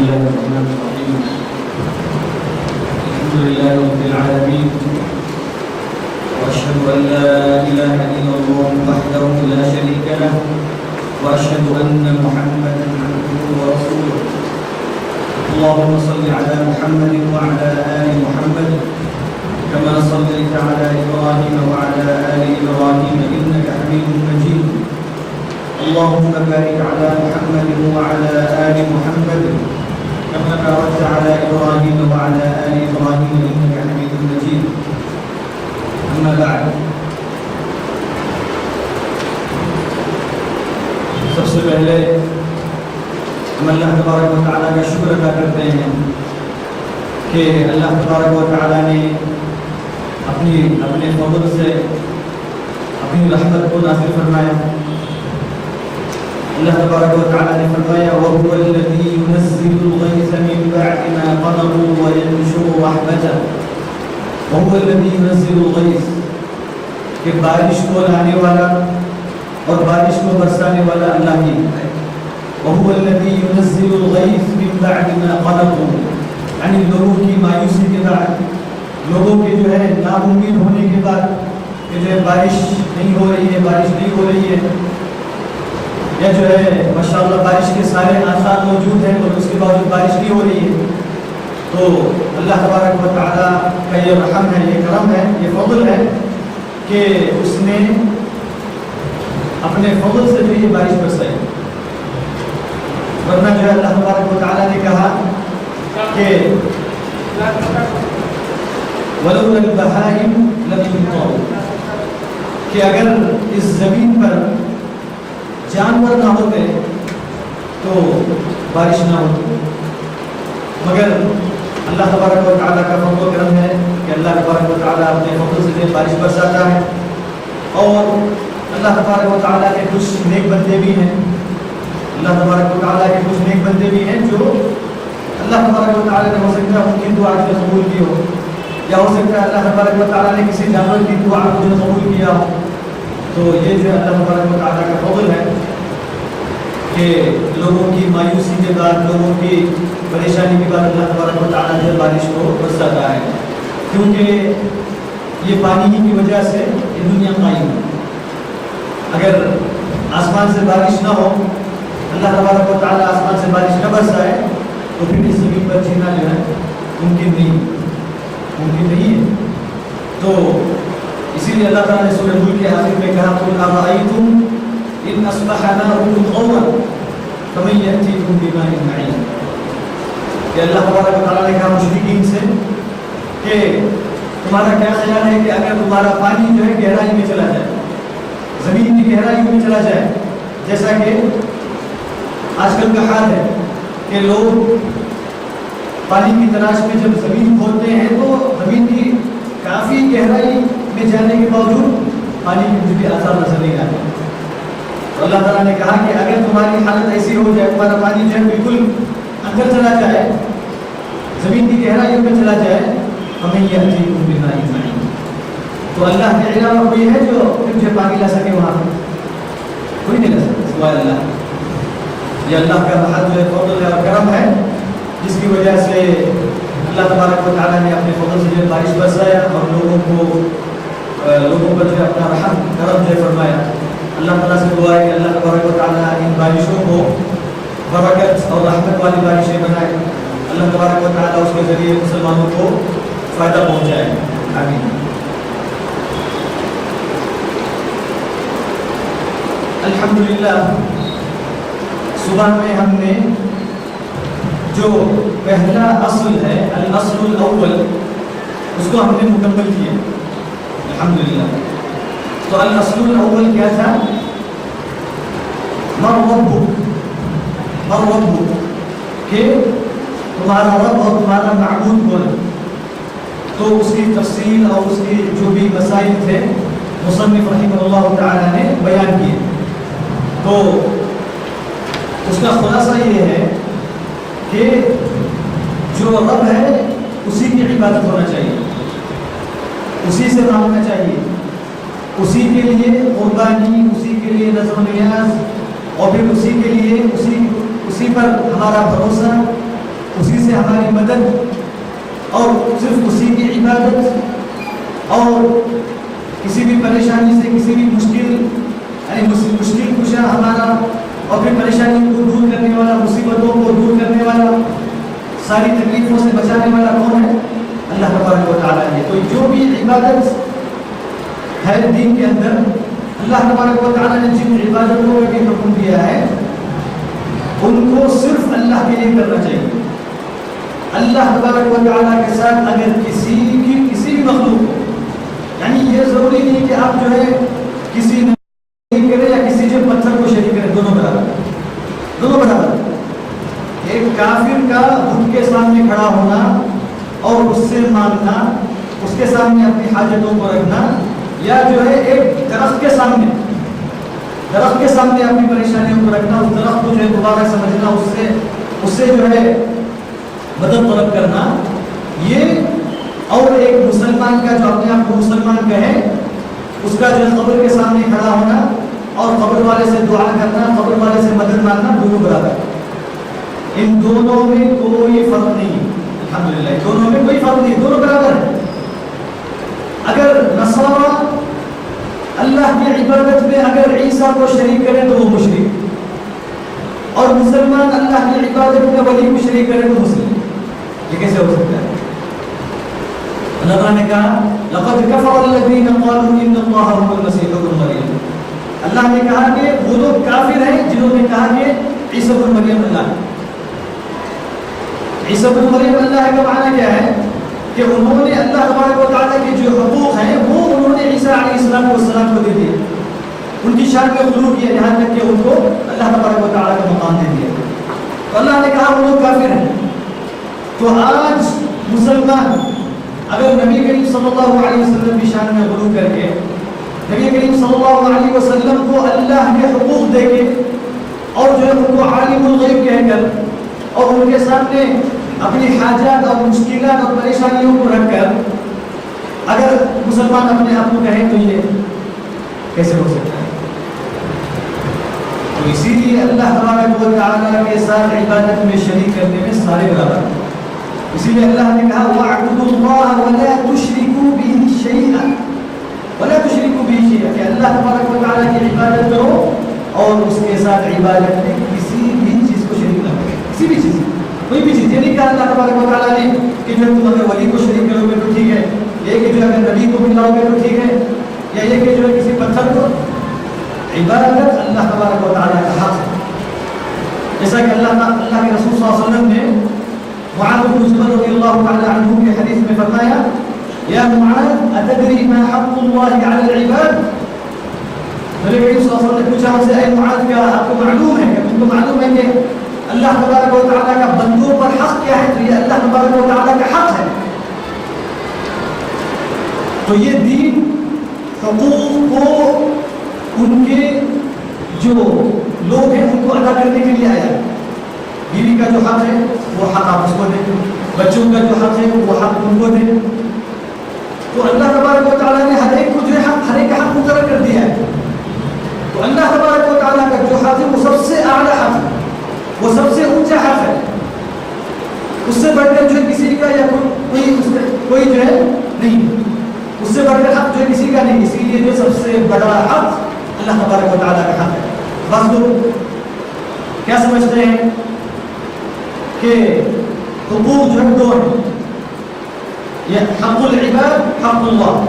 الله الرحمن الرحيم. الحمد لله رب العالمين، وأشهد أن لا إله إلا الله وحده لا شريك له، وأشهد أن محمدا عبده ورسوله. اللهم صل على محمد وعلى آل محمد كما صليت على إبراهيم وعلى آل إبراهيم إنك حميد مجيد. اللهم بارك على محمد وعلى آل محمد كما باركت على إبراهيم وعلى آل إبراهيم إنك حميد مجيد. أما بعد، سب سے پہلے ہم اللہ تبارک و تعالیٰ کا شکر ادا کرتے ہیں کہ اللہ تبارک و تعالیٰ نے اپنے فضل سے اپنی رحمت کو نازل فرمایا. اللہ تبارک و تعالیٰ نے فرمایا وَهُوَ الَّذِي يُنَزِّلُ الْغَيْثَ مِن بَعْدِ مَا قَنَطُوا وَيَنشُرُ رَحْمَتَهُ. وَهُوَ الَّذِي يُنَزِّلُ الْغَيْثَ، کہ بارش کو لانے والا اور بارش کو برسانے والا اللہ ہی ہے. وَهُوَ الَّذِي يُنَزِّلُ الْغَيْثَ مِن بَعْدِ مَا قَنَطُوا، یعنی لوگوں کی مایوسی کے بعد، لوگوں کے جو ہے نا امید ہونے کے بعد کہ جو ہے بارش نہیں ہو رہی ہے، بارش نہیں ہو رہی ہے، یا جو ہے ماشاءاللہ بارش کے سارے آثار موجود ہیں اور اس کے باوجود بارش نہیں ہو رہی ہے، تو اللہ تبارک و تعالیٰ کا یہ رحم ہے، یہ کرم ہے، یہ فضل ہے کہ اس نے اپنے فضل سے جو یہ بارش برسائی. ورنہ جو ہے اللہ تبارک و تعالیٰ نے کہا کہ وَلَوْلَا الْبَهَائِمُ لَمْ يُمْطَرُوا، کہ اگر اس زمین پر جانور نہ ہوتے تو بارش نہ ہوتی. مگر اللہ تبارک و تعالیٰ کا فضل و کرم ہے کہ اللہ تبارک و تعالیٰ اپنے فضل سے بارش برساتا ہے. اور اللہ تبارک و تعالیٰ کے کچھ نیک بندے بھی ہیں، اللہ تبارک و تعالیٰ کے کچھ نیک بندے بھی ہیں جو اللہ تبارک و تعالیٰ نے ہو سکتا ہے ان کی دعا جو قبول کی ہو، یا ہو سکتا ہے اللہ تبارک و تعالیٰ نے کسی جانور کی دعا کو جو قبول کیا ہو. تو یہ جو ہے اللہ تبارک و تعالیٰ کا فضل ہے کہ لوگوں کی مایوسی کے بعد، لوگوں کی پریشانی کے بعد اللہ تبارک و تعالیٰ جو بارش کو برساتا ہے. کیونکہ یہ پانی ہی کی وجہ سے یہ دنیا قائم ہے. اگر آسمان سے بارش نہ ہو، اللہ تبارک و تعالیٰ آسمان سے بارش نہ برسائے تو پھر اس زمین پر جینا جو ہے ممکن نہیں ہے. تو اسی لیے اللہ تعالیٰ نے سورہ ملک کے آخر میں کہا قُلْ أَرَأَيْتُمْ إِنْ أَصْبَحَ مَاؤُكُمْ غَوْرًا فَمَن يَأْتِيكُم بِمَاءٍ مَّعِينٍ. کہ اللہ تبارک و تعالیٰ نے کہا مشرکین سے کہ تمہارا کیا خیال ہے کہ اگر تمہارا پانی جو ہے گہرائی میں چلا جائے، زمین کی گہرائی میں چلا جائے، جیسا کہ آج کل کا حال ہے کہ لوگ پانی کی تلاش میں جب زمین کھودتے ہیں تو زمین کی کافی گہرائی میں جانے کے باوجود پانی کی کچھ بھی آثار نظر نہیں آتے. تو اللہ تعالیٰ نے کہا کہ اگر تمہاری حالت ایسی ہو جائے، تمہارا پانی جو ہے بالکل اندر چلا جائے، زمین کی گہرائیوں میں چلا جائے، ہمیں یہ عجیب بماء معین، تو اللہ کے علاوہ کوئی ہے جو مجھے پانی لا سکے؟ وہاں کوئی نہیں لا سکتا سوائے اللہ. یہ اللہ کا بہت جو فضل ہے اور کرم ہے جس کی وجہ سے اللہ تبارک و تعالیٰ نے اپنے فضل سے جو بارش برسایا اور لوگوں پر جو اپنا رحم کرم جو فرمایا. اللہ تعالیٰ سے دعا ہے کہ اللہ تبارک و تعالیٰ ان بارشوں کو برکت اور رحمت والی بارشیں بنائے. اللہ تبارک و تعالیٰ اس کے ذریعے مسلمانوں کو فائدہ پہنچائے. آمین. الحمدللہ، صبح میں ہم نے جو پہلا اصل ہے الاصل الاول اس کو ہم نے مکمل کیا الحمدللہ. تو الاصل الاول کیا تھا؟ من ربک، کہ تمہارا رب اور تمہارا معبود کون. تو اس کی تفصیل اور اس کی جو بھی مسائل تھے مصنف رحمہ اللہ تعالی نے بیان کیے. تو اس کا خلاصہ یہ ہے کہ جو رب ہے اسی کی عبادت ہونا چاہیے، اسی سے مانگنا چاہیے، اسی کے لیے قربانی، اسی کے لیے نذر و نیاز، اور پھر اسی کے لیے اسی پر ہمارا بھروسہ سے ہماری مدد اور صرف اسی کی عبادت، اور کسی بھی پریشانی سے، کسی بھی مشکل یعنی مشکل کشا ہمارا، اور پھر پریشانی کو دور کرنے والا، مصیبتوں کو دور کرنے والا، ساری تکلیفوں سے بچانے والا کون ہے؟ اللہ تبارک و تعالیٰ ہے۔ تو جو بھی عبادت ہے دین کے اندر، اللہ تبارک و تعالیٰ نے جن عبادتوں کا بھی حکم دیا ہے ان کو صرف اللہ کے لیے کرنا چاہیے۔ اللہ تبارک و تعالیٰ کے ساتھ اگر کسی بھی مخلوق کو، یعنی یہ ضروری نہیں کہ آپ جو ہے کسی نے شریک کرے یا کسی جو پتھر کو شریک کرے، دونوں برابر۔ ایک کافر کا بت کے سامنے کھڑا ہونا اور اس سے مانگنا، اس کے سامنے اپنی حاجتوں کو رکھنا، یا جو ہے ایک درخت کے سامنے اپنی پریشانیوں کو رکھنا، اس درخت کو جو ہے دوبارہ سمجھنا، اس سے جو ہے مدد طلب کرنا، یہ اور ایک مسلمان کا جو اپنے آپ کو مسلمان کہے اس کا جو ہے قبر کے سامنے کھڑا ہونا اور قبر والے سے دعا کرنا، قبر والے سے مدد مانگنا، دونوں برابر۔ ان دونوں میں کوئی فرق نہیں، الحمدللہ دونوں میں کوئی فرق نہیں، دونوں برابر ہیں۔ اگر نصارہ اللہ کی عبادت میں اگر عیسیٰ کو شریک کریں تو وہ مشرک، اور مسلمان اللہ کی عبادت میں ولی کو شریک کریں تو مسلم۔ یہ کیسے ہو سکتا ہے؟ اللہ نے کہا لقد كفر الذين قالوا ان الله هو المسيح ابن مريم۔ اللہ نے کہا کہ وہ لوگ کافر ہیں جنہوں نے کہا کہ عیسیٰ ابن مریم اللہ ہے۔ عیسیٰ ابن مریم اللہ کا معنی کیا ہے؟ کہ انہوں نے اللہ تبارک و تعالیٰ کے جو حقوق ہیں وہ انہوں نے عیسیٰ علیہ السلام کو دے دیے، ان کی شان میں غلو کیا، یہاں تک کہ ان کو اللہ تبارک و تعالیٰ کا مقام دے دیا۔ تو اللہ نے کہا وہ لوگ کافر ہیں۔ تو آج مسلمان اگر نبی کریم صلی اللہ علیہ وسلم کی شان میں غلو کر کے، نبی کریم صلی اللہ علیہ وسلم کو اللہ کے حقوق دے کے، اور جو ہے ان کو عالم الغیب کہہ کر، اور ان کے سامنے اپنی حاجات اور مشکلات اور پریشانیوں کو رکھ کر اگر مسلمان اپنے آپ کو کہیں تو یہ کیسے ہو سکتا ہے؟ تو اسی لیے اللہ تبارک و تعالیٰ کے ساتھ عبادت میں شریک کرنے میں سارے برابر ہیں۔ اسی لیے اللہ نے کہا وَاعْبُدُوا اللَّهَ وَلَا تُشْرِكُوا بِهِ شَيْئًا، وَلَا تُشْرِكُوا بِهِ شَيْئًا، کہ اللہ تبارک و تعالیٰ کی عبادت کرو اور اس کے ساتھ عبادت میں کسی بھی چیز کو شریک نہ کرو، کسی بھی چیز، کوئی بھی چیز۔ یہ نہیں کہا اللہ تبارک و تعالیٰ نے کہ جو تم اگر ولی کو شریک کرو گے تو ٹھیک ہے، یہ کہ جو اگر نبی کو ملاؤ گے تو ٹھیک ہے، یا یہ کہ جو ہے کسی پتھر کو۔ عبادت اللہ تبارک و تعالیٰ کا حق ہے، جیسا کہ اللہ کے رسول صلی اللہ علیہ وسلم نے معاذ بن جبل رضی اللہ تعالی عنہ کے حدیث میں فرمایا یا معاذ اتدری ما حق اللہ علی العباد؟ نبی کریم صلی اللہ علیہ وسلم نے پوچھا ان سے اے معاذ کیا آپ کو معلوم ہے کہ تم کو معلوم ہے کہ اللہ تبارک و تعالیٰ کا بندوں پر حق کیا ہے؟ تو یہ اللہ تبارک و تعالیٰ کا حق ہے۔ تو یہ دین حقوق کو ان کے جو لوگ ہیں ان کو ادا کرنے کے لیے آیا۔ بیوی کا جو حق ہے وہ حق آپ اس کو دیں، بچوں کا جو حق ہے وہ حق ان کو دیں۔ تو اللہ تبارک و تعالیٰ نے ہر ایک کو جو حق، ہر ایک کا حق مقرر کر دیا ہے۔ تو اللہ تبارک و تعالیٰ کا جو حق ہے وہ سب سے اعلیٰ حق ہے، وہ سب سے اونچا حق ہے، اس سے بڑھ کر جو ہے کسی کا یا کوئی جو ہے نہیں، اس سے بڑھ کر حق جو ہے کسی کا نہیں۔ اسی لیے جو سب سے بڑا حق اللہ تبارک و تعالیٰ کا حق ہے۔ بعض لوگ کیا سمجھتے ہیں کہ حقوق جو ہے دو ہیں، یہ حق العباد، حق اللہ۔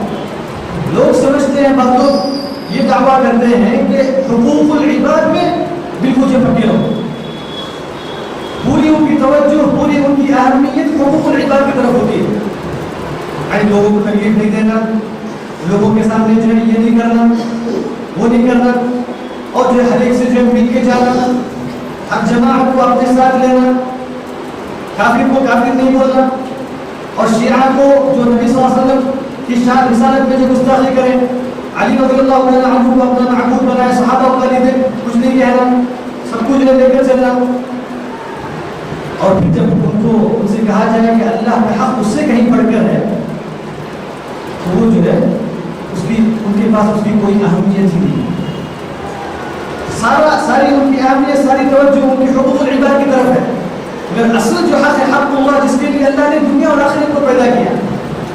لوگ سمجھتے ہیں، بعض لوگ یہ دعویٰ کرتے ہیں کہ حقوق العباد میں بالکل جو پکے رہو، پوری ان کی توجہ، پوری ان کی اہمیت حقوق العباد کی طرف ہوتی ہے۔ یعنی لوگوں کو تکلیف نہیں دینا، لوگوں کے سامنے جو ہے یہ نہیں کرنا، وہ نہیں کرنا، اور جو ہے ہر ایک سے جو ہے مل کے جانا، ہر جماعت کو اپنے ساتھ لینا، کافر کو کافر نہیں بولنا، اور شیعہ کو جو نبی صلی اللہ علیہ وسلم کی شان رسالت میں جو گستاخی کریں، علی رضی اللہ تعالیٰ عنہ کو اپنا معبود بنائے، صحابہ کو علی دے، کچھ نہیں کہنا، سب کچھ لے کر چلنا۔ اور پھر جب ان سے کہا جائے کہ اللہ کا حق اس سے کہیں بڑھ کر ہے تو وہ جو ہے ان کے پاس اس کی کوئی اہمیت ہی نہیں، ساری ان کی اہمیت، ساری توجہ ان کے حقوق العباد کی طرف ہے۔ مگر اصل جو حق ہے حق اللہ، جس کے لیے اللہ نے دنیا اور آخرت کو پیدا کیا،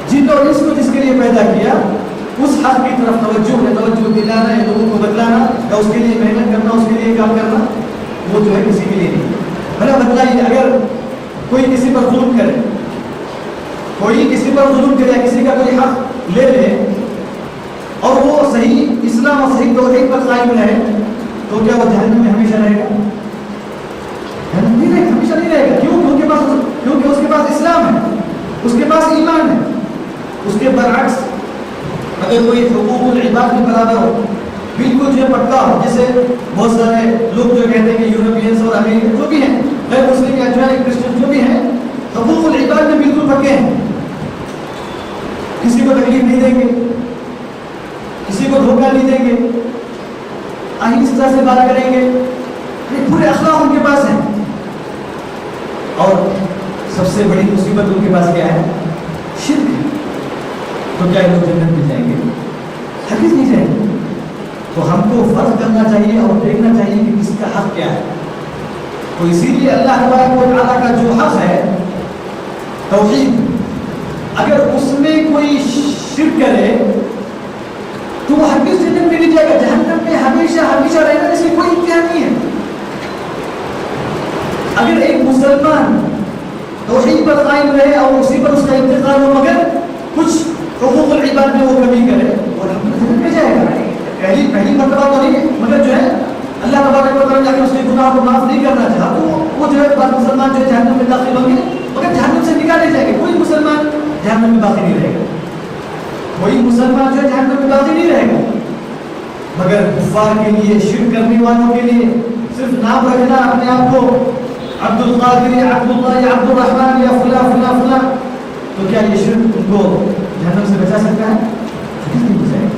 جن اور انس کو جس کے لیے پیدا کیا، اس حق کی طرف توجہ ہے، توجہ دلانا ہے، لوگوں کو بتلانا یا اس کے لیے محنت کرنا، اس کے لیے کام کرنا، وہ جو ہے کسی کے لیے نہیں۔ بھلا بتلائیے، اگر کوئی کسی پر ظلم کرے، کوئی کسی پر ظلم کرے یا کسی کا کوئی حق لے لے اور وہ صحیح اسلام اور صحیح توحید پر قائم رہے، تو کیا وہ جہنم میں ہمیشہ رہے گا؟ نہیں رہے گا، ہمیشہ نہیں رہے گا۔ کیوں؟ کیونکہ اس کے پاس اسلام ہے، اس کے پاس ایمان ہے۔ اس کے برعکس اگر کوئی حقوق العباد بھی برابر ہو، بالکل جو پکا ہو، جیسے بہت سارے لوگ جو کہتے ہیں کہ یورپینس اور امریکن جو بھی ہیں، غیر مسلم یا جو ہے کرسچن جو بھی ہیں، حقوق العباد میں بالکل پکے ہیں، کسی کو تکلیف نہیں دیں گے، کسی کو دھوکہ نہیں دیں گے، آہستہ سے بات کریں گے، پورے اخلاق ان کے پاس ہیں۔ اور سب سے بڑی مصیبت ان کے پاس کیا ہے؟ شرک۔ تو کیا لوگ جنت میں جائیں گے؟ ہرگز نہیں جائیں گے۔ تو ہم کو فرق کرنا چاہیے اور دیکھنا چاہیے کہ کس کا حق کیا ہے۔ تو اسی لیے اللہ تبارک و تعالیٰ کا جو حق ہے توحید، اگر اس میں کوئی شرک کرے تو وہ ہرگز جنت میں نہیں جائے گا، جہنم میں ہمیشہ ہمیشہ رہے گا، اس کی کوئی امتحان نہیں ہے۔ اگر ایک مسلمان توحید پر قائم رہے اور اسی پر اس کا انتقال ہو، مگر کچھ حقوق العباد میں وہ کمی کرے، وہ جنت میں جائے گا۔ پہلی مرتبہ تو نہیں، مگر جو ہے اللہ تبارک و تعالیٰ اگر اس کے گناہ کو معاف نہیں کرنا چاہا تو وہ جو ہے مسلمان جو ہے جہنم میں داخل ہوں گے، مگر جہنم سے نکالے جائیں گے۔ کوئی مسلمان جہنم میں باقی نہیں رہے گا، کوئی مسلمان جو ہے جہنم میں باقی نہیں رہے گا، مگر کفار کے لیے، شرک کرنے والوں کے لیے صرف نام رکھنا اپنے آپ کو عبد القادر یا عبد اللہ یا عبد الرحمن یا فلاں فلاں فلاں، تو کیا یہ شرک ان کو جہنم سے بچا سکتا ہے؟ کس نہیں بچائے گا۔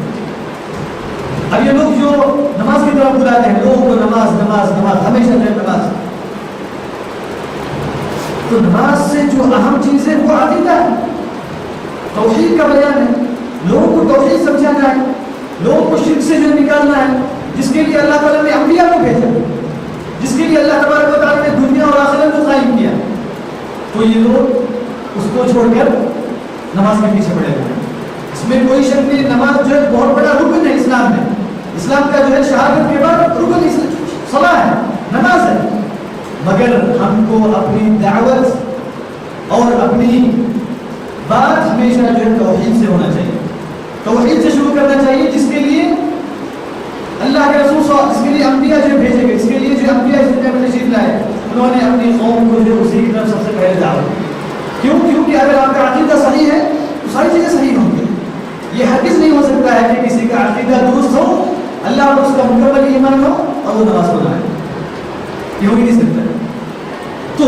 اب یہ لوگ جو نماز کی طرف بلاتے ہیں لوگوں کو، نماز نماز نماز، ہمیشہ جو نماز، تو نماز سے جو اہم چیز ہے وہ عقیدہ ہے، توحید کا بیان ہے، لوگوں کو توحید سمجھانا ہے، لوگوں کو شرک سے جو نکالنا ہے، جس کے لیے اللہ تعالیٰ نے انبیاء کو بھیجا، جس کے لیے اللہ تبارک و تعالیٰ نے دنیا اور آخرت کو قائم کیا، تو یہ لوگ اس کو چھوڑ کر نماز کے پیچھے پڑے ہوئے ہیں۔ اس میں کوئی شک نہیں، نماز جو ہے بہت بڑا رکن ہے اسلام میں، اسلام کا جو ہے شہادت کے بعد رکن صلاح ہے، نماز ہے، مگر ہم کو اپنی دعوت اور اپنی بات ہمیشہ جو ہے توحید سے ہونا چاہیے، توحید سے شروع کرنا چاہیے، جس کے لیے اللہ کے رسول صلی اللہ علیہ وسلم، جس کے لیے انبیاء جو بھیجے گئے، اس کے لیے جو انبیاء اس دنیا میں تشریف لائے، انہوں نے اپنی قوم کو جو اسی کی طرف سب سے پہلے دعوت دی۔ کیونکہ اگر آپ کا عقیدہ صحیح ہے تو ساری چیزیں صحیح ہوں گی۔ یہ ہرگز نہیں ہو سکتا ہے کہ کسی کا عقیدہ درست ہو، اللہ اور اس کا مکمل ایمان ہو اور وہ نماز پڑھائے، یہ ہو ہی نہیں سکتا۔ تو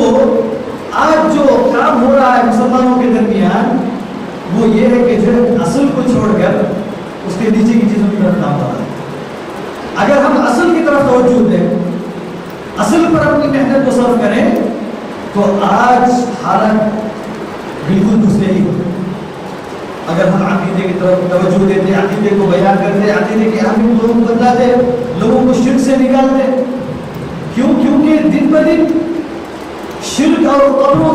آج جو کام ہو رہا ہے مسلمانوں کے درمیان وہ یہ ہے کہ جو اصل کو چھوڑ کر اس کے نیچے کی چیزوں کی طرف کام ہو رہا ہے۔ اگر ہم اصل کی طرف توجہ دیں، اصل پر اپنی محنت کو صرف کریں، تو آج حالت بالکل دوسرے ہی ہوتے۔ اگر ہم عقیدے کی طرف توجہ دیتے، عقیدے کو بیان کرتے، عقیدے کی اہمیت لوگوں کو بتلاتے، لوگوں کو شرک سے نکالتے، کیونکہ دن بہ دن شرک اور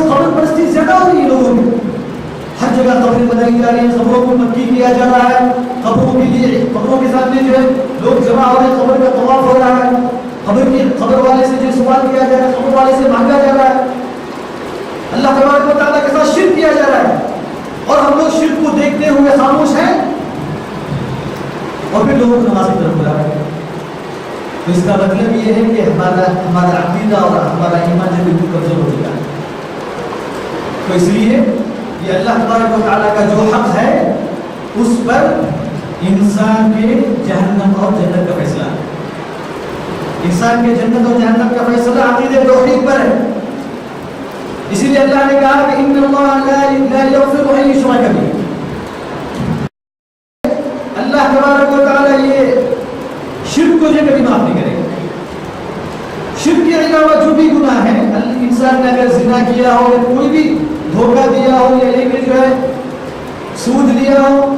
قبر پرستی زیادہ ہو رہی ہے لوگوں میں، ہر جگہ قبریں بنائی جا رہی ہیں، قبروں کو مکی کیا جا رہا ہے، قبروں کے لیے، قبروں کے سامنے جو ہے لوگ جمع ہو رہے ہیں، قبر کا طواف ہو رہا ہے، قبر والے سے جو سوال کیا جا رہا ہے، قبر والے سے مانگا جا رہا ہے، اللہ تبارک و تعالیٰ کے ساتھ شرک کیا جا رہا ہے، اور ہم لوگ شرک کو دیکھتے ہوئے خاموش ہیں اور پھر لوگوں کو نماز کی طرف بلا رہے ہیں۔ تو اس کا مطلب یہ ہے کہ ہمارا عقیدہ اور ہمارا ایمان جو بالکل کمزور ہو چکا ہے۔ تو اس لیے یہ اللہ تبارک و تعالیٰ کا جو حق ہے اس پر انسان کے جہنم اور جنت کا فیصلہ ہے، انسان کے جنت اور جہنم کا فیصلہ عقیدہ توحید پر ہے۔ اسی لیے اللہ نے کہا کہ ان اللہ لا یغفر ان یشرک بہ، اللہ تبارک و تعالیٰ یہ شرک کو جو کبھی معاف نہیں کرے گا۔ شرک کے علاوہ جو بھی گناہ ہے، انسان نے اگر زنا کیا ہو یا کوئی بھی دھوکہ دیا ہو یا ایک جو ہے سود لیا ہو،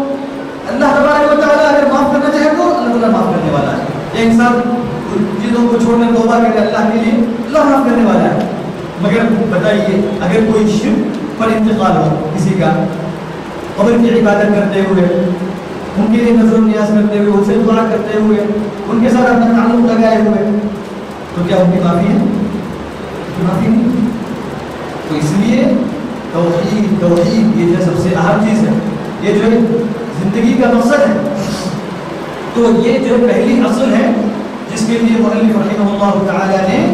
اللہ تبارک و تعالیٰ اگر معاف کرنا چاہے تو اللہ تعالیٰ معاف کرنے والا ہے۔ یہ انسان چیزوں کو چھوڑنے توبہ کرے اللہ کے لیے، اللہ معاف کرنے والا ہے۔ مگر بتائیے اگر کوئی شرک پر انتقال ہو کسی کا، قبر کی عبادت کرتے ہوئے، ان کے لیے نظر و نیاز کرتے ہوئے، ان سے دعا کرتے ہوئے، ان کے ساتھ اپنا تعلق لگائے ہوئے، تو کیا ان کی معافی ہے؟ معافی نہیں۔ تو اس لیے توحید یہ جو سب سے اہم چیز ہے، یہ جو زندگی کا مقصد ہے، تو یہ جو پہلی اصل ہے جس کے لیے مؤلف رحمہ اللہ تعالی نے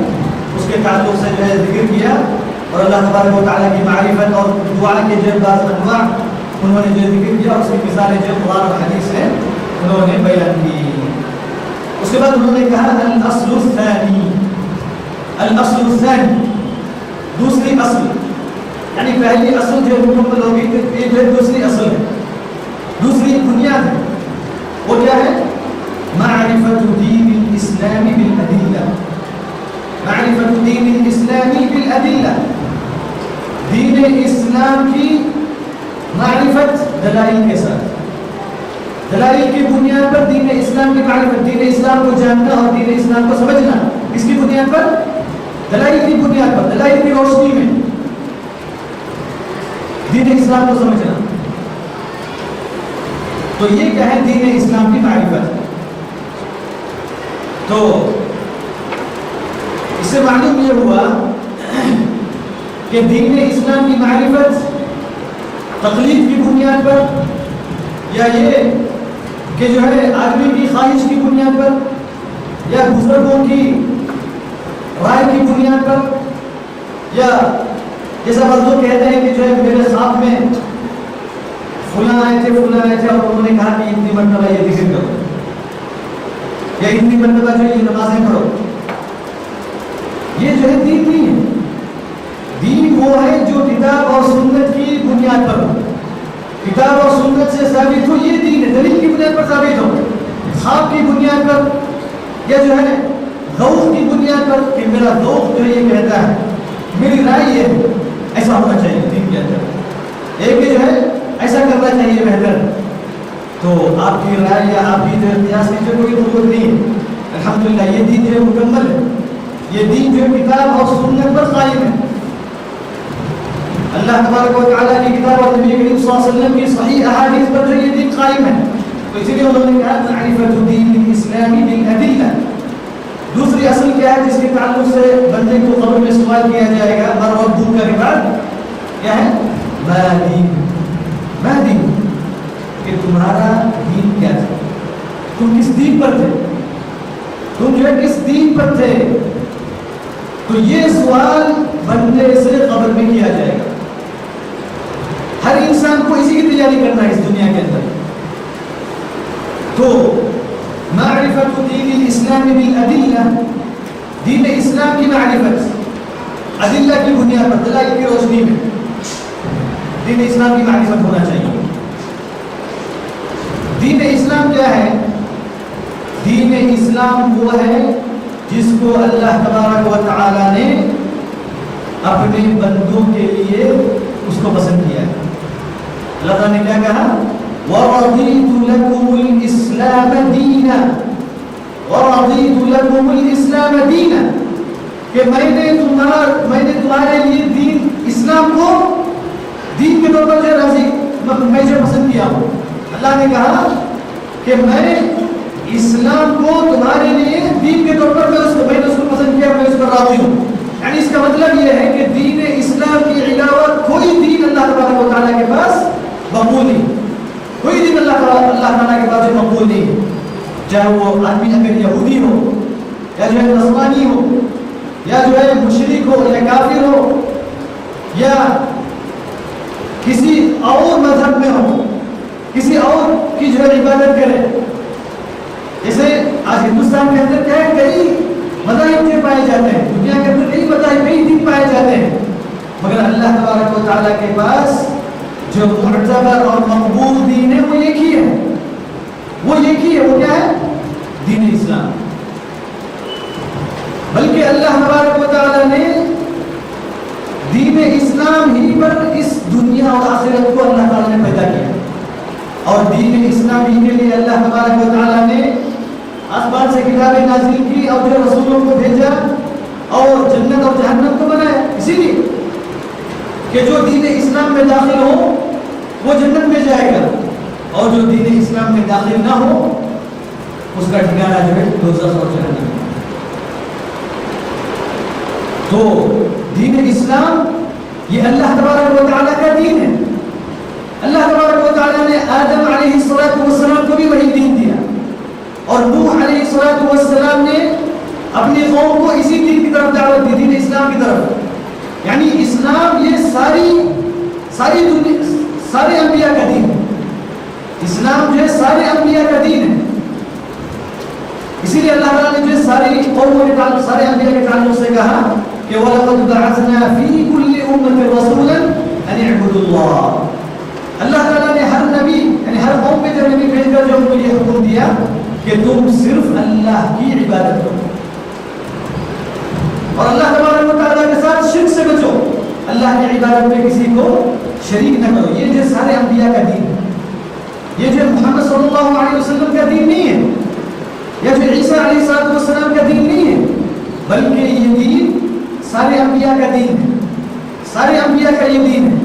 اس کے تعلق سے جو ہے ذکر کیا، اور اللہ تبارک و تعالیٰ کی معرفت اور دعا کے جو بعض انواع انہوں نے جو ذکر کیا، اس کی مثالیں جو قرآن و حدیث سے انہوں نے بیان کی۔ اس کے بعد انہوں نے کہا الاصل الثانی، الاصل الثانی، دوسری اصل، یعنی پہلی اصل جو مکمل ہوگی یہ جو دوسری اصل ہے، دوسری بنیاد ہے، وہ کیا ہے؟ معرفت دین الاسلام بالادلہ، معرفت دین الاسلامی بالادلہ، دین اسلام کی معرفت دلائل کے ساتھ، دلائل کی بنیاد پر دین اسلام کی معرفت، دین اسلام کو جاننا اور دین اسلام کو سمجھنا، اس کی بنیاد پر، دلائل کی بنیاد پر، دلائل کی روشنی میں دین اسلام کو سمجھنا، تو یہ کیا ہے؟ دین اسلام کی معرفت۔ تو اس سے معلوم یہ ہوا کہ دین اسلام کی معرفت تقلید کی بنیاد پر، یا یہ کہ جو ہے آدمی کی خواہش کی بنیاد پر، یا بزرگوں کی رائے کی بنیاد پر، یا جیسا بزرگ کہتے ہیں کہ جو ہے میرے خواب میں فلاں آئے تھے اور انہوں نے کہا کہ اتنی مرتبہ یہ ذکر کرو، یا اتنی مرتبہ جو یہ نمازیں پڑھو، یہ جو ہے دین نہیں ہے۔ دین وہ ہے جو کتاب اور سنت کی بنیاد پر ہو، کتاب اور سنت سے ثابت ہو، یہ دین ہے، دلیل کی بنیاد پر ثابت ہو، خواب کی بنیاد پر یا جو ہے ذوق کی بنیاد پر کہ میرا ذوق جو یہ کہتا ہے، میری رائے یہ ہے، ایسا ہونا چاہیے دین کے اندر، ایک جو ہے ایسا کرنا چاہیے بہتر، تو آپ کی رائے یا آپ کی جو قیاس کی جو کوئی ضرورت نہیں ہے۔ الحمدللہ یہ دین جو مکمل ہے، یہ دین جو کتاب اور سنت پر قائم ہے، اللہ تبارک و تعالیٰ کی کتاب اور نبی کریم صلی اللہ علیہ وسلم کی صحیح احادیث پر جو یہ دین قائم ہے، تو اسی لیے انہوں نے کہا معرفت دین الاسلامی بالادلہ۔ دوسری اصل کیا ہے جس کے تعلق سے بندے کو قبر میں سوال کیا جائے گا، من ربک کا بعد کیا ہے؟ ما دین، ما دین، کہ تمہارا دین کیا تھا، تم کس دین پر تھے، تم جو ہے کس دین پر تھے، تو یہ سوال بندے سے قبر میں کیا جائے گا۔ ہر انسان کو اسی کی تیاری کرنا ہے اس دنیا کے اندر۔ تو معرفت دین الاسلام بالادلہ، دین اسلام کی معرفت ادلہ کی بنیاد پر، دلائل کی روشنی میں دین اسلام کی معرفت ہونا چاہیے۔ دین اسلام کیا ہے؟ دین اسلام وہ ہے جس کو اللہ تبارک و تعالی نے اپنے بندوں کے لیے اس کو پسند کیا ہے۔ اللہ تعالیٰ نے کیا کہا؟ وَرَضِيتُ لَكُمُ الْإِسْلَامَ دِينًا، وَرَضِيتُ لَكُمُ الْإِسْلَامَ دِينًا، کہ میں نے تمہارے لیے دین اسلام کو دین کے طور پر جو راضی میں جو پسند کیا ہوں۔ اللہ نے کہا کہ میں اسلام کو تمہارے لیے دین کے طور پر میں نے اس کو پسند کیا، میں اس پر راضی ہوں۔ یعنی اس کا مطلب یہ ہے کہ دین اسلام کے علاوہ کوئی دین اللہ تبارک و تعالیٰ کے پاس مقبول نہیں، کوئی دین اللہ تعالیٰ کے پاس مقبول نہیں، چاہے وہ آدمی اگر یہودی ہو یا جو ہے نصرانی ہو یا جو ہے مشرک ہو یا کافر ہو یا کسی اور مذہب میں ہو، کسی اور کی جو ہے عبادت کرے۔ جیسے آج ہندوستان کے اندر کیا ہے، کئی مذاہب جو پائے جاتے ہیں، دنیا کے اندر کئی مذاہب، کئی دین پائے جاتے ہیں، مگر اللہ تبارک و تعالیٰ کے پاس جو معتبر اور مقبول دین ہے وہ ایک ہی ہے، وہ ایک ہی ہے، وہ کیا ہے؟ دین اسلام۔ بلکہ اللہ تبارک و تعالیٰ نے دین اسلام ہی پر اس دنیا اور آخرت کو اللہ تعالیٰ نے پیدا کیا، اور دین اسلام ہی کے لیے اللہ تبارک و تعالیٰ نے آسمان سے کتابیں نازل کی اور جو رسولوں کو بھیجا، اور جنت اور جہنم کو بنایا، اسی لیے کہ جو دین اسلام میں داخل ہو وہ جنت میں جائے گا، اور جو دین اسلام میں داخل نہ ہو اس کا ٹھکانہ جو ہے دوزخ اور جہنم۔ تو دین اسلام یہ اللہ تبارک و تعالیٰ کا دین ہے۔ اللہ تبارک و تعالیٰ نے آدم علیہ السلام کو بھی وہی دین دیا، اور نوح علیہ السلام نے اپنی قوم کو اسی دین کی طرف دعوت دی، دین اسلام کی طرف۔ یعنی اسلام یہ ساری دنیا، سارے انبیاء کا دین ہے۔ اسلام جو ہے سارے انبیاء کا دین ہے، اسی لیے اللہ تعالیٰ نے جو ساری قوموں کے تعلق، سارے انبیاء کے تعلق سے کہا کہ وَلَقَدْ بَعَثْنَا فِي كُلِّ أُمَّةٍ رَسُولًا أَنِ اعْبُدُوا اللَّهَ۔ اللہ تعالیٰ نے ہر نبی، یعنی ہر قوم میں جو نبی بھیج کر جو ان کو یہ حکم دیا کہ تم صرف اللہ کی عبادت کرو، اور اللہ تبارک و تعالیٰ کے ساتھ شرک سے بچو، اللہ کی عبادت میں کسی کو شریک نہ کرو۔ یہ جو سارے انبیاء کا دین ہے، یہ جو محمد صلی اللہ علیہ وسلم کا دین نہیں ہے، یا جو عیسیٰ علیہ السلام کا دین نہیں ہے، بلکہ یہ دین سارے انبیاء کا دین ہے، سارے انبیاء کا یہ دین ہے۔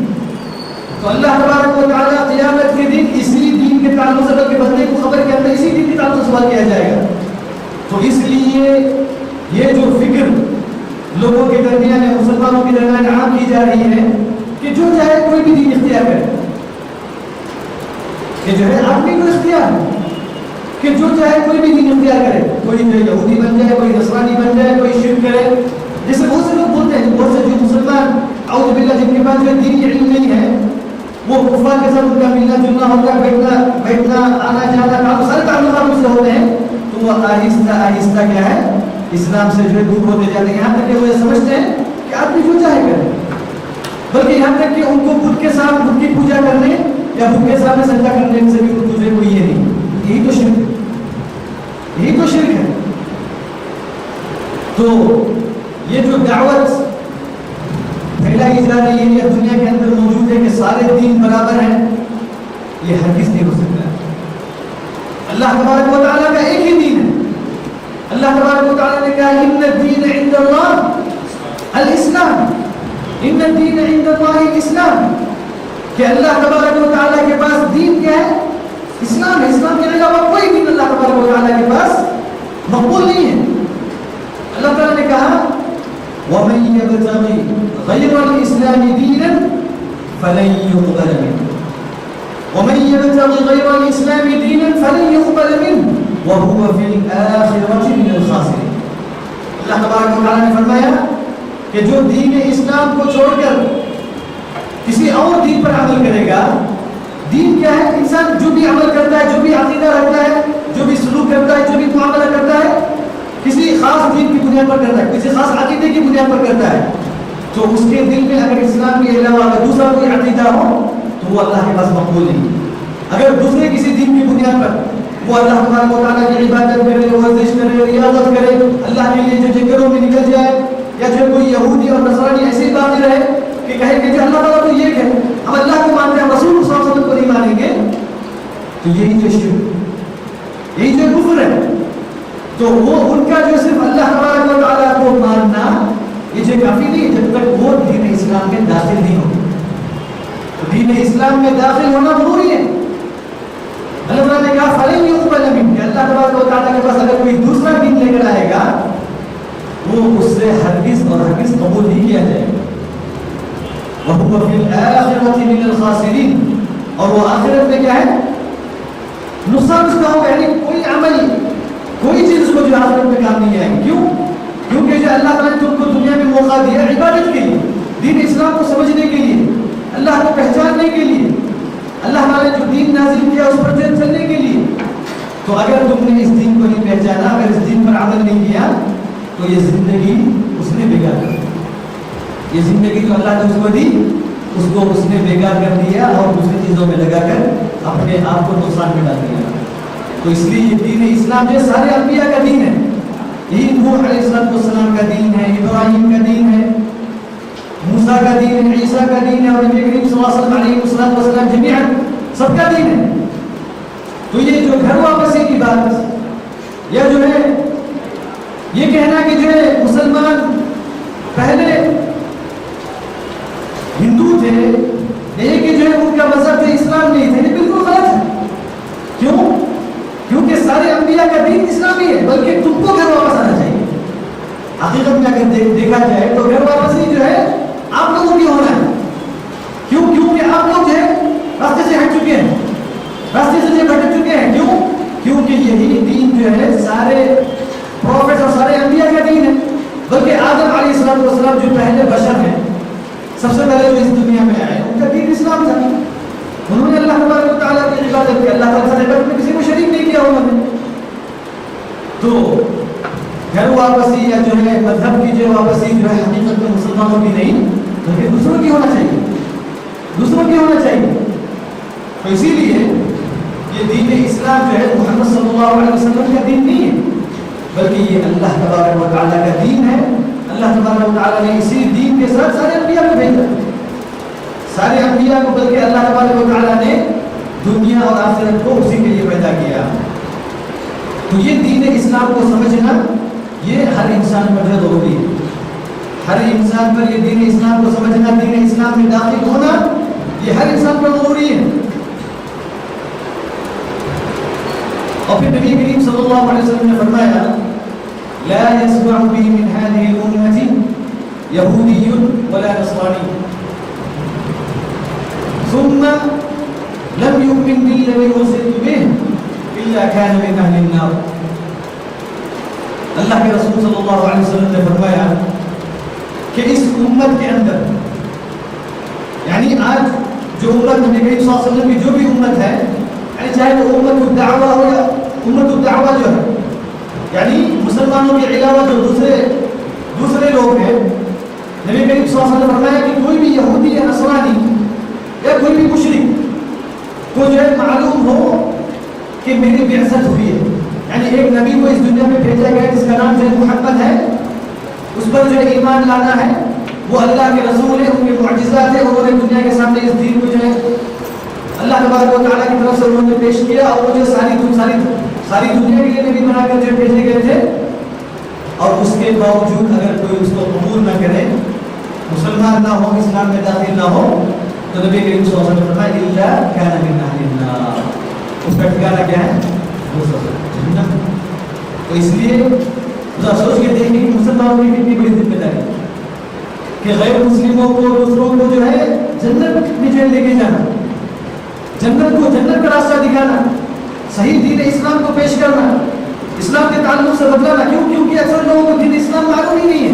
تو اللہ تبارک و تعالیٰ قیامت کے دن اسی دین کے تعلق سے، بلکہ بندے کو خبر کے اندر اسی دین کے تعلق سے سوال کیا جائے گا۔ تو اس لیے یہ جو فکر لوگوں کے درمیان، مسلمانوں کے درمیان عام کی جا رہی ہے کہ جو چاہے کوئی بھی دین اختیار کرے، کہ جو ہے آدمی کو اختیار ہے کہ جو چاہے کوئی بھی دین اختیار کرے، کوئی یہودی بن جائے، کوئی نصرانی بن جائے، کوئی شرک کرے۔ جیسے بہت سے لوگ بولتے ہیں، بہت سے جو مسلمان اعوذ باللہ جن کے پاس جو دین کی علم نہیں ہے، وہ کفار کے ساتھ ان کا ملنا جلنا ہوتا ہے، بیٹھنا آنا جانا، سارے تعلقات اس سے ہوتے ہیں، تو وہ آہستہ آہستہ کیا ہے اسلام سے جو ہے دور ہوتے جاتے ہیں، یہاں تک کہ وہ یہ سمجھتے ہیں کہ آدمی جو چاہے کرے، بلکہ یہاں تک کہ ان کو بدھ کے ساتھ بدھ کی پوجا کرنے یا بدھ کے سامنے سجدہ کرنے سے بھی ان کو کوئی یہ نہیں۔ یہی تو شرک ہے، یہی تو شرک ہے۔ تو یہ جو دعوت پھیلائی جا رہی ہے یا دنیا کے اندر موجود ہے کہ سارے دین برابر ہیں، یہ ہرگز نہیں ہو سکتا ہے۔ اللہ تبارک و تعالیٰ کا ایک ہی دین ہے۔ اللہ تبارک و تعالیٰ نے کہا ان الدین عند اللہ الاسلام، ان الدین عند اللہ الاسلام، کہ اللہ تبارک و تعالیٰ کے پاس دین کیا ہے؟ اسلام ہے۔ اسلام کے علاوہ کوئی دین اللہ تبارک و تعالیٰ کے پاس مقبول نہیں ہے۔ اللہ تعالیٰ نے کہا وَمَن يَبْتَغِ غَيْرَ الْإِسْلَامِ دِينًا فَلَن يُقْبَلَ مِنْهُ وَمَن يَبْتَغِ غَيْرَ الْإِسْلَامِ دِينًا فَلَن يُقْبَلَ مِنْهُ وَهُوَ فِي الْآخِرَةِ مِنَ الْخَاسِرِينَ۔ اللہ تبارک و تعالیٰ نے فرمایا کہ جو دین اسلام کو چھوڑ کر کسی اور دین پر عمل کرے گا، دین کیا ہے؟ انسان جو بھی عمل کرتا ہے، جو بھی عقیدہ رکھتا ہے، جو بھی سلوک کرتا ہے، جو بھی معاملہ کرتا ہے، کسی خاص دین کی بنیاد پر کرتا ہے، کسی خاص عقیدے کی بنیاد پر کرتا ہے، تو اس کے دل میں اگر اسلام کے علاوہ اگر دوسرا کوئی عقیدہ ہو تو وہ اللہ کے پاس مقبول نہیں۔ اگر دوسرے کسی دین کی بنیاد پر وہ اللہ تبارک و تعالیٰ کی عبادت کرے، ورزش کرے، ریاضت کرے، اللہ کے لیے جو جنگلوں میں نکل جائے، یا جو کوئی یہودی اور نصرانی ایسی باتیں رہے کہ کہے کہ جو اللہ تعالیٰ تو یہ کہ ہم اللہ کو مانتے ہیں، رسول صلی اللہ علیہ وسلم کو نہیں مانیں گے، تو یہی جو شرک، یہی جو کفر ہے۔ تو وہ ان کا جو صرف اللہ تبارک و تعالیٰ کو ماننا یہ جو کافی نہیں، جب تک وہ دین اسلام میں داخل نہیں ہو۔ تو دین اسلام میں داخل ہونا ضروری ہے۔ اللہ تعالیٰ نے کہا فَلَن يُقْبَلَ مِنْهُ، کہ اللہ تبارک و تعالیٰ کے پاس اگر کوئی دوسرا دین لے کر آئے گا وہ اس سے ہرگز اور ہرگز قبول نہیں کیا جائے گا۔ وَهُوَ فِي الْآخِرَةِ مِنَ الْخَاسِرِينَ، اور وہ آخرت میں کیا ہے؟ نقصان اس کا ہوگا، یعنی کوئی عمل، کوئی چیز اس کو جو آخرت میں کام نہیں آئے گی۔ کیوں؟ کیونکہ جو اللہ تعالیٰ نے تم کو دنیا میں موقع دیا عبادت کے لیے، دین اسلام کو سمجھنے کے لیے، اللہ کو پہچاننے کے لیے، اللہ تعالیٰ نے جو دین نازل کیا اس پر چلنے کے لیے، تو اگر تم نے اس دین کو نہیں پہچانا، اگر اس دین پر عمل نہیں کیا، تو یہ زندگی اس نے بیکار کر دی۔ یہ زندگی جو اللہ نے اس کو دی، اس کو اس نے بیکار کر دیا اور دوسری چیزوں میں لگا کر اپنے آپ کو نقصان میں ڈال دیا۔ تو اس لیے یہ دین اسلام جو سارے انبیاء کا دین ہے، یہی نوح علیہ السلام کا دین ہے، ابراہیم کا دین ہے، موسیٰ کا دین ہے، عیسیٰ کا دین ہے، اور نبی کریم صلی اللہ علیہ وسلم جمیعاً سب کا دین ہے۔ تو یہ جو گھر واپسی کی بات یا جو ہے یہ کہنا کہ جو ہے مسلمان پہلے ہندو تھے لیکن جو ہے ان کا مذہب جو اسلام نہیں تھے، یہ بالکل غلط ہے. کیوں؟ کیونکہ سارے انبیاء کا دین اسلامی ہے، بلکہ تم کو گھر واپس آنا چاہیے. حقیقت میں اگر دیکھا جائے تو گھر واپس ہی جو ہے آپ لوگوں کی ہونا ہے. کیوں؟ کیونکہ آپ لوگ جو ہے راستے سے ہٹ چکے ہیں، راستے سے بھٹک چکے ہیں. کیوں؟ کیونکہ یہی دین جو ہے سارے پروفیٹ اور سارے انبیاء کا دین ہے. بلکہ آدم علیہ السلام جو پہلے بشر ہیں، سب سے پہلے جو اس دنیا میں آئے، ان کا دین اسلام تھا. انہوں نے اللہ تبارک و تعالیٰ کی عبادت کی، اللہ تعالیٰ سے عبادت میں کسی کو شریک نہیں کیا انہوں نے. تو گھر واپسی یا جو ہے مذہب کی جو واپسی جو ہے حقیقت میں مسلمانوں کی نہیں بلکہ دوسروں کی ہونا چاہیے، دوسروں کی ہونا چاہیے. تو اسی لیے یہ دین اسلام جو ہے محمد صلی اللہ علیہ وسلم کا دین نہیں ہے، بلکہ یہ اللہ تبارک و تعالیٰ کا دین ہے. اللہ تبارک و تعالیٰ نے اسی دین کے ساتھ سارے انبیاء کو بھیجا، سارے انبیاء کو، بلکہ اللہ تبارک و تعالیٰ نے دنیا اور آخرت کو اسی کے لیے پیدا کیا. تو یہ دین اسلام کو سمجھنا یہ ہر انسان پر ضروری ہے. ہر انسان پر یہ دین اسلام کو سمجھنا، دین اسلام میں داخل ہونا یہ ہر انسان پر ضروری ہے. اور پھر نبی کریم صلی اللہ علیہ وسلم نے فرمایا لا يسمع به من هذه الأمة يهودي ولا نصراني ثم لم يؤمن بالذي أرسلت به إلا كان من أهل النار. اللہ کے رسول صلی اللہ علیہ وسلم نے فرمایا کہ اس امت کے اندر، یعنی آج جو امت نبی کریم صلی اللہ علیہ وسلم کی جو بھی امت ہے، یعنی چاہے وہ امت الدعوہ ہو یا امت الدعوہ جو ہے، یعنی مسلمانوں کے علاوہ جو دوسرے لوگ ہیں، نبی کریم صلی اللہ علیہ وسلم نے فرمایا کہ کوئی بھی یہودی یا نصرانی یا کوئی بھی مشرک کو جو ہے معلوم ہو کہ میری بعثت ہوئی ہے، یعنی ایک نبی کو اس دنیا میں بھیجا گیا جس کا نام جو ہے محمد ہے، اس پر جو ہے ایمان لانا ہے، وہ اللہ کے رسول ہیں، ان کے معجزات ہیں، انہوں نے دنیا کے سامنے اس دین کو جو ہے اللہ تبارک و تعالیٰ کی طرف سے انہوں نے پیش کیا، اور وہ جو ساری دنیا کے لیے نبی بنا کر جو بھیجے گئے تھے. اور اس کے باوجود اگر کوئی اس کو قبول نہ کرے، مسلمان نہ ہو، اسلام میں داخل نہ ہو، تو نبی کریم صلی اللہ علیہ وسلم نے فرمایا الا کان من اہل النار، اس کا ٹھکانہ کیا ہے؟ جہنم. تو اس لیے ذرا سوچ کے دیکھیں کہ مسلمانوں کی کتنی بڑی ذمہ داری ہے کہ غیر مسلموں کو، دوسروں کو جو ہے جنت میں جو لے کے جانا، جنت کا راستہ دکھانا، صحیح دین اسلام کو پیش کرنا، اسلام کے تعلق سے بدلانا. کیوں؟ کیونکہ اکثر لوگوں کو دین اسلام معلوم ہی نہیں ہے.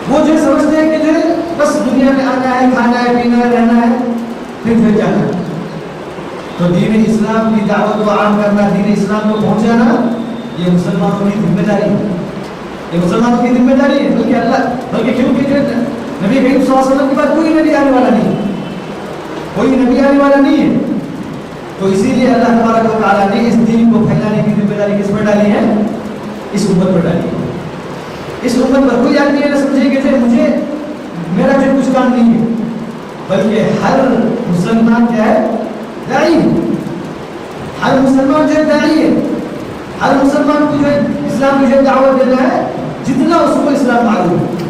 وہ جو سمجھتے ہیں کہ جو ہے بس دنیا میں آنا ہے، کھانا ہے، پینا ہے، رہنا ہے، پھر جانا ہے. تو دین اسلام کی دعوت کو عام کرنا، دین اسلام کو پہنچانا، یہ مسلمانوں کی ذمہ داری ہے، یہ مسلمانوں کی ذمہ داری ہے. بلکہ کیونکہ جو نبی کریم صلی اللہ علیہ وسلم کے بعد کوئی نبی آنے والا نہیں ہے، کوئی نبی آنے والا نہیں ہے. تو اسی لیے اللہ تبارک و تعالیٰ نے اس دین کو پھیلانے کی ذمہ داری کس پر ڈالی ہے؟ اس امت پر ڈالی ہے. اس امت پر کوئی آدمی یہ نہ سمجھے کہ مجھے میرا جو کچھ کام نہیں ہے، بلکہ ہر مسلمان کیا ہے؟ داعی ہے. ہر مسلمان جو ہے داعی ہے. ہر مسلمان کو جو ہے اسلام کی جو دعوت دینا ہے، جتنا اس کو اسلام معلوم ہے.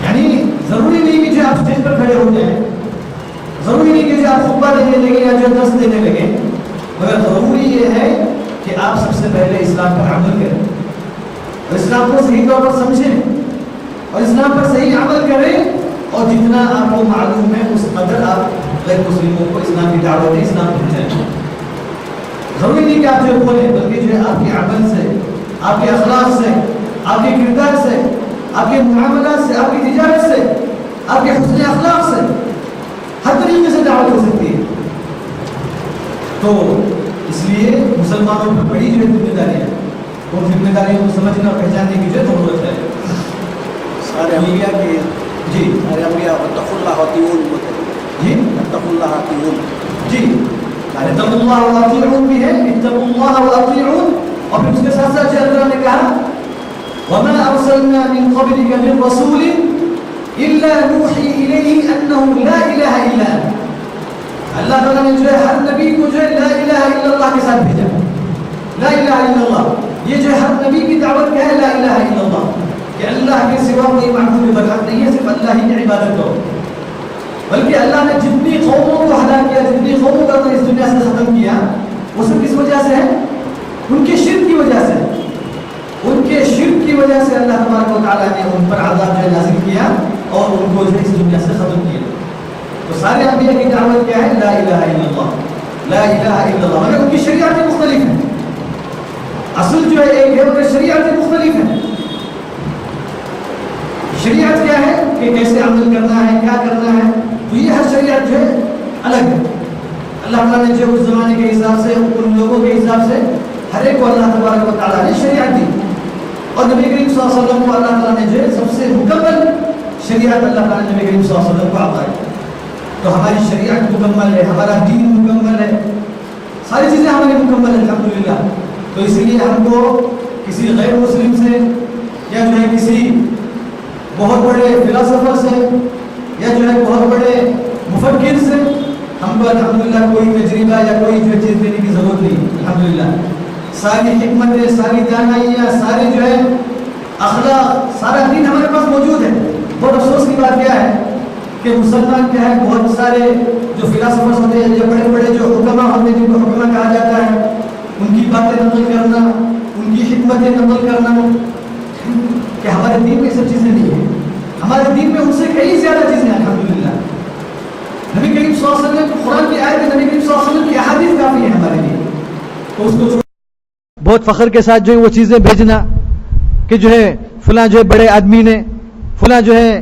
یعنی ضروری نہیں کہ جو آپ اسٹیج پر کھڑے ہو جائیں، ضروری نہیں کہ جو آپ خطبہ دینے لگے یا جو درس دینے لگے، مگر ضروری یہ ہے کہ آپ سب سے پہلے اسلام پر عمل کریں، اور اسلام کو صحیح طور پر سمجھیں، اور اسلام پر صحیح عمل کریں، اور جتنا آپ کو معلوم ہے اس قدر آپ غیر مسلموں کو اسلام کی دعوت اسلام پہنچائیں. ضروری نہیں کہ آپ جو بولیں، بلکہ جو ہے آپ کے عمل سے، آپ کے اخلاق سے، آپ کے کردار سے، آپ کے معاملات سے، آپ کی تجارت سے، آپ کے حسن اخلاق سے ہر طریقے سے دعوت ہو سکتی ہے. تو اس لیے مسلمانوں پر بڑی جو ہے ذمہ داری ہے، اور ذمہ داریوں کو سمجھنا اور پہچاننے کی جو ہے ضرورت ہے. سارے انبیاء کے جی سارے انبیاء اتقوا اللہ واطیعون جی اتقوا اللہ واطیعون جی اتقوا اللہ واطیعون بھی ہے، اتقوا اللہ واطیعون. اور پھر اس کے ساتھ ساتھ اللہ نے کہا وما ارسلنا من قبلك من رسول الا نوحی الیہ انہ لا الہ الا انت. اللہ تعالیٰ نے جو ہے ہر نبی کو جو ہے لا الہ الا اللہ کے ساتھ بھیجا. لا الہ الا اللہ، یہ جو ہے ہر نبی کی دعوت کیا ہے؟ لا الہ الا اللہ. کہ اللہ کے سوا کوئی معبود برحق نہیں ہے، صرف اللہ ہی کی عبادت کرو. بلکہ اللہ نے جتنی قوموں کو ہلاک کیا، جتنی قوموں کو اس دنیا سے ختم کیا، وہ سب کس وجہ سے ہے؟ ان کے شرک کی وجہ سے. ان کے شرک کی وجہ سے اللہ تبارک و تعالیٰ نے ان پر عذاب جو نازل کیا اور ان کو جو اس دنیا سے ختم کیا. تو سارے انبیاء کی دعوت کیا ہے؟ لا الہ الا اللہ، لا الہ الا اللہ. مگر ان کی شریعتیں مختلف ہیں. اصل جو ہے ایک ہے، مگر شریعتیں مختلف ہیں. شریعت کیا ہے کہ کیسے عمل کرنا ہے، کیا کرنا ہے، تو یہ ہر شریعت جو ہے الگ ہے. اللہ تعالیٰ نے جو اس زمانے کے حساب سے، ان لوگوں کے حساب سے ہر ایک کو اللہ تبارک و تعالیٰ نے شریعت دی. اور نبی کریم صلی اللہ علیہ وسلم کو اللہ تعالیٰ نے جو ہے سب سے مکمل شریعت اللہ تعالیٰ نے نبی کریم صلی اللہ علیہ وسلم کو عطا کی. تو ہماری شریعت مکمل ہے، ہمارا دین مکمل ہے، ساری چیزیں ہماری مکمل ہیں الحمدللہ. تو اسی لیے ہم کو کسی غیر مسلم سے یا جو ہے کسی بہت بڑے فلاسفر سے یا جو ہے بہت بڑے مفکر سے ہم کو الحمدللہ کوئی تجربہ یا کوئی جو چیز دینے کی ضرورت نہیں. الحمدللہ ساری حکمتیں، ساری دانائیاں، ساری جو ہے اخلاق، سارا دین ہمارے پاس موجود ہے. بہت افسوس کی بات کیا ہے کہ مسلمان کیا ہے، بہت سارے جو فلاسفرز ہوتے ہیں یا بڑے بڑے جو حکماء ہوتے ہیں، جن کو حکماء کہا جاتا ہے، ان کی باتیں نقل کرنا، ان کی حکمتیں نقل کرنا، کہ ہمارے دین میں سب چیزیں نہیں ہیں. ہمارے دین میں ان سے کئی زیادہ چیزیں ہیں الحمدللہ. نبی کریم صلی اللہ علیہ وسلم قرآن کی آیت، نبی کریم صلی اللہ علیہ وسلم کی احادیث کافی ہیں ہمارے لیے. تو اس کو بہت فخر کے ساتھ جو ہے وہ چیزیں بھیجنا کہ جو ہے فلاں جو ہے بڑے آدمی نے، فلاں جو ہے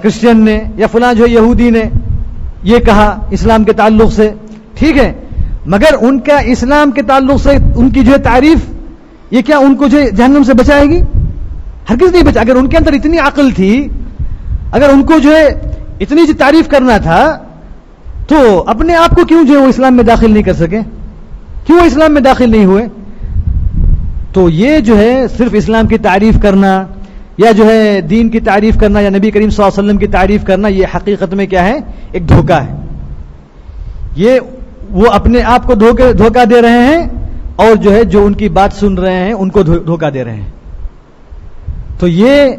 کرسچن نے، یا فلاں جو ہے یہودی نے یہ کہا اسلام کے تعلق سے. ٹھیک ہے، مگر ان کا اسلام کے تعلق سے ان کی جو ہے تعریف، یہ کیا ان کو جو ہے جہنم سے بچائے گی؟ ہرگز نہیں بچا. اگر ان کے اندر اتنی عقل تھی، اگر ان کو جو ہے اتنی جو تعریف کرنا تھا، تو اپنے آپ کو کیوں جو ہے وہ اسلام میں داخل نہیں کر سکے؟ کیوں اسلام میں داخل نہیں ہوئے؟ تو یہ جو ہے صرف اسلام کی تعریف کرنا یا جو ہے دین کی تعریف کرنا یا نبی کریم صلی اللہ علیہ وسلم کی تعریف کرنا، یہ حقیقت میں کیا ہے؟ ایک دھوکہ ہے. یہ وہ اپنے آپ کو دھوکہ دے رہے ہیں اور جو ہے جو ان کی بات سن رہے ہیں ان کو دھوکہ دے رہے ہیں. تو یہ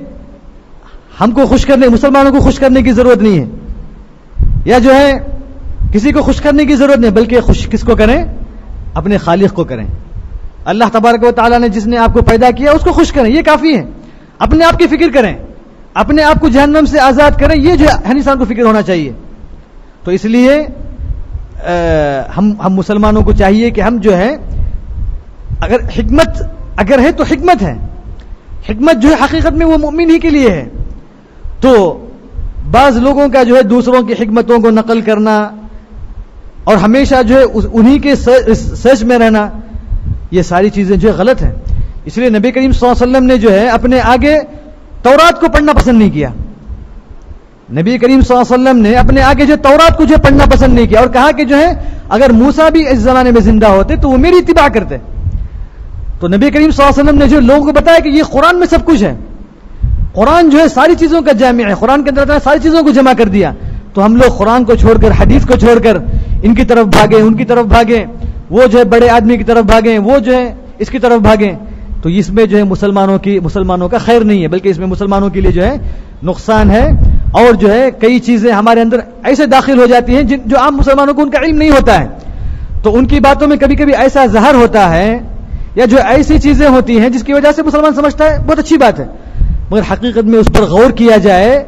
ہم کو خوش کرنے، مسلمانوں کو خوش کرنے کی ضرورت نہیں ہے، یا جو ہے کسی کو خوش کرنے کی ضرورت نہیں، بلکہ خوش کس کو کریں؟ اپنے خالق کو کریں. اللہ تبارک و تعالیٰ نے جس نے آپ کو پیدا کیا اس کو خوش کریں، یہ کافی ہے. اپنے آپ کی فکر کریں، اپنے آپ کو جہنم سے آزاد کریں، یہ جو ہر انسان کو فکر ہونا چاہیے. تو اس لیے ہم مسلمانوں کو چاہیے کہ ہم جو ہے، اگر حکمت اگر ہے تو حکمت ہے، حکمت جو ہے حقیقت میں وہ مومن ہی کے لیے ہے. تو بعض لوگوں کا جو ہے دوسروں کی حکمتوں کو نقل کرنا اور ہمیشہ جو ہے انہی کے سرچ میں رہنا، یہ ساری چیزیں جو ہے غلط ہیں. اس لیے نبی کریم صلی اللہ علیہ وسلم نے جو ہے اپنے آگے تورات کو پڑھنا پسند نہیں کیا. نبی کریم صلی اللہ علیہ وسلم نے اپنے آگے جو تورات کو جو پڑھنا پسند نہیں کیا، اور کہا کہ جو ہے اگر موسیٰ بھی اس زمانے میں زندہ ہوتے تو وہ میری اتباع کرتے. تو نبی کریم صلی اللہ علیہ وسلم نے جو لوگوں کو بتایا کہ یہ قرآن میں سب کچھ ہے، قرآن جو ہے ساری چیزوں کا جامع ہے، قرآن کے اندر ساری چیزوں کو جمع کر دیا. تو ہم لوگ قرآن کو چھوڑ کر، حدیث کو چھوڑ کر ان کی طرف بھاگیں، ان کی طرف بھاگیں، وہ جو ہے بڑے آدمی کی طرف بھاگیں، وہ جو ہے اس کی طرف بھاگیں. تو اس میں جو ہے مسلمانوں کا خیر نہیں ہے، بلکہ اس میں مسلمانوں کے لیے جو ہے نقصان ہے. اور جو ہے کئی چیزیں ہمارے اندر ایسے داخل ہو جاتی ہیں جو عام مسلمانوں کو ان کا علم نہیں ہوتا ہے. تو ان کی باتوں میں کبھی کبھی ایسا زہر ہوتا ہے یا جو ایسی چیزیں ہوتی ہیں جس کی وجہ سے مسلمان سمجھتا ہے بہت اچھی بات ہے، مگر حقیقت میں اس پر غور کیا جائے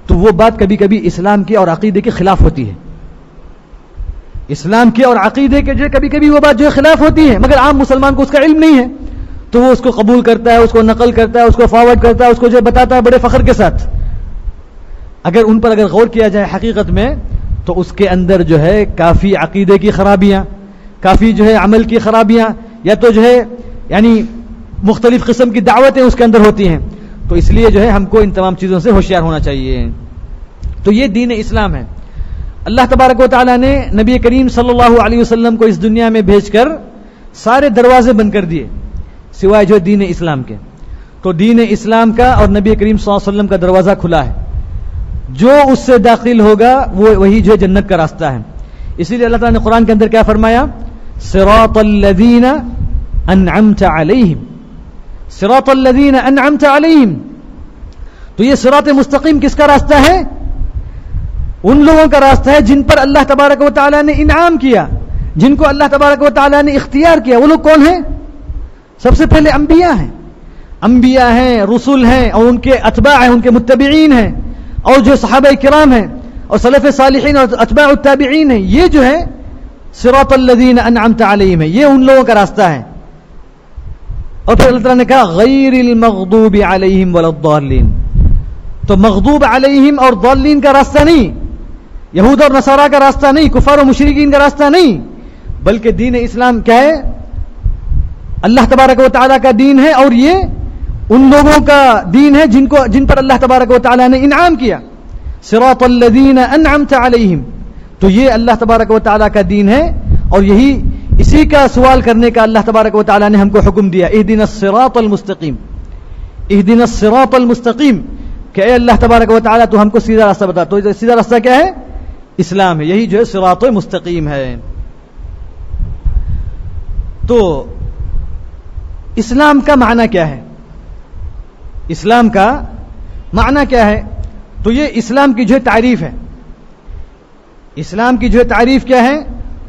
تو وہ بات کبھی کبھی اسلام کی اور عقیدے کے خلاف ہوتی ہے. اسلام کے اور عقیدے کے جو کبھی کبھی وہ بات جو ہے خلاف ہوتی ہے، مگر عام مسلمان کو اس کا علم نہیں ہے تو وہ اس کو قبول کرتا ہے، اس کو نقل کرتا ہے، اس کو فارورڈ کرتا ہے، اس کو جو بتاتا ہے بڑے فخر کے ساتھ. اگر ان پر غور کیا جائے حقیقت میں تو اس کے اندر جو ہے کافی عقیدے کی خرابیاں، کافی جو ہے عمل کی خرابیاں، یا تو جو ہے یعنی مختلف قسم کی دعوتیں اس کے اندر ہوتی ہیں. تو اس لیے جو ہے ہم کو ان تمام چیزوں سے ہوشیار ہونا چاہیے. تو یہ دین اسلام ہے. اللہ تبارک و تعالیٰ نے نبی کریم صلی اللہ علیہ وسلم کو اس دنیا میں بھیج کر سارے دروازے بند کر دیے سوائے جو دین اسلام کے. تو دین اسلام کا اور نبی کریم صلی اللہ علیہ وسلم کا دروازہ کھلا ہے، جو اس سے داخل ہوگا وہی جو ہے جنت کا راستہ ہے. اسی لیے اللہ تعالیٰ نے قرآن کے اندر کیا فرمایا؟ صراط الذین انعمت علیہم، صراط الذین انعمت علیہم، تو یہ صراط مستقیم کس کا راستہ ہے؟ ان لوگوں کا راستہ ہے جن پر اللہ تبارک و تعالیٰ نے انعام کیا، جن کو اللہ تبارک و تعالیٰ نے اختیار کیا. وہ لوگ کون ہیں؟ سب سے پہلے انبیاء ہیں، انبیاء ہیں، رسول ہیں، اور ان کے اتباع ہیں، ان کے متبعین ہیں، اور جو صحابہ کرام ہیں اور سلف صالحین اور اتباع التابعین ہیں. یہ جو ہے صراط الذین انعمت علیہم ہے، یہ ان لوگوں کا راستہ ہے. اور پھر اللہ تعالیٰ نے کہا غیر المغضوب علیہم ولا الضالین. تو مغضوب علیہم اور ضالین کا راستہ نہیں، یہود اور نصارہ کا راستہ نہیں، کفار و مشرکین کا راستہ نہیں، بلکہ دین اسلام کیا ہے؟ اللہ تبارک و تعالیٰ کا دین ہے، اور یہ ان لوگوں کا دین ہے جن پر اللہ تبارک و تعالیٰ نے انعام کیا. صراط الذین انعمت علیہم، تو یہ اللہ تبارک و تعالیٰ کا دین ہے، اور یہی اسی کا سوال کرنے کا اللہ تبارک و تعالیٰ نے ہم کو حکم دیا. اہدنا الصراط المستقیم، اہدنا الصراط المستقیم، کہ اے اللہ تبارک و تعالیٰ تو ہم کو سیدھا راستہ بتا. تو سیدھا راستہ کیا ہے؟ اسلام ہے، یہی جو ہے صراط مستقیم ہے. تو اسلام کا معنی کیا ہے؟ اسلام کا معنی کیا ہے؟ تو یہ اسلام کی جو ہے تعریف ہے. اسلام کی جو ہے تعریف کیا ہے؟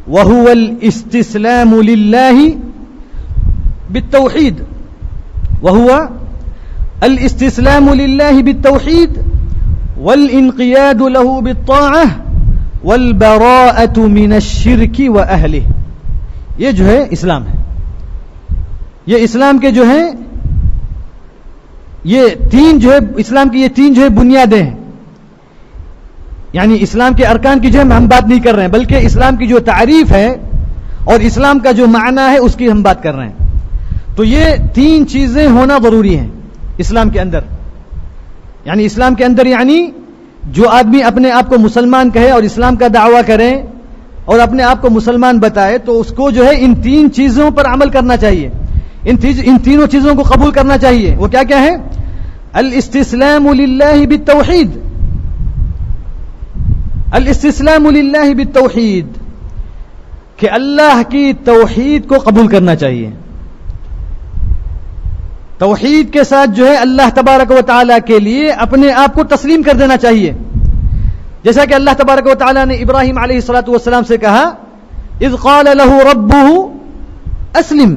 وَهُوَ الْإِسْتِسْلَامُ لِلَّهِ بِالتَّوْحِيدِ، وَهُوَ الْإِسْتِسْلَامُ لِلَّهِ بِالتَّوْحِيدِ وَالْإِنْقِيَادُ لَهُ بِالطَّاعَةِ وَالْبَرَاءَةُ مِنَ الشِّرْكِ وَأَهْلِهِ. یہ جو ہے اسلام ہے. یہ اسلام کے جو ہیں یہ تین جو ہے اسلام کی یہ تین جو ہے بنیادیں ہیں. یعنی اسلام کے ارکان کی جو ہے ہم بات نہیں کر رہے ہیں، بلکہ اسلام کی جو تعریف ہے اور اسلام کا جو معنی ہے اس کی ہم بات کر رہے ہیں. تو یہ تین چیزیں ہونا ضروری ہیں اسلام کے اندر. یعنی اسلام کے اندر یعنی جو آدمی اپنے آپ کو مسلمان کہے اور اسلام کا دعویٰ کرے اور اپنے آپ کو مسلمان بتائے، تو اس کو جو ہے ان تین چیزوں پر عمل کرنا چاہیے، ان تینوں چیزوں کو قبول کرنا چاہیے. وہ کیا کیا ہے؟ الاستسلام للہ بالتوحید، الاستسلام للہ بالتوحید، کہ اللہ کی توحید کو قبول کرنا چاہیے. توحید کے ساتھ جو ہے اللہ تبارک و تعالیٰ کے لیے اپنے آپ کو تسلیم کر دینا چاہیے. جیسا کہ اللہ تبارک و تعالیٰ نے ابراہیم علیہ الصلوۃ والسلام سے کہا اذ قال له ربه اسلم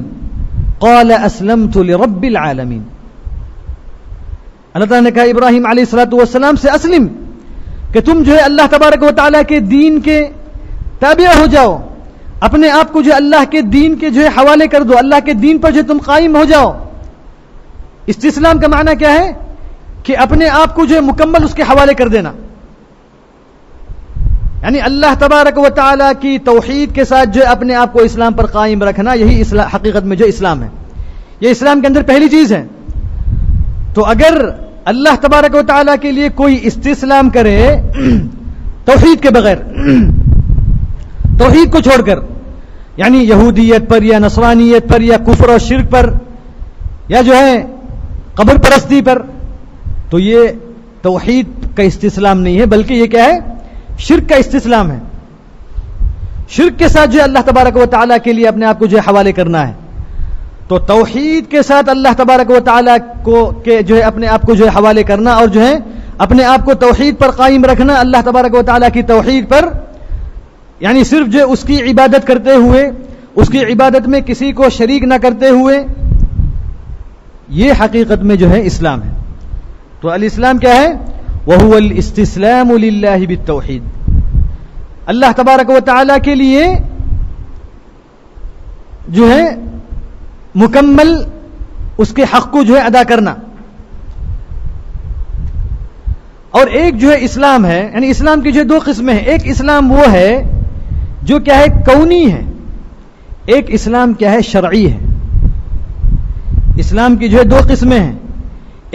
قال اسلمت لرب العالمین. اللہ تعالیٰ نے کہا ابراہیم علیہ الصلوۃ والسلام سے اسلم، کہ تم جو ہے اللہ تبارک و تعالیٰ کے دین کے تابع ہو جاؤ، اپنے آپ کو جو ہے اللہ کے دین کے جو ہے حوالے کر دو، اللہ کے دین پر جو تم قائم ہو جاؤ. استسلام کا معنی کیا ہے؟ کہ اپنے آپ کو جو ہے مکمل اس کے حوالے کر دینا. یعنی اللہ تبارک و تعالیٰ کی توحید کے ساتھ جو ہے اپنے آپ کو اسلام پر قائم رکھنا، یہی حقیقت میں جو اسلام ہے. یہ اسلام کے اندر پہلی چیز ہے. تو اگر اللہ تبارک و تعالیٰ کے لیے کوئی استسلام کرے توحید کے بغیر، توحید کو چھوڑ کر، یعنی یہودیت پر یا نصرانیت پر یا کفر و شرک پر یا جو ہے قبر پرستی پر، تو یہ توحید کا استسلام نہیں ہے، بلکہ یہ کیا ہے؟ شرک کا استسلام ہے. شرک کے ساتھ جو ہے اللہ تبارک و تعالیٰ کے لیے اپنے آپ کو جو ہے حوالے کرنا ہے. تو توحید کے ساتھ اللہ تبارک و تعالیٰ کو کے جو ہے اپنے آپ کو جو ہے حوالے کرنا، اور جو ہے اپنے آپ کو توحید پر قائم رکھنا، اللہ تبارک و تعالیٰ کی توحید پر، یعنی صرف جو اس کی عبادت کرتے ہوئے، اس کی عبادت میں کسی کو شریک نہ کرتے ہوئے، یہ حقیقت میں جو ہے اسلام ہے. تو الاسلام کیا ہے؟ وَهُوَ الْإِسْتِسْلَامُ لِلَّهِ بِالتَّوْحِيدِ، اللہ تبارک و تعالیٰ کے لیے جو ہے مکمل اس کے حق کو جو ہے ادا کرنا. اور ایک جو ہے اسلام ہے، یعنی اسلام کی جو ہے دو قسمیں ہیں. ایک اسلام وہ ہے جو کیا ہے؟ کونی ہے. ایک اسلام کیا ہے؟ شرعی ہے. اسلام کی جو ہے دو قسمیں ہیں.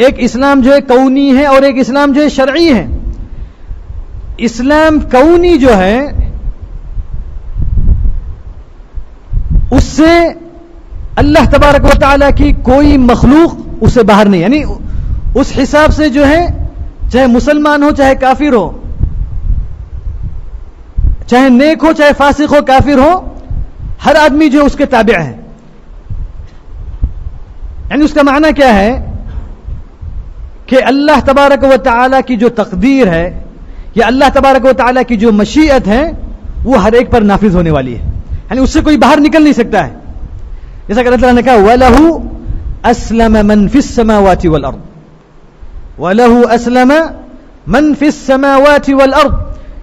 ایک اسلام جو ہے کونی ہے اور ایک اسلام جو ہے شرعی ہے. اسلام کونی جو ہے اس سے اللہ تبارک و تعالیٰ کی کوئی مخلوق اس سے باہر نہیں، یعنی اس حساب سے جو ہے چاہے مسلمان ہو چاہے کافر ہو، چاہے نیک ہو چاہے فاسق ہو کافر ہو، ہر آدمی جو اس کے تابع ہے. یعنی اس کا معنی کیا ہے کہ اللہ تبارک و تعالیٰ کی جو تقدیر ہے یا اللہ تبارک و تعالیٰ کی جو مشیت ہے وہ ہر ایک پر نافذ ہونے والی ہے، یعنی اس سے کوئی باہر نکل نہیں سکتا ہے. جیسا کہ اللہ تعالیٰ نے کہا وَلَهُ أَسْلَمَ مَنْ فِي السَّمَاوَاتِ وَالْأَرْضِ، وَلَهُ أَسْلَمَ مَنْ فِي السَّمَاوَاتِ وَالْأَرْضِ،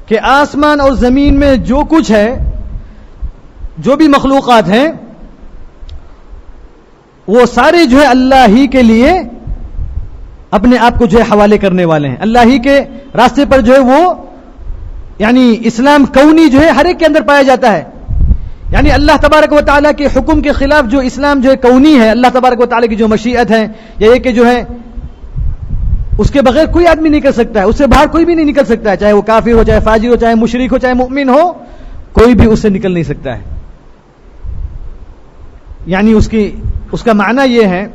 کہ آسمان اور زمین میں جو کچھ ہے، جو بھی مخلوقات ہیں، وہ سارے جو ہے اللہ ہی کے لیے اپنے آپ کو جو ہے حوالے کرنے والے ہیں. اللہ ہی کے راستے پر جو ہے وہ یعنی اسلام کونی جو ہے ہر ایک کے اندر پایا جاتا ہے. یعنی اللہ تبارک و تعالیٰ کے حکم کے خلاف جو اسلام جو ہے کونی ہے، اللہ تبارک و تعالیٰ کی جو مشیت ہے یا یہ کہ جو ہے اس کے بغیر کوئی آدمی نہیں کر سکتا ہے، اس سے باہر کوئی بھی نہیں نکل سکتا ہے، چاہے وہ کافر ہو، چاہے فاجر ہو، چاہے مشرک ہو، چاہے مؤمن ہو، کوئی بھی اس سے نکل نہیں سکتا ہے. یعنی اس کا معنی یہ ہے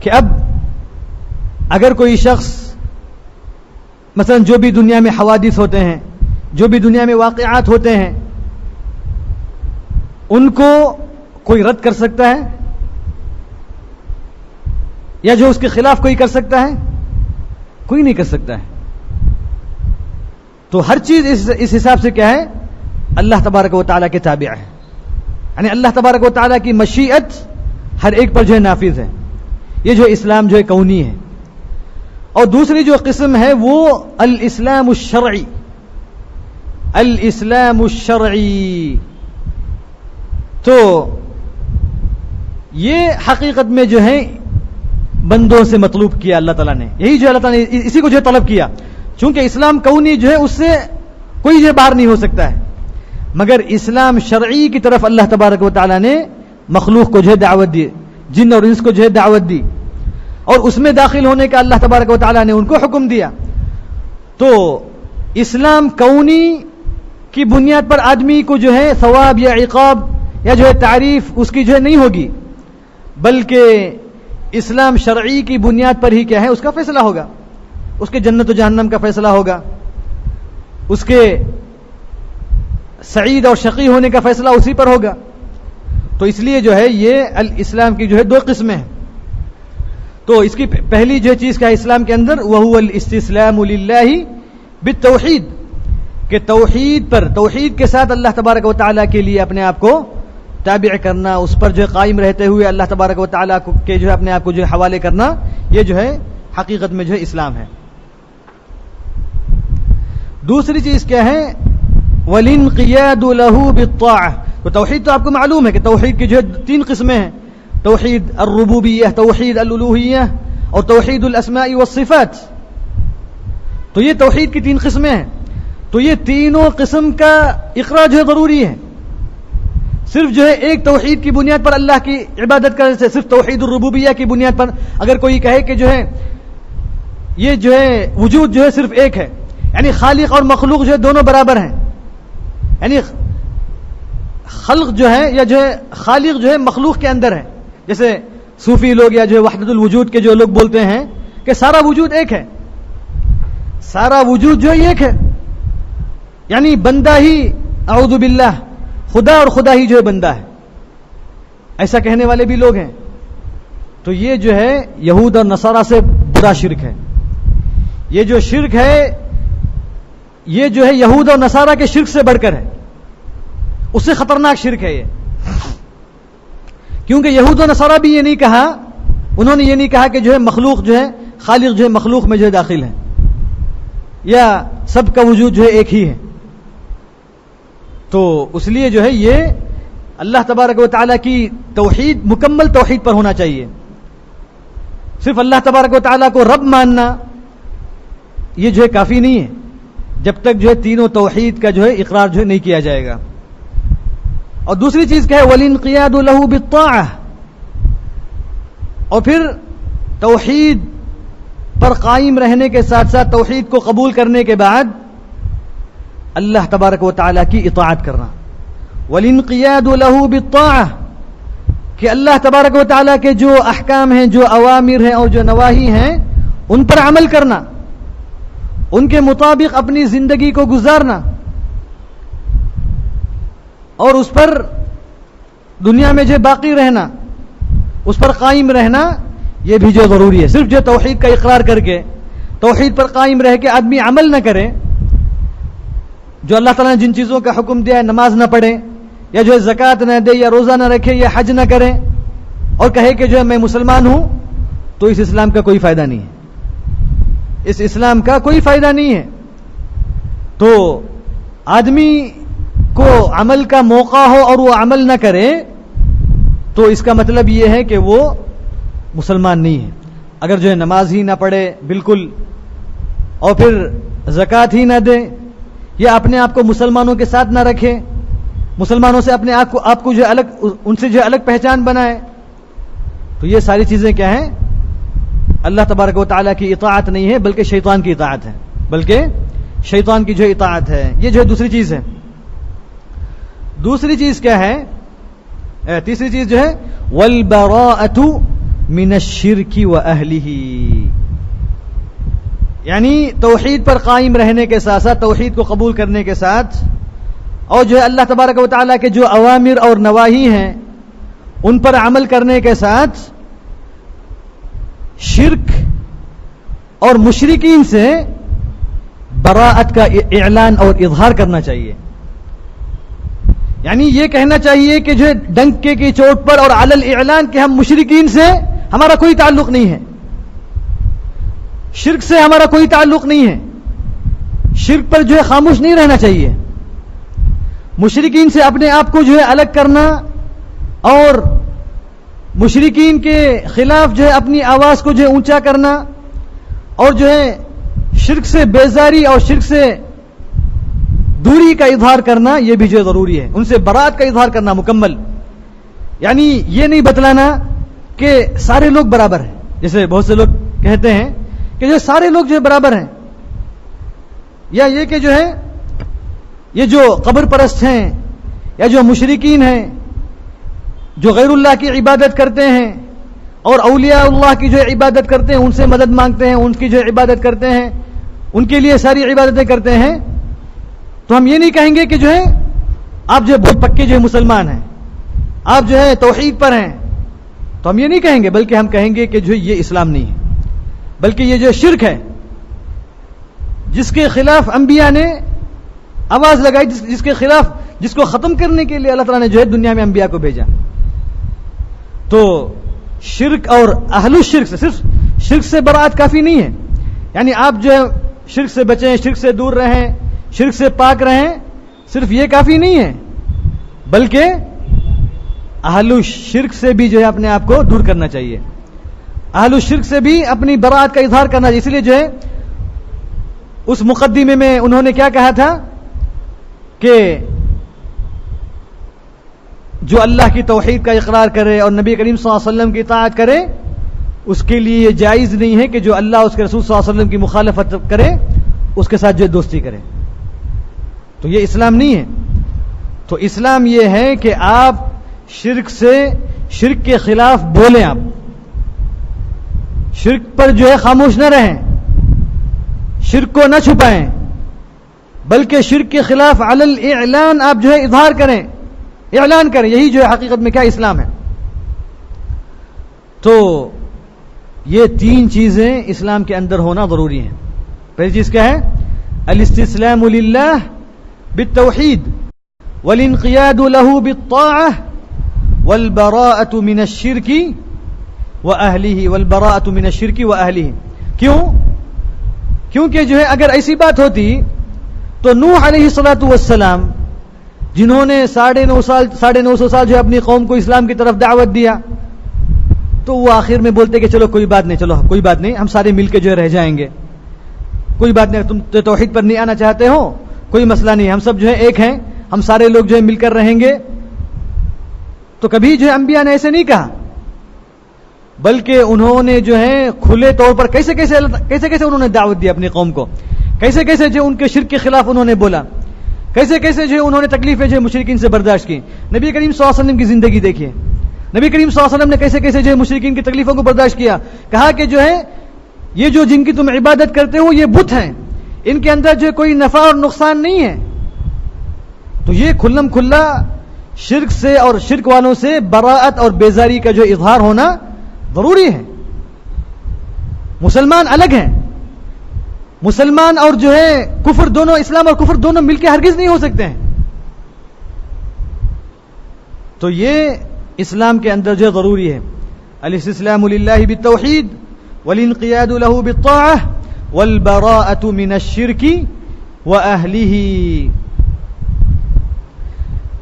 کہ اب اگر کوئی شخص مثلا جو بھی دنیا میں حوادث ہوتے ہیں، جو بھی دنیا میں واقعات ہوتے ہیں، ان کو کوئی رد کر سکتا ہے یا جو اس کے خلاف کوئی کر سکتا ہے؟ کوئی نہیں کر سکتا ہے. تو ہر چیز اس حساب سے کیا ہے؟ اللہ تبارک و تعالیٰ کے تابع ہے. یعنی اللہ تبارک و تعالیٰ کی مشیت ہر ایک پر جو ہے نافذ ہے. یہ جو اسلام جو ہے کونی ہے. اور دوسری جو قسم ہے وہ الاسلام الشرعی. الاسلام الشرعی تو یہ حقیقت میں جو ہے بندوں سے مطلوب کیا اللہ تعالیٰ نے. یہی جو اللہ تعالیٰ نے اسی کو جو ہے طلب کیا، چونکہ اسلام کونی جو ہے اس سے کوئی جو ہے باہر نہیں ہو سکتا ہے، مگر اسلام شرعی کی طرف اللہ تبارک و تعالیٰ نے مخلوق کو جو ہے دعوت دی، جن اور انس کو جو ہے دعوت دی، اور اس میں داخل ہونے کا اللہ تبارک و تعالیٰ نے ان کو حکم دیا. تو اسلام کونی کی بنیاد پر آدمی کو جو ہے ثواب یا عقاب یا جو ہے تعریف اس کی جو ہے نہیں ہوگی، بلکہ اسلام شرعی کی بنیاد پر ہی کیا ہے اس کا فیصلہ ہوگا. اس کے جنت و جہنم کا فیصلہ ہوگا، اس کے سعید اور شقی ہونے کا فیصلہ اسی پر ہوگا. تو اس لیے جو ہے یہ الاسلام کی جو ہے دو قسمیں ہیں. تو اس کی پہلی جو چیز کا اسلام کے اندر وہو الاستسلام للہ بالتوحید، کہ توحید پر، توحید کے ساتھ اللہ تبارک و تعالیٰ کے لیے اپنے آپ کو تابع کرنا، اس پر جو ہے قائم رہتے ہوئے اللہ تبارک و تعالیٰ کے جو ہے اپنے آپ کو جو ہے حوالے کرنا، یہ جو ہے حقیقت میں جو ہے اسلام ہے. دوسری چیز کیا ہے؟ والانقیاد له بالطاعہ. تو توحید تو آپ کو معلوم ہے کہ توحید کی جو ہے تین قسمیں ہیں، توحید الربوبیہ، توحید الالوہیہ اور توحید الاسماء والصفات. تو یہ توحید کی تین قسمیں ہیں. تو یہ تینوں قسم کا اقرار جو ہے ضروری ہے. صرف جو ہے ایک توحید کی بنیاد پر اللہ کی عبادت کرنے سے، صرف توحید الربوبیہ کی بنیاد پر اگر کوئی کہے کہ جو ہے یہ جو ہے وجود جو ہے صرف ایک ہے، یعنی خالق اور مخلوق جو ہے دونوں برابر ہیں، یعنی خلق جو ہے یا جو ہے خالق جو ہے مخلوق کے اندر ہے، جیسے صوفی لوگ یا جو ہے وحدت الوجود کے جو لوگ بولتے ہیں کہ سارا وجود ایک ہے، سارا وجود جو ہے ایک ہے، یعنی بندہ ہی اعوذ باللہ خدا اور خدا ہی جو ہے بندہ ہے، ایسا کہنے والے بھی لوگ ہیں. تو یہ جو ہے یہود اور نصارہ سے برا شرک ہے. یہ جو شرک ہے یہ جو ہے یہود اور نصارہ کے شرک سے بڑھ کر ہے، اس سے خطرناک شرک ہے یہ. کیونکہ یہود و نصارہ بھی یہ نہیں کہا، انہوں نے یہ نہیں کہا کہ جو ہے مخلوق جو ہے خالق جو ہے مخلوق میں جو ہے داخل ہے یا سب کا وجود جو ہے ایک ہی ہے. تو اس لیے جو ہے یہ اللہ تبارک و تعالیٰ کی توحید مکمل توحید پر ہونا چاہیے. صرف اللہ تبارک و تعالیٰ کو رب ماننا یہ جو ہے کافی نہیں ہے جب تک جو ہے تینوں توحید کا جو ہے اقرار جو ہے نہیں کیا جائے گا. اور دوسری چیز کیا ہے؟ والانقیاد له بالطاعہ. اور پھر توحید پر قائم رہنے کے ساتھ ساتھ توحید کو قبول کرنے کے بعد اللہ تبارک و تعالیٰ کی اطاعت کرنا. والانقیاد له بالطاعہ، کہ اللہ تبارک و تعالیٰ کے جو احکام ہیں، جو اوامر ہیں اور جو نواہی ہیں ان پر عمل کرنا، ان کے مطابق اپنی زندگی کو گزارنا اور اس پر دنیا میں جو باقی رہنا، اس پر قائم رہنا. یہ بھی جو ضروری ہے. صرف جو توحید کا اقرار کر کے توحید پر قائم رہ کے آدمی عمل نہ کرے, جو اللہ تعالیٰ نے جن چیزوں کا حکم دیا ہے, نماز نہ پڑھے یا جو ہے زکوٰۃ نہ دے یا روزہ نہ رکھے یا حج نہ کرے اور کہے کہ جو ہے میں مسلمان ہوں, تو اس اسلام کا کوئی فائدہ نہیں ہے. اس اسلام کا کوئی فائدہ نہیں ہے. تو آدمی کو عمل کا موقع ہو اور وہ عمل نہ کرے تو اس کا مطلب یہ ہے کہ وہ مسلمان نہیں ہے. اگر جو ہے نماز ہی نہ پڑھے بالکل, اور پھر زکوٰۃ ہی نہ دے, یا اپنے آپ کو مسلمانوں کے ساتھ نہ رکھے, مسلمانوں سے اپنے آپ کو جو ہے الگ, ان سے جو ہے الگ پہچان بنائے, تو یہ ساری چیزیں کیا ہیں؟ اللہ تبارک و تعالیٰ کی اطاعت نہیں ہے بلکہ شیطان کی اطاعت ہے, بلکہ شیطان کی جو اطاعت ہے. یہ جو ہے دوسری چیز ہے. دوسری چیز کیا ہے؟ تیسری چیز جو ہے والبراءۃ من الشرک واہلہ, یعنی توحید پر قائم رہنے کے ساتھ ساتھ, توحید کو قبول کرنے کے ساتھ, اور جو ہے اللہ تبارک و تعالیٰ کے جو اوامر اور نواہی ہیں ان پر عمل کرنے کے ساتھ شرک اور مشرکین سے براءت کا اعلان اور اظہار کرنا چاہیے. یعنی یہ کہنا چاہیے کہ جو ہے ڈنکے کی چوٹ پر اور علی الاعلان کہ ہم مشرکین سے ہمارا کوئی تعلق نہیں ہے, شرک سے ہمارا کوئی تعلق نہیں ہے. شرک پر جو ہے خاموش نہیں رہنا چاہیے. مشرکین سے اپنے آپ کو جو ہے الگ کرنا اور مشرکین کے خلاف جو ہے اپنی آواز کو جو ہے اونچا کرنا, اور جو ہے شرک سے بیزاری اور شرک سے دوری کا اظہار کرنا, یہ بھی جو ہے ضروری ہے. ان سے برات کا اظہار کرنا مکمل, یعنی یہ نہیں بتلانا کہ سارے لوگ برابر ہیں, جیسے بہت سے لوگ کہتے ہیں کہ جو سارے لوگ جو ہے برابر ہیں, یا یہ کہ جو ہے یہ جو قبر پرست ہیں یا جو مشرکین ہیں جو غیر اللہ کی عبادت کرتے ہیں اور اولیاء اللہ کی جو عبادت کرتے ہیں, ان سے مدد مانگتے ہیں, ان کی جو عبادت کرتے ہیں, ان کے لیے ساری عبادتیں کرتے ہیں, تو ہم یہ نہیں کہیں گے کہ جو ہے آپ جو ہے بہت پکے جو ہے مسلمان ہیں, آپ جو ہے توحید پر ہیں, تو ہم یہ نہیں کہیں گے, بلکہ ہم کہیں گے کہ جو یہ اسلام نہیں ہے, بلکہ یہ جو شرک ہے جس کے خلاف انبیاء نے آواز لگائی, جس کے خلاف, جس کو ختم کرنے کے لیے اللہ تعالیٰ نے جو ہے دنیا میں انبیاء کو بھیجا. تو شرک اور اہل الشرک سے, صرف شرک سے برات کافی نہیں ہے, یعنی آپ جو ہے شرک سے بچیں, شرک سے دور رہیں, شرک سے پاک رہیں, صرف یہ کافی نہیں ہے, بلکہ اہل الشرک سے بھی جو ہے اپنے آپ کو دور کرنا چاہیے. اہل الشرک سے بھی اپنی برات کا اظہار کرنا چاہیے. اس لیے جو ہے اس مقدمے میں انہوں نے کیا کہا تھا کہ جو اللہ کی توحید کا اقرار کرے اور نبی کریم صلی اللہ علیہ وسلم کی اطاعت کرے, اس کے لیے یہ جائز نہیں ہے کہ جو اللہ اس کے رسول صلی اللہ علیہ وسلم کی مخالفت کرے اس کے ساتھ جو دوستی کرے. تو یہ اسلام نہیں ہے. تو اسلام یہ ہے کہ آپ شرک کے خلاف بولیں, آپ شرک پر جو ہے خاموش نہ رہیں, شرک کو نہ چھپائیں, بلکہ شرک کے خلاف علی الاعلان آپ جو ہے اظہار کریں, اعلان کریں. یہی جو ہے حقیقت میں کیا اسلام ہے. تو یہ تین چیزیں اسلام کے اندر ہونا ضروری ہیں. پہلی چیز کیا ہے؟ الاستسلام للہ بالتوحید والانقیاد له بالطاعہ والبراءۃ من الشرک واہلہ, والبراءۃ من الشرک واہلہ. کیونکہ جو ہے اگر ایسی بات ہوتی تو نوح علیہ الصلوۃ والسلام جنہوں نے 950 سال جو ہے اپنی قوم کو اسلام کی طرف دعوت دیا, تو وہ آخر میں بولتے کہ چلو کوئی بات نہیں, چلو کوئی بات نہیں, ہم سارے مل کے جو ہے رہ جائیں گے, کوئی بات نہیں, تم توحید پر نہیں آنا چاہتے ہو کوئی مسئلہ نہیں, ہم سب جو ہے ایک ہیں, ہم سارے لوگ جو ہے مل کر رہیں گے. تو کبھی جو ہے انبیاء نے ایسے نہیں کہا, بلکہ انہوں نے جو ہے کھلے طور پر کیسے انہوں نے دعوت دی اپنی قوم کو, کیسے جو ان کے شرک کے خلاف انہوں نے بولا, کیسے جو انہوں نے تکلیفیں جو مشرکین سے برداشت کی. نبی کریم صلی اللہ علیہ وسلم کی زندگی دیکھیے, نبی کریم صلی اللہ علیہ وسلم نے کیسے جو ہے مشرکین کی تکلیفوں کو برداشت کیا. کہا کہ جو ہے یہ جو جن کی تم عبادت کرتے ہو یہ بت ہیں, ان کے اندر جو کوئی نفع اور نقصان نہیں ہے. تو یہ کھلم کھلا شرک سے اور شرک والوں سے براءت اور بیزاری کا جو اظہار ہونا ضروری ہے. مسلمان الگ ہیں. مسلمان اور جو ہے کفر دونوں, اسلام اور کفر دونوں مل کے ہرگز نہیں ہو سکتے ہیں. تو یہ اسلام کے اندر جو ضروری ہے الاستسلام للہ بالتوحید والانقیاد له بالطاعة والبراءة من الشرک واہلہ.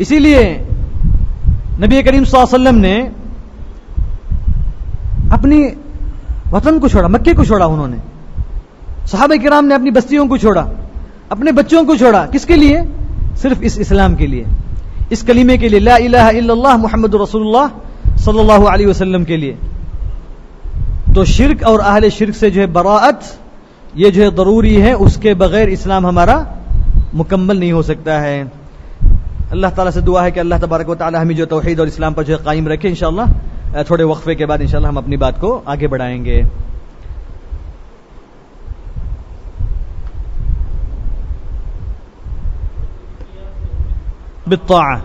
اسی لیے نبی کریم صلی اللہ علیہ وسلم نے اپنی وطن کو چھوڑا, مکے کو چھوڑا انہوں نے. صحابہ کرام نے اپنی بستیوں کو چھوڑا, اپنے بچوں کو چھوڑا. کس کے لیے؟ صرف اس اسلام کے لیے, اس کلمے کے لیے, لا الہ الا اللہ محمد رسول اللہ صلی اللہ علیہ وسلم کے لیے. تو شرک اور اہل شرک سے جو ہے براءت, یہ جو ہے ضروری ہے. اس کے بغیر اسلام ہمارا مکمل نہیں ہو سکتا ہے. اللہ تعالیٰ سے دعا ہے کہ اللہ تبارک و تعالیٰ ہمیں جو توحید اور اسلام پر جو ہے قائم رکھے. انشاءاللہ تھوڑے وقفے کے بعد انشاءاللہ ہم اپنی بات کو آگے بڑھائیں گے. بالطاعہ,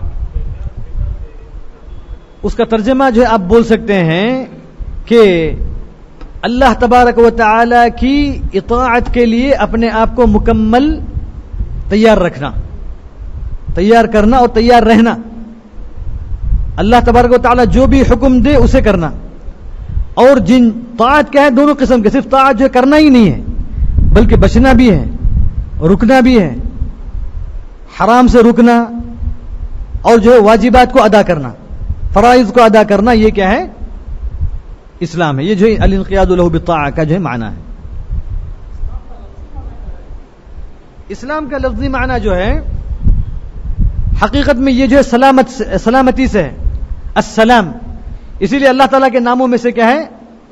اس کا ترجمہ جو ہے آپ بول سکتے ہیں کہ اللہ تبارک و تعالی کی اطاعت کے لیے اپنے آپ کو مکمل تیار رکھنا, تیار کرنا اور تیار رہنا. اللہ تبارک و تعالی جو بھی حکم دے اسے کرنا. اور جن طاعت کیا ہے, دونوں قسم کے, صرف طاعت جو ہے کرنا ہی نہیں ہے بلکہ بچنا بھی ہے, رکنا بھی ہے. حرام سے رکنا اور جو ہے واجبات کو ادا کرنا, فرائض کو ادا کرنا, یہ کیا ہے؟ اسلام ہے. یہ جو ہے الانقیاد له بالطاعہ کا جو ہے معنی ہے. اسلام کا لفظی معنی جو ہے حقیقت میں یہ جو ہے سلامتی سے ہے, السلام. اسی لیے اللہ تعالیٰ کے ناموں میں سے کیا ہے؟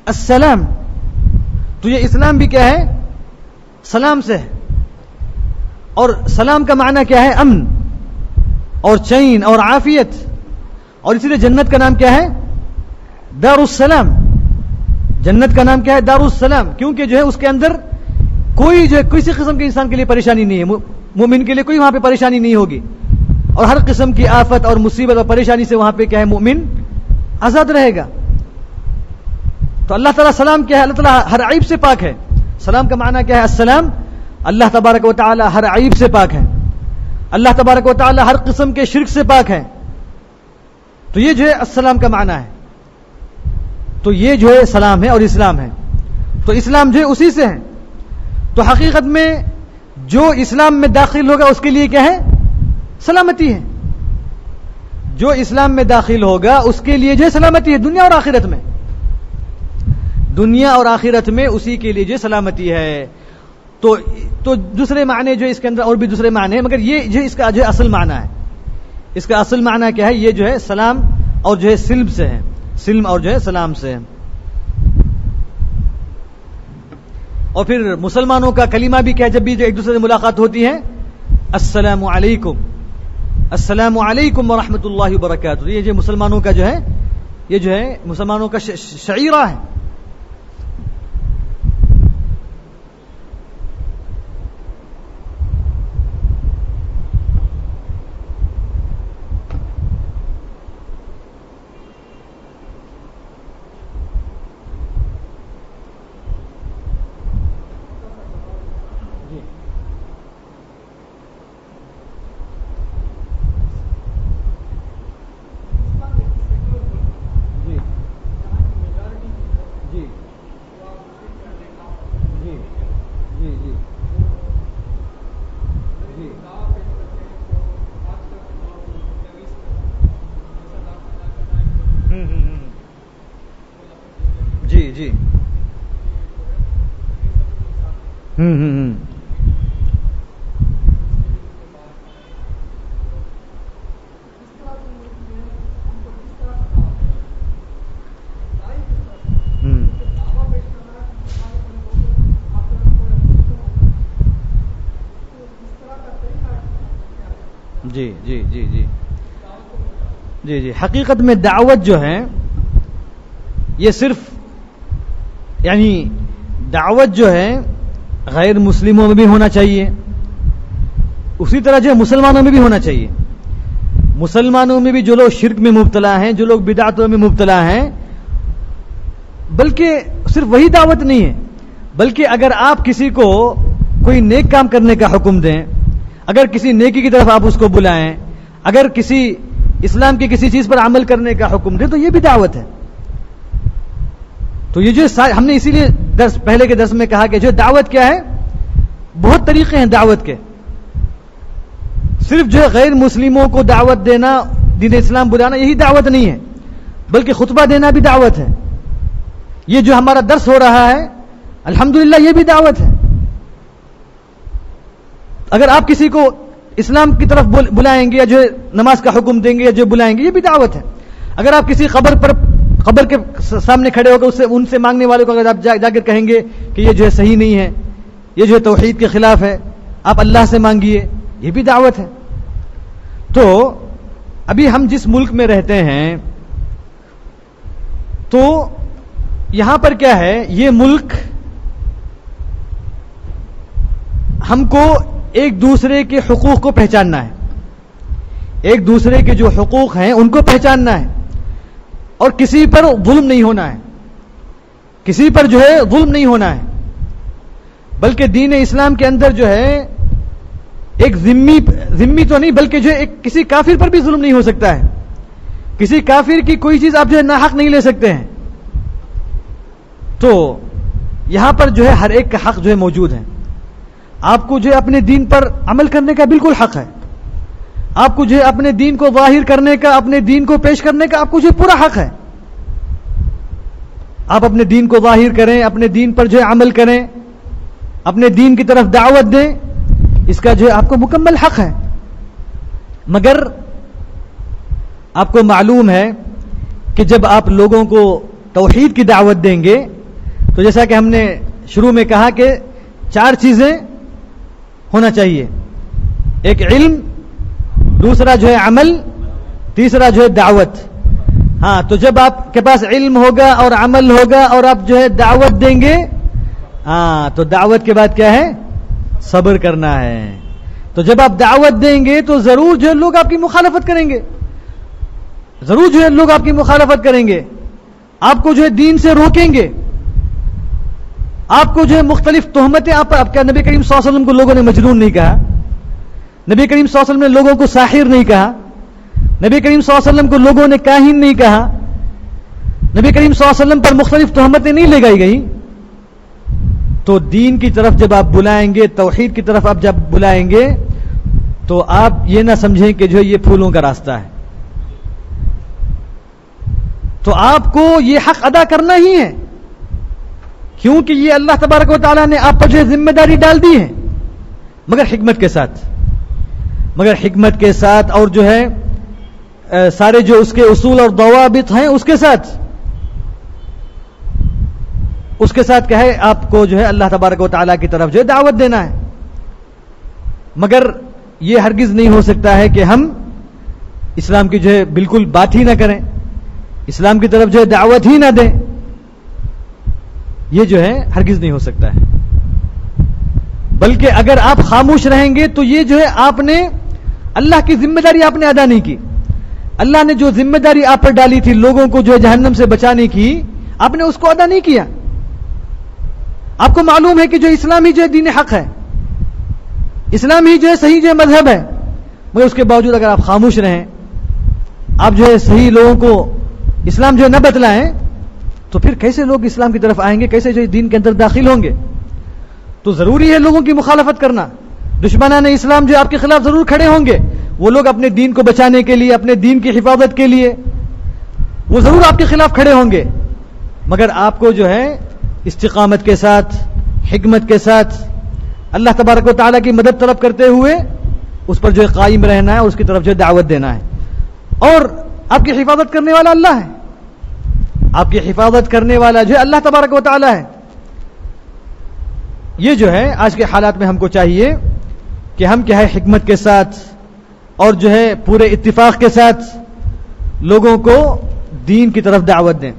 السلام. تو یہ اسلام بھی کیا ہے؟ سلام سے ہے. اور سلام کا معنی کیا ہے؟ امن اور چین اور عافیت. اور اسی لیے جنت کا نام کیا ہے؟ دار السلام. جنت کا نام کیا ہے؟ دار السلام. کیونکہ جو ہے اس کے اندر کوئی جو ہے کسی قسم کے انسان کے لیے پریشانی نہیں ہے, مومن کے لیے کوئی وہاں پہ پریشانی نہیں ہوگی. اور ہر قسم کی آفت اور مصیبت اور پریشانی سے وہاں پہ کیا ہے؟ مومن آزاد رہے گا. تو اللہ تعالیٰ سلام کیا ہے؟ اللہ تعالیٰ ہر عیب سے پاک ہے. سلام کا معنی کیا ہے؟ السلام. اللہ تبارک و تعالی ہر عیب سے پاک ہے. اللہ تبارک و تعالی ہر قسم کے شرک سے پاک ہے. تو یہ جو ہے السلام کا معنی ہے. تو یہ جو ہے سلام ہے اور اسلام ہے. تو اسلام جو ہے اسی سے ہے. تو حقیقت میں جو اسلام میں داخل ہوگا اس کے لیے کیا ہے؟ سلامتی ہے. جو اسلام میں داخل ہوگا اس کے لیے جو ہے سلامتی ہے, دنیا اور آخرت میں. دنیا اور آخرت میں اسی کے لیے جو ہے سلامتی ہے. تو دوسرے معنی جو اس کے اندر اور بھی دوسرے معنی ہیں, مگر یہ جو اس کا جو ہے اصل معنی ہے. اس کا اصل معنی کیا ہے؟ یہ جو ہے سلام اور جو ہے سلم سے ہے, سلم اور جو ہے سلام سے ہے. اور پھر مسلمانوں کا کلمہ بھی کیا ہے؟ جب بھی جو ایک دوسرے سے ملاقات ہوتی ہے, السلام علیکم, السلام علیکم ورحمۃ اللہ وبرکاتہ. یہ جو مسلمانوں کا جو ہے, یہ جو ہے مسلمانوں کا شعیرہ ہے. جی جی جی جی جی جی جی حقیقت میں دعوت جو ہے یہ صرف یعنی دعوت جو ہے غیر مسلموں میں بھی ہونا چاہیے, اسی طرح جو ہے مسلمانوں میں بھی ہونا چاہیے. مسلمانوں میں بھی جو لوگ شرک میں مبتلا ہیں, جو لوگ بدعتوں میں مبتلا ہیں, بلکہ صرف وہی دعوت نہیں ہے بلکہ اگر آپ کسی کو کوئی نیک کام کرنے کا حکم دیں، اگر کسی نیکی کی طرف آپ اس کو بلائیں، اگر کسی اسلام کی کسی چیز پر عمل کرنے کا حکم دیں، تو یہ بھی دعوت ہے. تو یہ جو ہم نے اسی لیے پہلے کے درس میں کہا کہ جو دعوت کیا ہے، بہت طریقے ہیں دعوت کے. صرف جو ہے غیر مسلموں کو دعوت دینا، دین اسلام بلانا، یہی دعوت نہیں ہے، بلکہ خطبہ دینا بھی دعوت ہے. یہ جو ہمارا درس ہو رہا ہے الحمدللہ یہ بھی دعوت ہے. اگر آپ کسی کو اسلام کی طرف بلائیں گے یا جو نماز کا حکم دیں گے یا جو بلائیں گے، یہ بھی دعوت ہے. اگر آپ کسی قبر کے سامنے کھڑے ہو کر ان سے مانگنے والوں کو اگر آپ جا کر کہیں گے کہ یہ جو ہے صحیح نہیں ہے، یہ جو ہے توحید کے خلاف ہے، آپ اللہ سے مانگیے، یہ بھی دعوت ہے. تو ابھی ہم جس ملک میں رہتے ہیں تو یہاں پر کیا ہے، یہ ملک ہم کو ایک دوسرے کے حقوق کو پہچاننا ہے، ایک دوسرے کے جو حقوق ہیں ان کو پہچاننا ہے، اور کسی پر ظلم نہیں ہونا ہے، کسی پر جو ہے ظلم نہیں ہونا ہے. بلکہ دین اسلام کے اندر جو ہے ایک ذمی تو نہیں، بلکہ جو ہے ایک کسی کافر پر بھی ظلم نہیں ہو سکتا ہے. کسی کافر کی کوئی چیز آپ جو ہے ناحق نہیں لے سکتے ہیں. تو یہاں پر جو ہے ہر ایک کا حق جو ہے موجود ہے. آپ کو جو ہے اپنے دین پر عمل کرنے کا بالکل حق ہے، آپ کو جو ہے اپنے دین کو ظاہر کرنے کا، اپنے دین کو پیش کرنے کا آپ کو جو ہے پورا حق ہے. آپ اپنے دین کو ظاہر کریں، اپنے دین پر جو ہے عمل کریں، اپنے دین کی طرف دعوت دیں، اس کا جو ہے آپ کو مکمل حق ہے. مگر آپ کو معلوم ہے کہ جب آپ لوگوں کو توحید کی دعوت دیں گے تو جیسا کہ ہم نے شروع میں کہا کہ 4 چیزیں ہونا چاہیے، ایک علم، دوسرا جو ہے عمل، تیسرا جو ہے دعوت. ہاں، تو جب آپ کے پاس علم ہوگا اور عمل ہوگا اور آپ جو ہے دعوت دیں گے، ہاں تو دعوت کے بعد کیا ہے، صبر کرنا ہے. تو جب آپ دعوت دیں گے تو ضرور جو ہے لوگ آپ کی مخالفت کریں گے، ضرور جو ہے لوگ آپ کی مخالفت کریں گے، آپ کو جو ہے دین سے روکیں گے، آپ کو جو ہے مختلف تہمتیں آپ کا. نبی کریم صلی اللہ علیہ وسلم کو لوگوں نے مجنون نہیں کہا، نبی کریم صلی اللہ علیہ وسلم نے لوگوں کو ساحر نہیں کہا، نبی کریم صلی اللہ علیہ وسلم کو لوگوں نے کاہن نہیں کہا، نبی کریم صلی اللہ علیہ وسلم پر مختلف تہمتیں نہیں لگائی گئی. تو دین کی طرف جب آپ بلائیں گے، توحید کی طرف آپ جب بلائیں گے تو آپ یہ نہ سمجھیں کہ جو ہے یہ پھولوں کا راستہ ہے. تو آپ کو یہ حق ادا کرنا ہی ہے، کیونکہ یہ اللہ تبارک و تعالیٰ نے آپ پر جو ہے ذمہ داری ڈال دی ہے، مگر حکمت کے ساتھ اور جو ہے سارے جو اس کے اصول اور ضوابط ہیں اس کے ساتھ کیا ہے، آپ کو جو ہے اللہ تبارک و تعالیٰ کی طرف جو ہے دعوت دینا ہے. مگر یہ ہرگز نہیں ہو سکتا ہے کہ ہم اسلام کی جو ہے بالکل بات ہی نہ کریں، اسلام کی طرف جو ہے دعوت ہی نہ دیں. یہ جو ہے ہرگز نہیں ہو سکتا ہے. بلکہ اگر آپ خاموش رہیں گے تو یہ جو ہے آپ نے اللہ کی ذمہ داری آپ نے ادا نہیں کی. اللہ نے جو ذمہ داری آپ پر ڈالی تھی لوگوں کو جو ہے جہنم سے بچانے کی، آپ نے اس کو ادا نہیں کیا. آپ کو معلوم ہے کہ جو اسلام ہی جو ہے دین حق ہے، اسلام ہی جو ہے صحیح جو ہے مذہب ہے، مگر اس کے باوجود اگر آپ خاموش رہیں، آپ جو ہے صحیح لوگوں کو اسلام جو ہے نہ بتلائیں، تو پھر کیسے لوگ اسلام کی طرف آئیں گے، کیسے جو دین کے اندر داخل ہوں گے؟ تو ضروری ہے لوگوں کی مخالفت کرنا. دشمنان اسلام جو آپ کے خلاف ضرور کھڑے ہوں گے، وہ لوگ اپنے دین کو بچانے کے لیے، اپنے دین کی حفاظت کے لیے وہ ضرور آپ کے خلاف کھڑے ہوں گے. مگر آپ کو جو ہے استقامت کے ساتھ، حکمت کے ساتھ اللہ تبارک و تعالیٰ کی مدد طلب کرتے ہوئے اس پر جو ہے قائم رہنا ہے، اس کی طرف جو ہے دعوت دینا ہے. اور آپ کی حفاظت کرنے والا اللہ ہے، آپ کی حفاظت کرنے والا جو ہے اللہ تبارک و تعالیٰ ہے. یہ جو ہے آج کے حالات میں ہم کو چاہیے کہ ہم کیا ہے حکمت کے ساتھ اور جو ہے پورے اتفاق کے ساتھ لوگوں کو دین کی طرف دعوت دیں.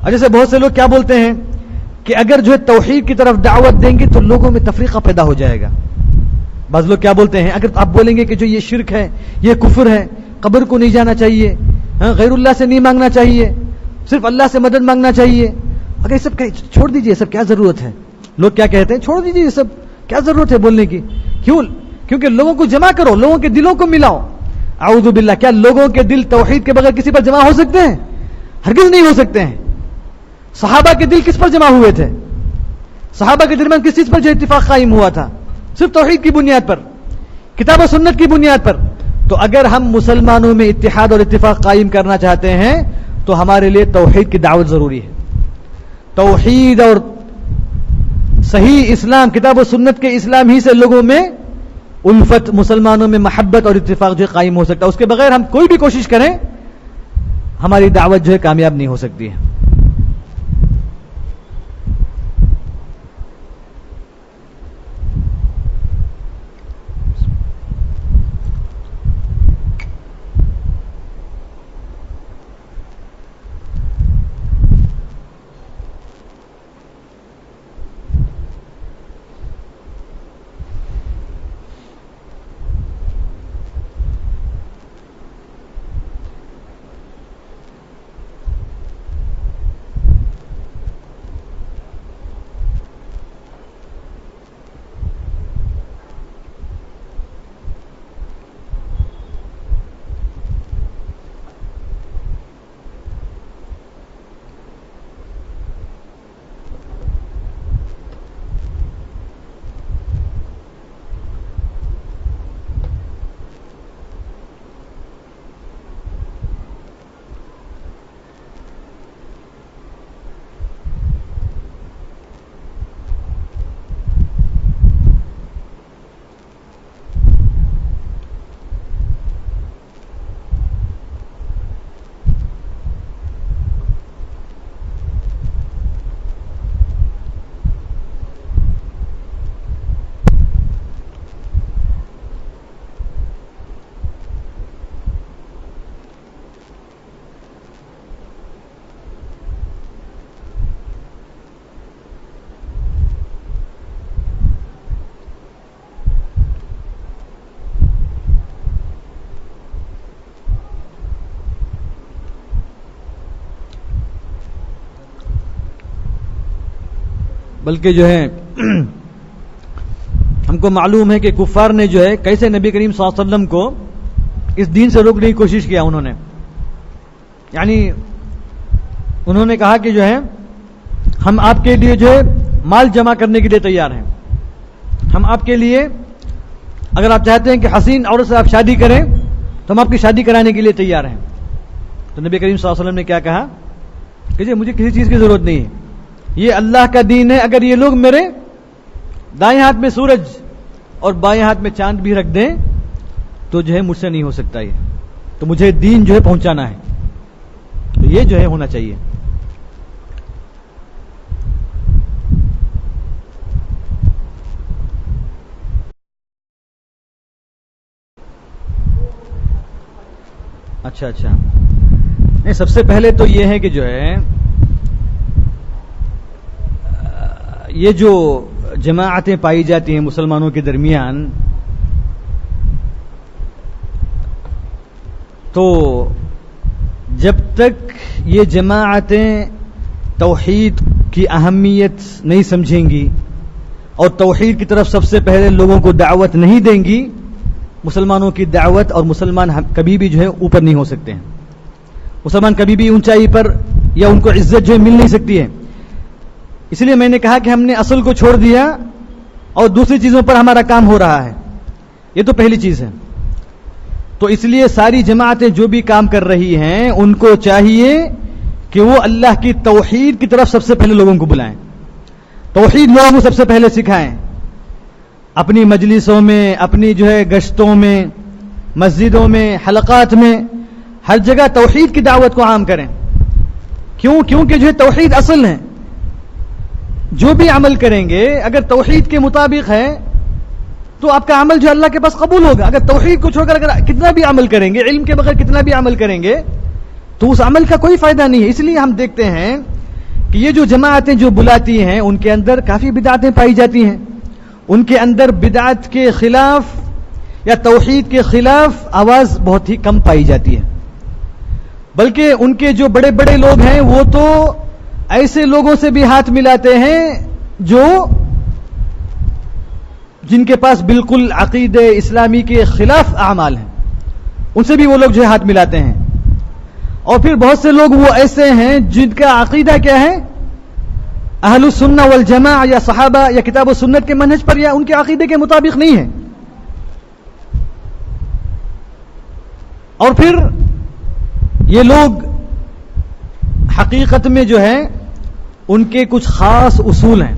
اور جیسے بہت سے لوگ کیا بولتے ہیں کہ اگر جو ہے توحید کی طرف دعوت دیں گے تو لوگوں میں تفریقہ پیدا ہو جائے گا. بعض لوگ کیا بولتے ہیں، اگر آپ بولیں گے کہ جو یہ شرک ہے، یہ کفر ہے، قبر کو نہیں جانا چاہیے، غیر اللہ سے نہیں مانگنا چاہیے، صرف اللہ سے مدد مانگنا چاہیے، اگر یہ سب چھوڑ دیجئے، سب کیا ضرورت ہے، لوگ کیا کہتے ہیں؟ چھوڑ دیجیے یہ سب، کیا ضرورت ہے بولنے کی؟ کیوں؟ کیونکہ لوگوں کو جمع کرو، لوگوں کے دلوں کو ملاؤ. اعوذ باللہ، کیا لوگوں کے دل توحید کے بغیر کسی پر جمع ہو سکتے ہیں؟ ہرگز نہیں ہو سکتے ہیں. صحابہ کے دل کس پر جمع ہوئے تھے؟ صحابہ کے درمیان کس چیز پر جو اتفاق قائم ہوا تھا؟ صرف توحید کی بنیاد پر، کتاب و سنت کی بنیاد پر. تو اگر ہم مسلمانوں میں اتحاد اور اتفاق قائم کرنا چاہتے ہیں تو ہمارے لیے توحید کی دعوت ضروری ہے. توحید اور صحیح اسلام، کتاب و سنت کے اسلام ہی سے لوگوں میں الفت، مسلمانوں میں محبت اور اتفاق جو ہے قائم ہو سکتا ہے. اس کے بغیر ہم کوئی بھی کوشش کریں ہماری دعوت جو ہے کامیاب نہیں ہو سکتی ہے. بلکہ جو ہے ہم کو معلوم ہے کہ کفار نے جو ہے کیسے نبی کریم صلی اللہ علیہ وسلم کو اس دین سے روکنے کی کوشش کیا. انہوں نے یعنی انہوں نے کہا کہ جو ہے ہم آپ کے لیے جو ہے مال جمع کرنے کے لیے تیار ہیں، ہم آپ کے لیے اگر آپ چاہتے ہیں کہ حسین عورت سے آپ شادی کریں تو ہم آپ کی شادی کرانے کے لیے تیار ہیں. تو نبی کریم صلی اللہ علیہ وسلم نے کیا کہا کہ جی مجھے کسی چیز کی ضرورت نہیں ہے، یہ اللہ کا دین ہے. اگر یہ لوگ میرے دائیں ہاتھ میں سورج اور بائیں ہاتھ میں چاند بھی رکھ دیں تو جو ہے مجھ سے نہیں ہو سکتا یہ. تو مجھے دین جو ہے پہنچانا ہے، تو یہ جو ہے ہونا چاہیے. اچھا نہیں، سب سے پہلے تو یہ ہے کہ جو ہے یہ جو جماعتیں پائی جاتی ہیں مسلمانوں کے درمیان، تو جب تک یہ جماعتیں توحید کی اہمیت نہیں سمجھیں گی اور توحید کی طرف سب سے پہلے لوگوں کو دعوت نہیں دیں گی، مسلمانوں کی دعوت اور مسلمان کبھی بھی جو ہے اوپر نہیں ہو سکتے ہیں. مسلمان کبھی بھی اونچائی پر یا ان کو عزت جو ہے مل نہیں سکتی ہے. اس لیے میں نے کہا کہ ہم نے اصل کو چھوڑ دیا اور دوسری چیزوں پر ہمارا کام ہو رہا ہے. یہ تو پہلی چیز ہے. تو اس لیے ساری جماعتیں جو بھی کام کر رہی ہیں ان کو چاہیے کہ وہ اللہ کی توحید کی طرف سب سے پہلے لوگوں کو بلائیں، توحید لوگوں کو سب سے پہلے سکھائیں. اپنی مجلسوں میں، اپنی جو ہے گشتوں میں، مسجدوں میں، حلقات میں، ہر جگہ توحید کی دعوت کو عام کریں. کیونکہ جو ہے توحید اصل ہے. جو بھی عمل کریں گے اگر توحید کے مطابق ہے تو آپ کا عمل جو اللہ کے پاس قبول ہوگا. اگر توحید کو چھوڑ کر اگر کتنا بھی عمل کریں گے، علم کے بغیر کتنا بھی عمل کریں گے تو اس عمل کا کوئی فائدہ نہیں ہے. اس لیے ہم دیکھتے ہیں کہ یہ جو جماعتیں جو بلاتی ہیں ان کے اندر کافی بدعتیں پائی جاتی ہیں. ان کے اندر بدعت کے خلاف یا توحید کے خلاف آواز بہت ہی کم پائی جاتی ہے. بلکہ ان کے جو بڑے بڑے لوگ ہیں وہ تو ایسے لوگوں سے بھی ہاتھ ملاتے ہیں جو جن کے پاس بالکل عقیدہ اسلامی کے خلاف اعمال ہیں، ان سے بھی وہ لوگ جو ہے ہاتھ ملاتے ہیں. اور پھر بہت سے لوگ وہ ایسے ہیں جن کا عقیدہ کیا ہے، اہل السنہ والجماع یا صحابہ یا کتاب و سنت کے منہج پر یا ان کے عقیدے کے مطابق نہیں ہے. اور پھر یہ لوگ حقیقت میں جو ہے ان کے کچھ خاص اصول ہیں،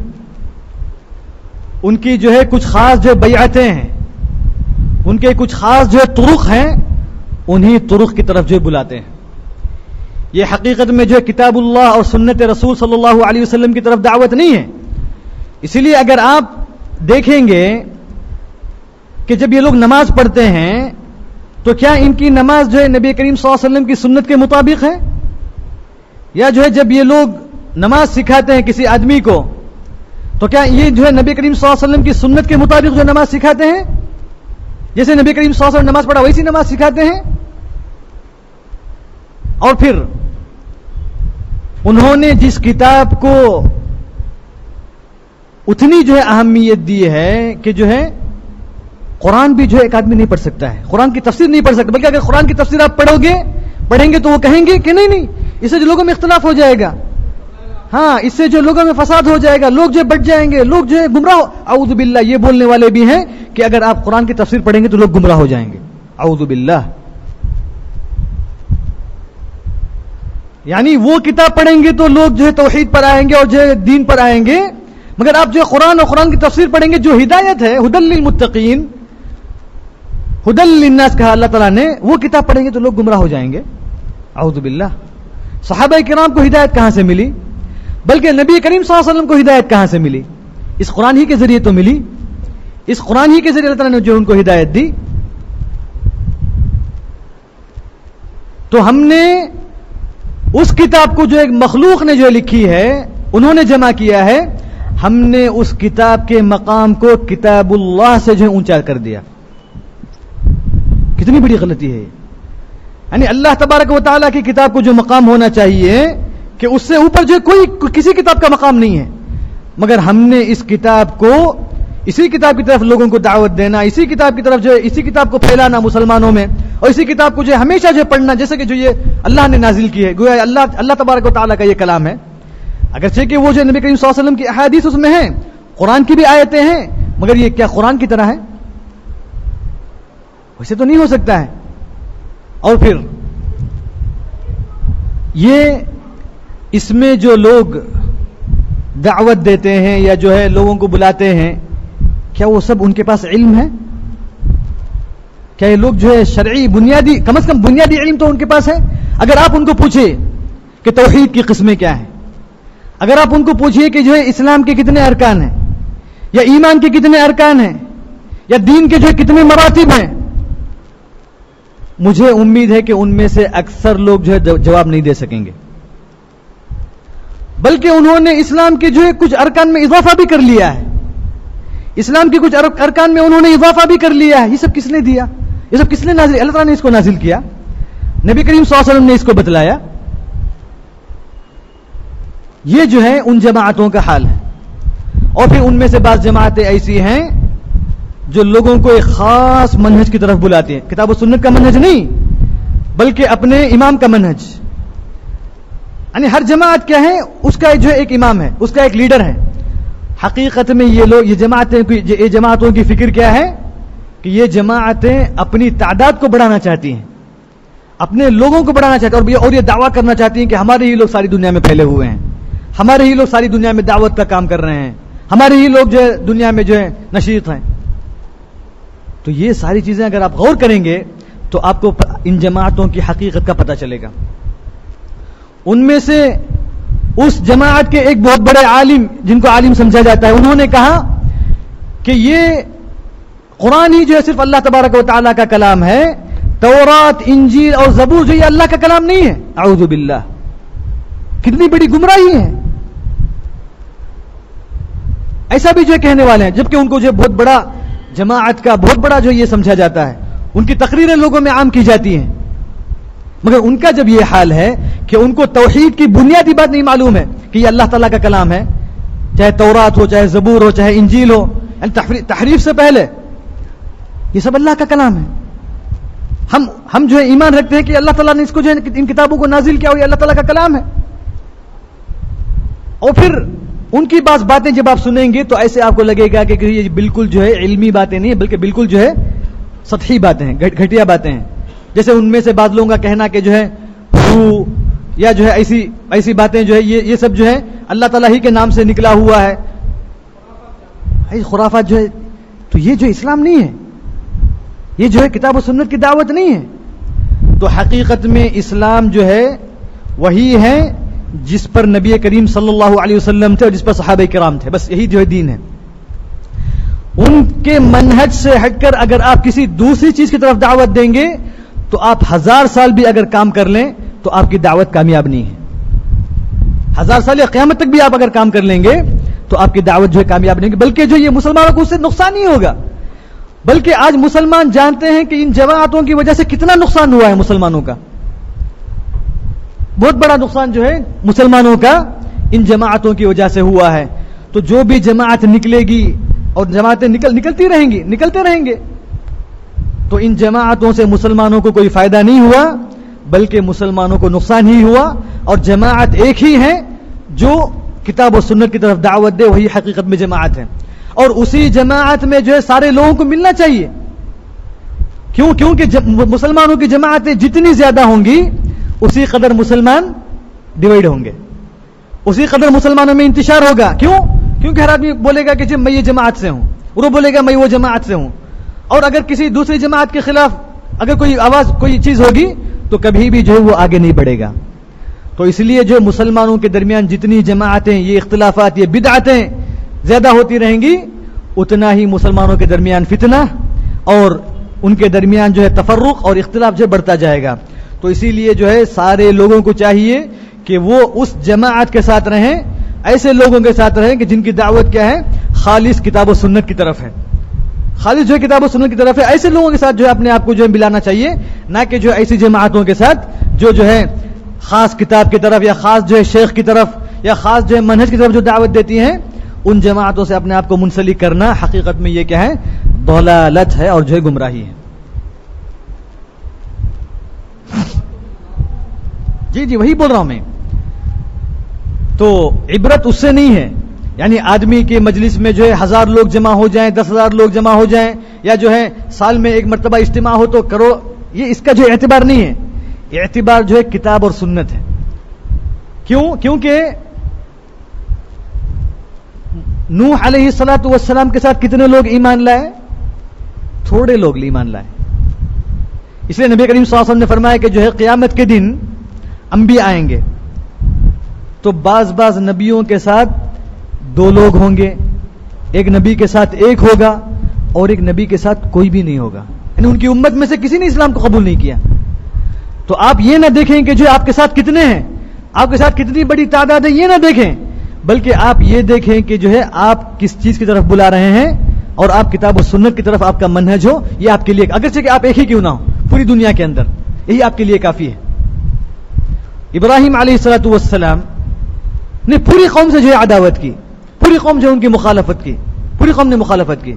ان کی جو ہے کچھ خاص جو بیعتیں ہیں، ان کے کچھ خاص جو طرق ہیں، انہی طرق کی طرف جو بلاتے ہیں. یہ حقیقت میں جو ہے کتاب اللہ اور سنت رسول صلی اللہ علیہ وسلم کی طرف دعوت نہیں ہے. اسی لیے اگر آپ دیکھیں گے کہ جب یہ لوگ نماز پڑھتے ہیں تو کیا ان کی نماز جو ہے نبی کریم صلی اللہ علیہ وسلم کی سنت کے مطابق ہے، یا جو ہے جب یہ لوگ نماز سکھاتے ہیں کسی آدمی کو تو کیا یہ جو ہے نبی کریم صلی اللہ علیہ وسلم کی سنت کے مطابق جو نماز سکھاتے ہیں، جیسے نبی کریم صلی اللہ علیہ وسلم نماز پڑھا ویسی نماز سکھاتے ہیں؟ اور پھر انہوں نے جس کتاب کو اتنی جو ہے اہمیت دی ہے کہ جو ہے قرآن بھی جو ہے ایک آدمی نہیں پڑھ سکتا ہے، قرآن کی تفسیر نہیں پڑھ سکتا، بلکہ اگر قرآن کی تفسیر آپ پڑھیں گے تو وہ کہیں گے کہ نہیں اس سے جو لوگوں میں اختلاف ہو جائے گا، ہاں اس سے جو لوگوں میں فساد ہو جائے گا، لوگ جو بٹ جائیں گے، لوگ جو ہے گمراہ. اعوذ باللہ، یہ بولنے والے بھی ہیں کہ اگر آپ قرآن کی تفسیر پڑھیں گے تو لوگ گمراہ ہو جائیں گے. اعوذ باللہ. یعنی وہ کتاب پڑھیں گے تو لوگ جو ہے توحید پر آئیں گے اور جو ہے دین پر آئیں گے، مگر آپ جو قرآن اور قرآن کی تفسیر پڑھیں گے جو ہدایت ہے، ہدی للمتقین، ہدی للناس کہا اللہ تعالیٰ نے، وہ کتاب پڑھیں گے تو لوگ گمراہ ہو جائیں گے. اعوذ باللہ. صحابہ کرام کو ہدایت کہاں سے ملی؟ بلکہ نبی کریم صلی اللہ علیہ وسلم کو ہدایت کہاں سے ملی؟ اس قرآن ہی کے ذریعے تو ملی. اس قرآن ہی کے ذریعے اللہ تعالیٰ نے جو ان کو ہدایت دی. تو ہم نے اس کتاب کو جو ایک مخلوق نے جو لکھی ہے، انہوں نے جمع کیا ہے، ہم نے اس کتاب کے مقام کو کتاب اللہ سے جو اونچا کر دیا. کتنی بڑی غلطی ہے. یعنی اللہ تبارک و تعالیٰ کی کتاب کو جو مقام ہونا چاہیے کہ اس سے اوپر جو کوئی کسی کتاب کا مقام نہیں ہے، مگر ہم نے اس کتاب کو، اسی کتاب کی طرف لوگوں کو دعوت دینا، اسی کتاب کی طرف جو ہے اسی کتاب کو پھیلانا مسلمانوں میں، اور اسی کتاب کو جو ہے ہمیشہ جو ہے پڑھنا، جیسے کہ جو یہ اللہ نے نازل کی ہے، گویا اللہ تبارک و تعالیٰ کا یہ کلام ہے. اگرچہ کہ وہ جو نبی کریم صلی اللہ علیہ وسلم کی احادیث اس میں ہیں، قرآن کی بھی آیتیں ہیں، مگر یہ کیا قرآن کی طرح ہے؟ ویسے تو نہیں ہو سکتا ہے. اور پھر یہ اس میں جو لوگ دعوت دیتے ہیں یا جو ہے لوگوں کو بلاتے ہیں، کیا وہ سب ان کے پاس علم ہے؟ کیا یہ لوگ جو ہے شرعی بنیادی، کم از کم بنیادی علم تو ان کے پاس ہے؟ اگر آپ ان کو پوچھیں کہ توحید کی قسمیں کیا ہیں، اگر آپ ان کو پوچھئے کہ جو ہے اسلام کے کتنے ارکان ہیں، یا ایمان کے کتنے ارکان ہیں، یا دین کے جو ہے کتنے مراتب ہیں، مجھے امید ہے کہ ان میں سے اکثر لوگ جو ہے جواب نہیں دے سکیں گے. بلکہ انہوں نے اسلام کے جو ہے کچھ ارکان میں اضافہ بھی کر لیا ہے، اسلام کے کچھ ارکان میں انہوں نے اضافہ بھی کر لیا ہے. یہ سب کس نے دیا؟ یہ سب کس نے نازل؟ اللہ تعالیٰ نے اس کو نازل کیا، نبی کریم صلی اللہ علیہ وسلم نے اس کو بتلایا. یہ جو ہے ان جماعتوں کا حال ہے. اور پھر ان میں سے بعض جماعتیں ایسی ہیں جو لوگوں کو ایک خاص منہج کی طرف بلاتی ہیں، کتاب و سنت کا منہج نہیں بلکہ اپنے امام کا منہج. یعنی ہر جماعت کیا ہے، اس کا جو ایک امام ہے، اس کا ایک لیڈر ہے. حقیقت میں یہ لوگ، یہ جماعتوں کی فکر کیا ہے کہ یہ جماعتیں اپنی تعداد کو بڑھانا چاہتی ہیں، اپنے لوگوں کو بڑھانا چاہتی ہیں، اور یہ دعویٰ کرنا چاہتی ہیں کہ ہمارے ہی لوگ ساری دنیا میں پھیلے ہوئے ہیں، ہمارے ہی لوگ ساری دنیا میں دعوت کا کام کر رہے ہیں، ہمارے ہی لوگ جو ہے دنیا میں جو ہے نشیط ہیں. تو یہ ساری چیزیں اگر آپ غور کریں گے تو آپ کو ان جماعتوں کی حقیقت کا پتہ چلے گا. ان میں سے اس جماعت کے ایک بہت بڑے عالم، جن کو عالم سمجھا جاتا ہے، انہوں نے کہا کہ یہ قرآن ہی جو ہے صرف اللہ تبارک و تعالیٰ کا کلام ہے، تورات، انجیل اور زبور جو یہ اللہ کا کلام نہیں ہے. اعوذ باللہ. کتنی بڑی گمراہی ہے. ایسا بھی جو ہے کہنے والے ہیں، جبکہ ان کو جو بہت بڑا جماعت کا بہت بڑا جو یہ سمجھا جاتا ہے، ان کی تقریریں لوگوں میں عام کی جاتی ہیں، مگر ان کا جب یہ حال ہے کہ ان کو توحید کی بنیادی بات نہیں معلوم ہے کہ یہ اللہ تعالیٰ کا کلام ہے، چاہے تورات ہو، چاہے زبور ہو، چاہے انجیل ہو، یعنی تحریف سے پہلے یہ سب اللہ کا کلام ہے. ہم جو ہے ایمان رکھتے ہیں کہ اللہ تعالیٰ نے اس کو جو ہے ان کتابوں کو نازل کیا ہوا، یہ اللہ تعالیٰ کا کلام ہے. اور پھر ان کی بعض باتیں جب آپ سنیں گے تو ایسے آپ کو لگے گا کہ یہ بالکل جو ہے علمی باتیں نہیں ہیں، بلکہ بالکل جو ہے سطحی باتیں ہیں، گھٹیا باتیں ہیں. جیسے ان میں سے بعض لوگوں کا کہنا کہ جو ہے روح یا جو ہے ایسی باتیں جو ہے یہ سب جو ہے اللہ تعالیٰ ہی کے نام سے نکلا ہوا ہے. خرافات جو ہے، تو یہ جو اسلام نہیں ہے، یہ جو ہے کتاب و سنت کی دعوت نہیں ہے. تو حقیقت میں اسلام جو ہے وہی ہے جس پر نبی کریم صلی اللہ علیہ وسلم تھے اور جس پر صحابہ کرام تھے. بس یہی جو ہے دین ہے. ان کے منہج سے ہٹ کر اگر آپ کسی دوسری چیز کی طرف دعوت دیں گے تو آپ 1000 سال بھی اگر کام کر لیں تو آپ کی دعوت کامیاب نہیں ہے. 1000 سال یا قیامت تک بھی آپ اگر کام کر لیں گے تو آپ کی دعوت جو ہے کامیاب نہیں ہوگی، بلکہ جو یہ مسلمانوں کو اس سے نقصان ہی ہوگا. بلکہ آج مسلمان جانتے ہیں کہ ان جماعتوں کی وجہ سے کتنا نقصان ہوا ہے مسلمانوں کا. بہت بڑا نقصان جو ہے مسلمانوں کا ان جماعتوں کی وجہ سے ہوا ہے. تو جو بھی جماعت نکلے گی اور جماعتیں نکلتے رہیں گے تو ان جماعتوں سے مسلمانوں کو کوئی فائدہ نہیں ہوا بلکہ مسلمانوں کو نقصان ہی ہوا. اور جماعت ایک ہی ہے جو کتاب و سنت کی طرف دعوت دے، وہی حقیقت میں جماعت ہے. اور اسی جماعت میں جو ہے سارے لوگوں کو ملنا چاہیے. کیونکہ مسلمانوں کی جماعتیں جتنی زیادہ ہوں گی اسی قدر مسلمان ڈیوائڈ ہوں گے، اسی قدر مسلمانوں میں انتشار ہوگا. کیونکہ ہر آدمی بولے گا کہ جی میں یہ جماعت سے ہوں، وہ بولے گا میں وہ جماعت سے ہوں. اور اگر کسی دوسری جماعت کے خلاف اگر کوئی آواز کوئی چیز ہوگی تو کبھی بھی جو ہے وہ آگے نہیں بڑھے گا. تو اس لیے جو مسلمانوں کے درمیان جتنی جماعتیں، یہ اختلافات، یہ بدعتیں زیادہ ہوتی رہیں گی اتنا ہی مسلمانوں کے درمیان فتنہ اور ان کے درمیان جو ہے تفرق اور اختلاف جو بڑھتا جائے گا. تو اسی لیے جو ہے سارے لوگوں کو چاہیے کہ وہ اس جماعت کے ساتھ رہیں، ایسے لوگوں کے ساتھ رہیں کہ جن کی دعوت کیا ہے، خالص کتاب و سنت کی طرف ہے، خالص جو ہے کتاب و سنت کی طرف ہے. ایسے لوگوں کے ساتھ جو ہے اپنے آپ کو جو ہے ملانا چاہیے، نہ کہ جو ایسی جماعتوں کے ساتھ جو ہے خاص کتاب کی طرف یا خاص جو ہے شیخ کی طرف یا خاص جو ہے منہج کی طرف جو دعوت دیتی ہیں. ان جماعتوں سے اپنے آپ کو منسلک کرنا حقیقت میں یہ کیا ہے، ضلالت ہے اور جو ہے گمراہی ہے. جی وہی بول رہا ہوں میں. تو عبرت اس سے نہیں ہے، یعنی آدمی کے مجلس میں جو ہے 1000 لوگ جمع ہو جائیں، 10,000 لوگ جمع ہو جائیں، یا جو ہے سال میں ایک مرتبہ اجتماع ہو تو کرو، یہ اس کا جو اعتبار نہیں ہے. اعتبار جو ہے کتاب اور سنت ہے. کیونکہ نوح علیہ الصلوۃ والسلام کے ساتھ کتنے لوگ ایمان لائے؟ تھوڑے لوگ ایمان لائے. اس لیے نبی کریم صلی اللہ علیہ وسلم نے فرمایا کہ جو ہے قیامت کے دن انبیاء آئیں گے تو بعض نبیوں کے ساتھ 2 لوگ ہوں گے، ایک نبی کے ساتھ ایک ہوگا اور ایک نبی کے ساتھ کوئی بھی نہیں ہوگا. یعنی ان کی امت میں سے کسی نے اسلام کو قبول نہیں کیا. تو آپ یہ نہ دیکھیں کہ جو آپ کے ساتھ کتنے ہیں، آپ کے ساتھ کتنی بڑی تعداد ہے، یہ نہ دیکھیں، بلکہ آپ یہ دیکھیں کہ جو ہے آپ کس چیز کی طرف بلا رہے ہیں اور آپ کتاب و سنت کی طرف آپ کا منہج ہو. یہ آپ کے لیے، اگرچہ کہ آپ ایک ہی کیوں نہ ہو پوری دنیا کے اندر، یہی آپ کے لیے کافی ہے. ابراہیم علیہ الصلوۃ والسلام نے پوری قوم سے جو ہے عداوت کی، پوری قوم جو ان کی مخالفت کی، پوری قوم نے مخالفت کی.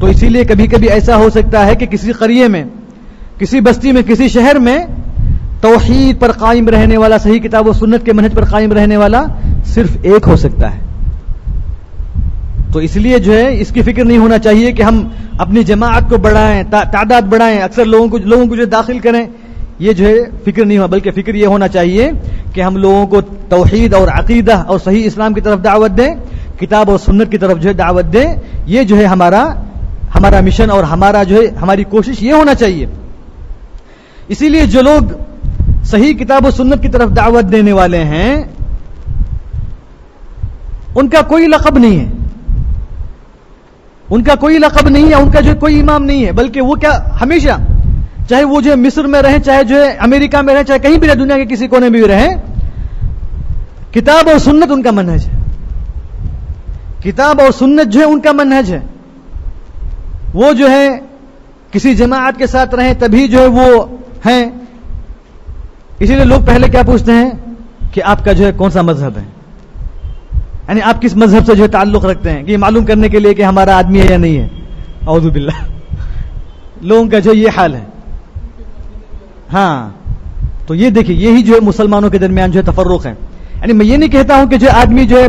تو اسی لیے کبھی کبھی ایسا ہو سکتا ہے کہ کسی قریے میں، کسی بستی میں، کسی شہر میں توحید پر قائم رہنے والا، صحیح کتاب و سنت کے منہج پر قائم رہنے والا صرف ایک ہو سکتا ہے. تو اس لیے جو ہے اس کی فکر نہیں ہونا چاہیے کہ ہم اپنی جماعت کو بڑھائیں، تعداد بڑھائیں، اکثر لوگوں کو جو داخل کریں. یہ جو ہے فکر نہیں ہوا، بلکہ فکر یہ ہونا چاہیے کہ ہم لوگوں کو توحید اور عقیدہ اور صحیح اسلام کی طرف دعوت دیں، کتاب اور سنت کی طرف جو ہے دعوت دیں. یہ جو ہے ہمارا مشن اور ہمارا جو ہے ہماری کوشش یہ ہونا چاہیے. اسی لیے جو لوگ صحیح کتاب و سنت کی طرف دعوت دینے والے ہیں ان کا کوئی لقب نہیں ہے، ان کا کوئی لقب نہیں ہے، ان کا جو کوئی امام نہیں ہے، بلکہ وہ کیا ہمیشہ، چاہے وہ جو ہے مصر میں رہیں، چاہے جو ہے امریکہ میں رہیں، چاہے کہیں بھی دنیا کے کسی کونے میں بھی رہیں، کتاب اور سنت ان کا منہج ہے. کتاب اور سنت جو ہے ان کا منہج ہے. وہ جو ہے کسی جماعت کے ساتھ رہیں تبھی جو ہے وہ ہیں. اسی لیے لوگ پہلے کیا پوچھتے ہیں کہ آپ کا جو ہے کون سا مذہب ہے. یعنی آپ کس مذہب سے جو ہے تعلق رکھتے ہیں، کہ یہ معلوم کرنے کے لیے کہ ہمارا آدمی ہے یا نہیں ہے. اعوذ باللہ، لوگوں کا جو یہ حال ہے. ہاں تو یہ دیکھیے، یہی جو ہے مسلمانوں کے درمیان جو ہے تفرق ہے. یعنی میں یہ نہیں کہتا ہوں کہ جو آدمی جو ہے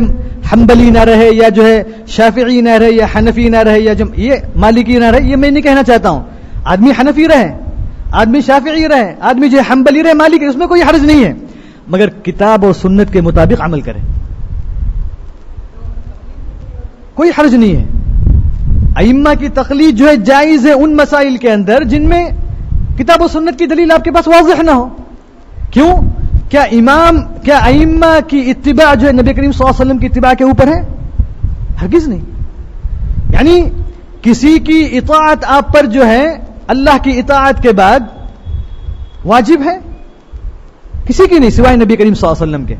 حنبلی نہ رہے، یا جو ہے شافعی نہ رہے، یا حنفی نہ رہے، یا یہ مالکی نہ رہے، یہ میں نہیں کہنا چاہتا ہوں. آدمی حنفی رہے، آدمی شافعی رہے، آدمی جو ہے حنبلی رہے، مالکی، اس میں کوئی حرج نہیں ہے، مگر کتاب اور سنت کے مطابق عمل کرے، کوئی حرج نہیں ہے. ائمہ کی تقلید جو ہے جائز ہے ان مسائل کے اندر جن میں کتاب و سنت کی دلیل آپ کے پاس واضح نہ ہو. کیوں؟ کیا ائمہ کی اتباع جو ہے نبی کریم صلی اللہ علیہ وسلم کی اتباع کے اوپر ہے؟ ہرگز نہیں. یعنی کسی کی اطاعت آپ پر جو ہے اللہ کی اطاعت کے بعد واجب ہے؟ کسی کی نہیں، سوائے نبی کریم صلی اللہ علیہ وسلم کے.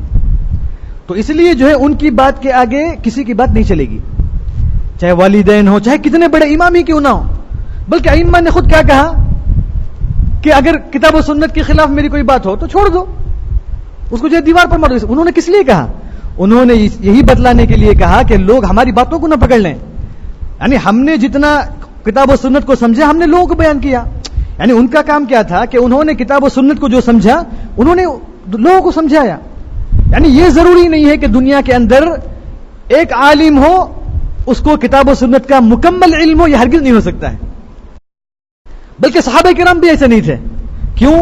تو اس لیے جو ہے ان کی بات کے آگے کسی کی بات نہیں چلے گی، چاہے والدین ہو، چاہے کتنے بڑے امام ہی کیوں نہ ہو. بلکہ ائمہ نے خود کیا کہا کہ اگر کتاب و سنت کے خلاف میری کوئی بات ہو تو چھوڑ دو، اس کو جو ہے دیوار پر مارو. انہوں نے کس لیے کہا؟ انہوں نے یہی بتلانے کے لیے کہا کہ لوگ ہماری باتوں کو نہ پکڑ لیں. یعنی ہم نے جتنا کتاب و سنت کو سمجھا ہم نے لوگوں کو بیان کیا. یعنی ان کا کام کیا تھا کہ انہوں نے کتاب و سنت کو جو سمجھا انہوں نے لوگوں کو سمجھایا. یعنی یہ ضروری نہیں ہے کہ دنیا کے اندر ایک عالم ہو اس کو کتاب و سنت کا مکمل علم ہو، یہ ہرگز نہیں ہو سکتا ہے. بلکہ صحابہ کرام بھی ایسے نہیں تھے. کیوں؟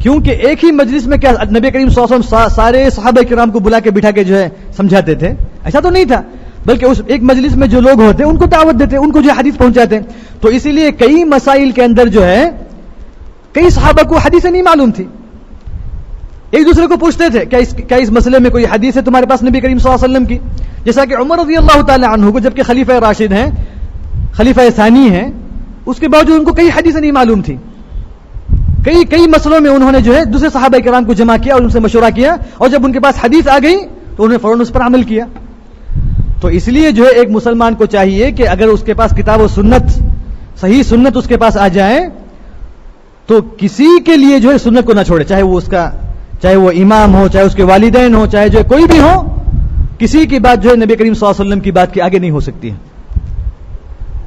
کیونکہ ایک ہی مجلس میں کیا نبی کریم صلی اللہ علیہ وسلم سارے صحابہ کرام کو بلا کے بٹھا کے جو ہے سمجھاتے تھے؟ ایسا تو نہیں تھا. بلکہ اس ایک مجلس میں جو لوگ ہوتے ان کو دعوت دیتے، ان کو جو حدیث پہنچاتے. تو اسی لیے کئی مسائل کے اندر جو ہے کئی صحابہ کو حدیث نہیں معلوم تھی. ایک دوسرے کو پوچھتے تھے کیا اس مسئلے میں کوئی حدیث ہے تمہارے پاس نبی کریم صلی اللہ علیہ وسلم کی؟ جیسا کہ عمر رضی اللہ تعالی عنہ کو جبکہ خلیفہ راشد ہیں، خلیفہ ثانی ہیں، اس کے باوجود ان کو کئی حدیثیں نہیں معلوم تھی. کئی مسئلوں میں انہوں نے جو ہے دوسرے صحابہ کرام کو جمع کیا اور ان سے مشورہ کیا، اور جب ان کے پاس حدیث آ گئی تو انہوں نے فوراً اس پر عمل کیا. تو اس لیے جو ہے ایک مسلمان کو چاہیے کہ اگر اس کے پاس کتاب و سنت، صحیح سنت اس کے پاس آ جائے تو کسی کے لیے جو ہے سنت کو نہ چھوڑے، چاہے وہ امام ہو، چاہے اس کے والدین ہو، چاہے جو کوئی بھی ہو، کسی کی بات جو ہے نبی کریم صلی اللہ علیہ وسلم کی بات کے آگے نہیں ہو سکتی ہے.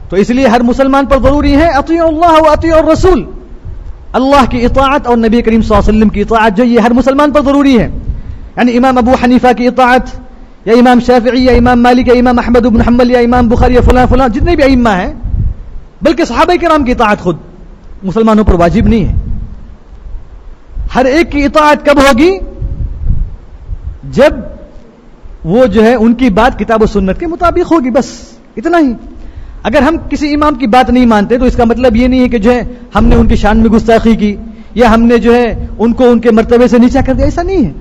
تو اس لیے ہر مسلمان پر ضروری ہے اطیعوا اللہ و اطیعوا الرسول، اللہ کی اطاعت اور نبی کریم صلی اللہ علیہ وسلم کی اطاعت جو یہ ہر مسلمان پر ضروری ہے. یعنی امام ابو حنیفہ کی اطاعت، یا امام شافعی، یا امام مالک، یا امام احمد بن حنبل، یا امام بخاری، یا فلاں جتنے بھی ائمہ ہیں، بلکہ صحابہ کرام کی اطاعت خود مسلمانوں پر واجب نہیں ہے. ہر ایک کی اطاعت کب ہوگی؟ جب وہ جو ہے ان کی بات کتاب و سنت کے مطابق ہوگی، بس اتنا ہی. اگر ہم کسی امام کی بات نہیں مانتے تو اس کا مطلب یہ نہیں ہے کہ جو ہے ہم نے ان کی شان میں گستاخی کی، یا ہم نے جو ہے ان کو ان کے مرتبے سے نیچا کر دیا، ایسا نہیں ہے.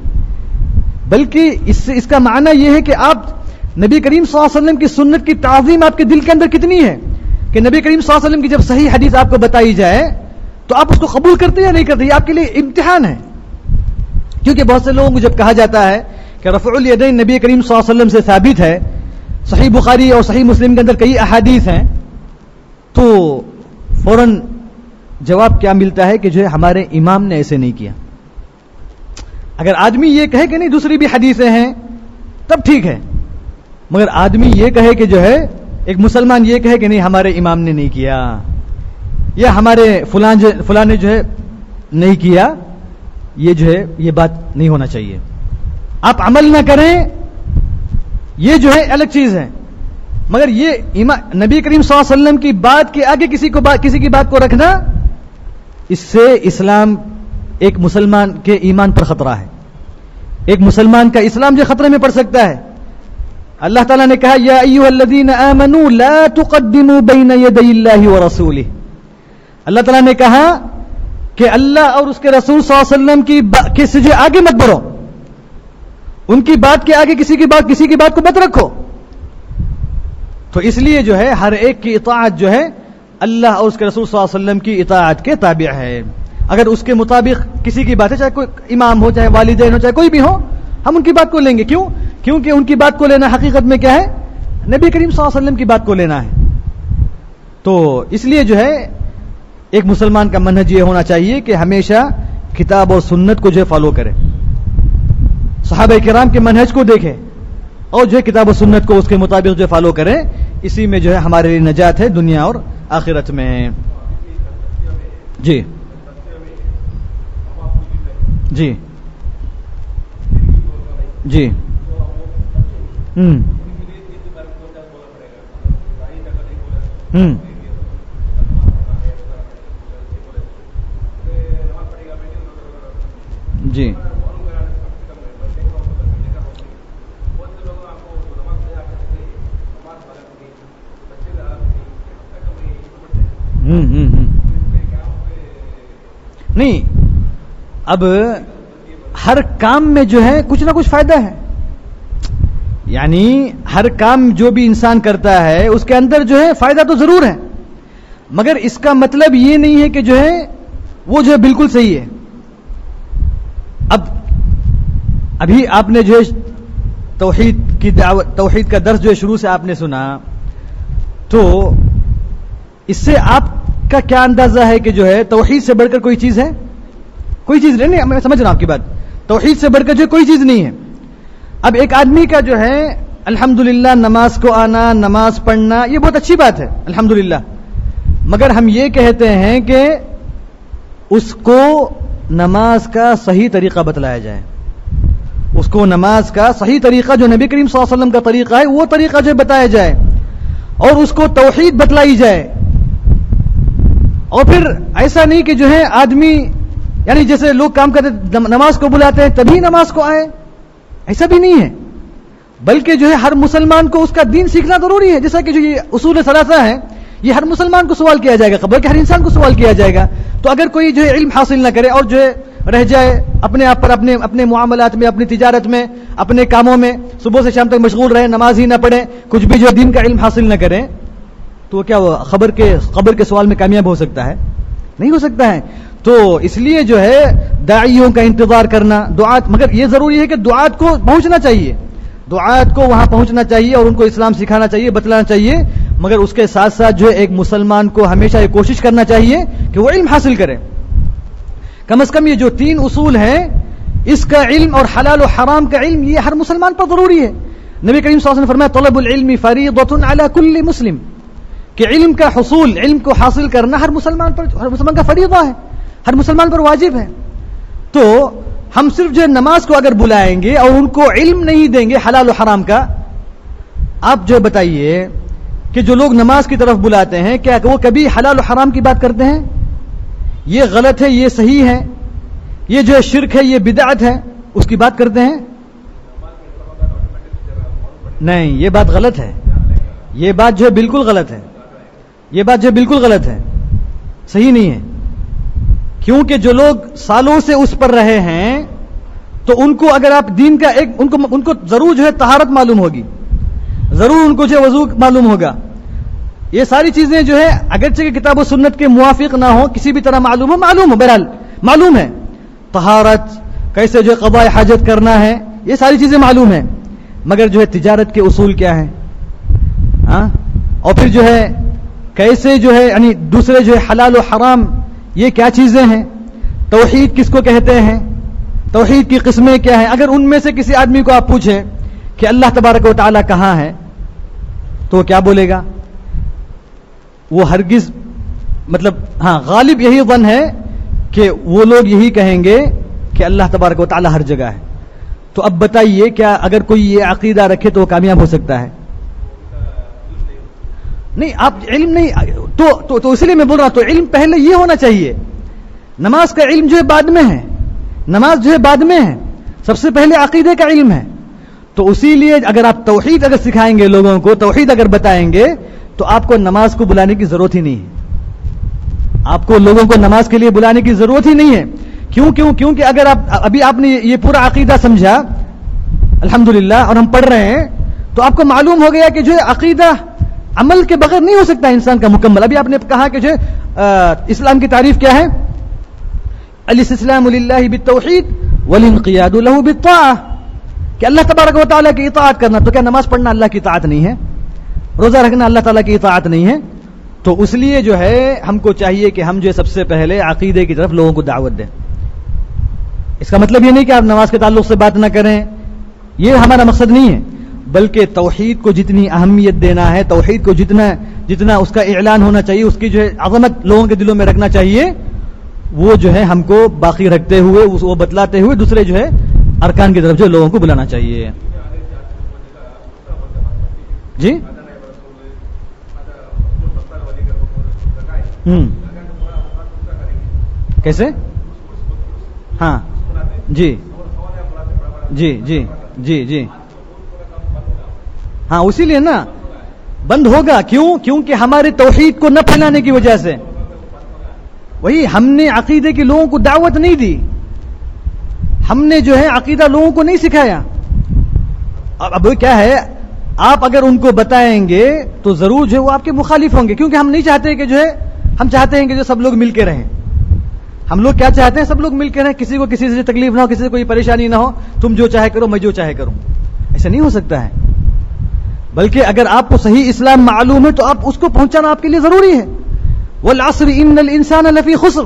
بلکہ اس کا معنی یہ ہے کہ آپ نبی کریم صلی اللہ علیہ وسلم کی سنت کی تعظیم آپ کے دل کے اندر کتنی ہے کہ نبی کریم صلی اللہ علیہ وسلم کی جب صحیح حدیث آپ کو بتائی جائے تو آپ اس کو قبول کرتے یا نہیں کرتے. یہ آپ کے لیے امتحان ہے. کیونکہ بہت سے لوگوں کو جب کہا جاتا ہے کہ رفع الیدین نبی کریم صلی اللہ علیہ وسلم سے ثابت ہے، صحیح بخاری اور صحیح مسلم کے اندر کئی احادیث ہیں، تو فوراً جواب کیا ملتا ہے کہ جو ہے ہمارے امام نے ایسے نہیں کیا. اگر آدمی یہ کہے کہ نہیں دوسری بھی حدیثیں ہیں تب ٹھیک ہے، مگر آدمی یہ کہے کہ جو ہے ایک مسلمان یہ کہے کہ نہیں ہمارے امام نے نہیں کیا، یا ہمارے فلاں نے جو ہے نہیں کیا، یہ جو ہے یہ بات نہیں ہونا چاہیے. آپ عمل نہ کریں یہ جو ہے الگ چیز ہے، مگر یہ نبی کریم صلی اللہ علیہ وسلم کی بات کے آگے کسی کی بات کو رکھنا، اس سے اسلام ایک مسلمان کے ایمان پر خطرہ ہے. ایک مسلمان کا اسلام جو خطرے میں پڑ سکتا ہے. اللہ تعالیٰ نے کہا یا ایھا الذین آمنوا لا تقدموا بین یدی اللہ ورسولہ. اللہ تعالیٰ نے کہا کہ اللہ اور اس کے رسول صلی اللہ علیہ وسلم کی سے آگے مت بڑھو، ان کی بات کے آگے کسی کی بات کو مت رکھو. تو اس لیے جو ہے ہر ایک کی اطاعت جو ہے اللہ اور اس کے رسول صلی اللہ علیہ وسلم کی اطاعت کے تابع ہے. اگر اس کے مطابق کسی کی بات ہے، چاہے کوئی امام ہو، چاہے والدین ہو، چاہے کوئی بھی ہو، ہم ان کی بات کو لیں گے. کیونکہ ان کی بات کو لینا حقیقت میں کیا ہے؟ نبی کریم صلی اللہ علیہ وسلم کی بات کو لینا ہے. تو اس لیے جو ہے ایک مسلمان کا منہج یہ ہونا چاہیے کہ ہمیشہ کتاب اور سنت کو جو ہے فالو کرے، صحابہ کرام کے منہج کو دیکھے اور جو ہے کتاب و سنت کو اس کے مطابق جو فالو کریں, اسی میں جو ہے ہمارے لیے نجات ہے دنیا اور آخرت میں. جی جی جی جی نہیں, اب ہر کام میں جو ہے کچھ نہ کچھ فائدہ ہے. یعنی ہر کام جو بھی انسان کرتا ہے اس کے اندر جو ہے فائدہ تو ضرور ہے, مگر اس کا مطلب یہ نہیں ہے کہ جو ہے وہ جو ہے بالکل صحیح ہے. ابھی آپ نے جو ہے توحید کی دعوت, توحید کا درس جو ہے شروع سے آپ نے سنا, تو اس سے آپ کا کیا اندازہ ہے کہ جو ہے توحید سے بڑھ کر کوئی چیز ہے؟ کوئی چیز نہیں. میں سمجھ رہا ہوں آپ کی بات. توحید سے بڑھ کر جو کوئی چیز نہیں ہے. اب ایک آدمی کا جو ہے الحمدللہ نماز کو آنا, نماز پڑھنا, یہ بہت اچھی بات ہے الحمدللہ, مگر ہم یہ کہتے ہیں کہ اس کو نماز کا صحیح طریقہ بتلایا جائے. اس کو نماز کا صحیح طریقہ جو نبی کریم صلی اللہ علیہ وسلم کا طریقہ ہے وہ طریقہ جو بتایا جائے, اور اس کو توحید بتلائی جائے. اور پھر ایسا نہیں کہ جو ہے آدمی, یعنی جیسے لوگ کام کرتے نماز کو بلاتے ہیں تبھی نماز کو آئے, ایسا بھی نہیں ہے. بلکہ جو ہے ہر مسلمان کو اس کا دین سیکھنا ضروری ہے. جیسا کہ جو یہ اصول ثلاثہ ہے یہ ہر مسلمان کو سوال کیا جائے گا, بلکہ ہر انسان کو سوال کیا جائے گا. تو اگر کوئی جو ہے علم حاصل نہ کرے اور جو ہے رہ جائے اپنے آپ پر, اپنے معاملات میں, اپنی تجارت میں, اپنے کاموں میں صبح سے شام تک مشغول رہے, نماز ہی نہ پڑھے, کچھ بھی جو دین کا علم حاصل نہ کریں, تو کیا وہ قبر کے سوال میں کامیاب ہو سکتا ہے؟ نہیں ہو سکتا ہے. تو اس لیے جو ہے داعیوں کا انتظار کرنا, دعات, مگر یہ ضروری ہے کہ دعات کو پہنچنا چاہیے, دعات کو وہاں پہنچنا چاہیے اور ان کو اسلام سکھانا چاہیے, بتلانا چاہیے. مگر اس کے ساتھ ساتھ جو ہے ایک مسلمان کو ہمیشہ یہ کوشش کرنا چاہیے کہ وہ علم حاصل کرے. کم از کم یہ جو 3 اصول ہیں, اس کا علم اور حلال و حرام کا علم, یہ ہر مسلمان پر ضروری ہے. نبی کریم صلی اللہ علیہ وسلم نے فرمایا طلب العلم فریضۃ علی کل مسلم, کہ علم کا حصول, علم کو حاصل کرنا ہر مسلمان کا فریضہ ہے, ہر مسلمان پر واجب ہے. تو ہم صرف جو نماز کو اگر بلائیں گے اور ان کو علم نہیں دیں گے حلال و حرام کا, آپ جو بتائیے کہ جو لوگ نماز کی طرف بلاتے ہیں کیا وہ کبھی حلال و حرام کی بات کرتے ہیں؟ یہ غلط ہے, یہ صحیح ہے, یہ جو ہے شرک ہے, یہ بدعت ہے, اس کی بات کرتے ہیں؟ نہیں, یہ بات غلط ہے. یہ بات جو ہے بالکل غلط ہے. یہ بات جو ہے بالکل غلط ہے, صحیح نہیں ہے. کیونکہ جو لوگ سالوں سے اس پر رہے ہیں تو ان کو اگر آپ دین کا ایک ان کو ضرور جو ہے طہارت معلوم ہوگی, ضرور ان کو جو ہے وضو معلوم ہوگا. یہ ساری چیزیں جو ہے اگرچہ کہ کتاب و سنت کے موافق نہ ہو, کسی بھی طرح معلوم ہو, بہرحال معلوم ہے. طہارت, کیسے جو ہے قضاء حاجت کرنا ہے, یہ ساری چیزیں معلوم ہیں. مگر جو ہے تجارت کے اصول کیا ہیں, اور پھر جو ہے کیسے جو ہے یعنی دوسرے جو ہے حلال و حرام یہ کیا چیزیں ہیں, توحید کس کو کہتے ہیں, توحید کی قسمیں کیا ہیں. اگر ان میں سے کسی آدمی کو آپ پوچھیں کہ اللہ تبارک و تعالی کہاں ہے, تو وہ کیا بولے گا؟ وہ ہرگز مطلب غالب یہی ظن ہے کہ وہ لوگ یہی کہیں گے کہ اللہ تبارک و تعالی ہر جگہ ہے. تو اب بتائیے کیا اگر کوئی یہ عقیدہ رکھے تو وہ کامیاب ہو سکتا ہے؟ نہیں, آپ علم نہیں تو اس لیے میں بول رہا ہوں, تو علم پہلے یہ ہونا چاہیے. نماز کا علم جو ہے بعد میں ہے, نماز جو ہے بعد میں ہے, سب سے پہلے عقیدے کا علم ہے. تو اسی لیے اگر آپ توحید اگر سکھائیں گے لوگوں کو, توحید اگر بتائیں گے, تو آپ کو نماز کو بلانے کی ضرورت ہی نہیں ہے. آپ کو لوگوں کو نماز کے لیے بلانے کی ضرورت ہی نہیں ہے. کیونکہ اگر آپ نے یہ پورا عقیدہ سمجھا الحمدللہ اور ہم پڑھ رہے ہیں, تو آپ کو معلوم ہو گیا کہ جو ہے عقیدہ عمل کے بغیر نہیں ہو سکتا انسان کا مکمل. ابھی آپ نے کہا کہ جو اسلام کی تعریف کیا ہے, الاستسلام للہ بالتوحید والانقیاد له بالطاعہ, کہ اللہ تبارک و تعالیٰ کی اطاعت کرنا. تو کیا نماز پڑھنا اللہ کی اطاعت نہیں ہے؟ روزہ رکھنا اللہ تعالیٰ کی اطاعت نہیں ہے؟ تو اس لیے جو ہے ہم کو چاہیے کہ ہم جو ہے سب سے پہلے عقیدے کی طرف لوگوں کو دعوت دیں. اس کا مطلب یہ نہیں کہ آپ نماز کے تعلق سے بات نہ کریں, یہ ہمارا مقصد نہیں ہے. بلکہ توحید کو جتنی اہمیت دینا ہے، توحید کو جتنا اس کا اعلان ہونا چاہیے، اس کی جو ہے عظمت لوگوں کے دلوں میں رکھنا چاہیے، وہ جو ہے ہم کو باقی رکھتے ہوئے، وہ بتلاتے ہوئے دوسرے جو ہے ارکان کی طرف جو لوگوں کو بلانا چاہیے. جی کیسے؟ ہاں جی جی جی جی جی ہاں اسی لیے نا بند ہوگا. کیونکہ ہمارے توحید کو نہ پھیلانے کی وجہ سے. وہی ہم نے عقیدے کے لوگوں کو دعوت نہیں دی، ہم نے جو ہے عقیدہ لوگوں کو نہیں سکھایا. اب کیا ہے، آپ اگر ان کو بتائیں گے تو ضرور جو ہے وہ آپ کے مخالف ہوں گے، کیونکہ ہم نہیں چاہتے کہ جو ہے، ہم چاہتے ہیں کہ جو سب لوگ مل کے رہیں. ہم لوگ کیا چاہتے ہیں؟ سب لوگ مل کے رہیں، کسی کو کسی سے تکلیف نہ ہو، کسی سے کوئی پریشانی نہ ہو، تم جو چاہے کرو، میں جو چاہے کروں. ایسا نہیں ہو سکتا ہے. بلکہ اگر آپ کو صحیح اسلام معلوم ہے تو آپ اس کو پہنچانا آپ کے لیے ضروری ہے. والعصر ان الانسان لفی خسر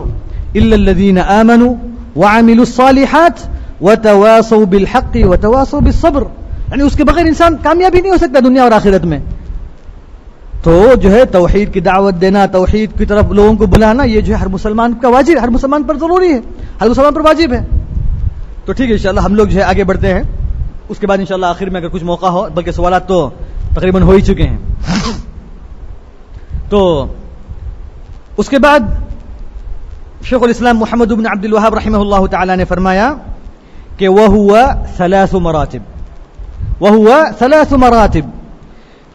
الا الذین آمنوا وعملوا الصالحات وتواصوا بالحق وتواصوا بالصبر. یعنی اس کے بغیر انسان کامیابی نہیں ہو سکتا دنیا اور آخرت میں. تو جو ہے توحید کی دعوت دینا، توحید کی طرف لوگوں کو بلانا، یہ جو ہے ہر مسلمان کا واجب، ہر مسلمان پر ضروری ہے، ہر مسلمان پر واجب ہے. تو ٹھیک ہے، انشاءاللہ ہم لوگ جو ہے آگے بڑھتے ہیں. اس کے بعد انشاءاللہ آخر میں اگر کچھ موقع ہو، بلکہ سوالات تو تقریباً ہو ہی چکے ہیں. تو اس کے بعد شیخ الاسلام محمد بن عبد الوہاب رحمہ اللہ تعالی نے فرمایا کہ وَهُوَ ثلاث مراتب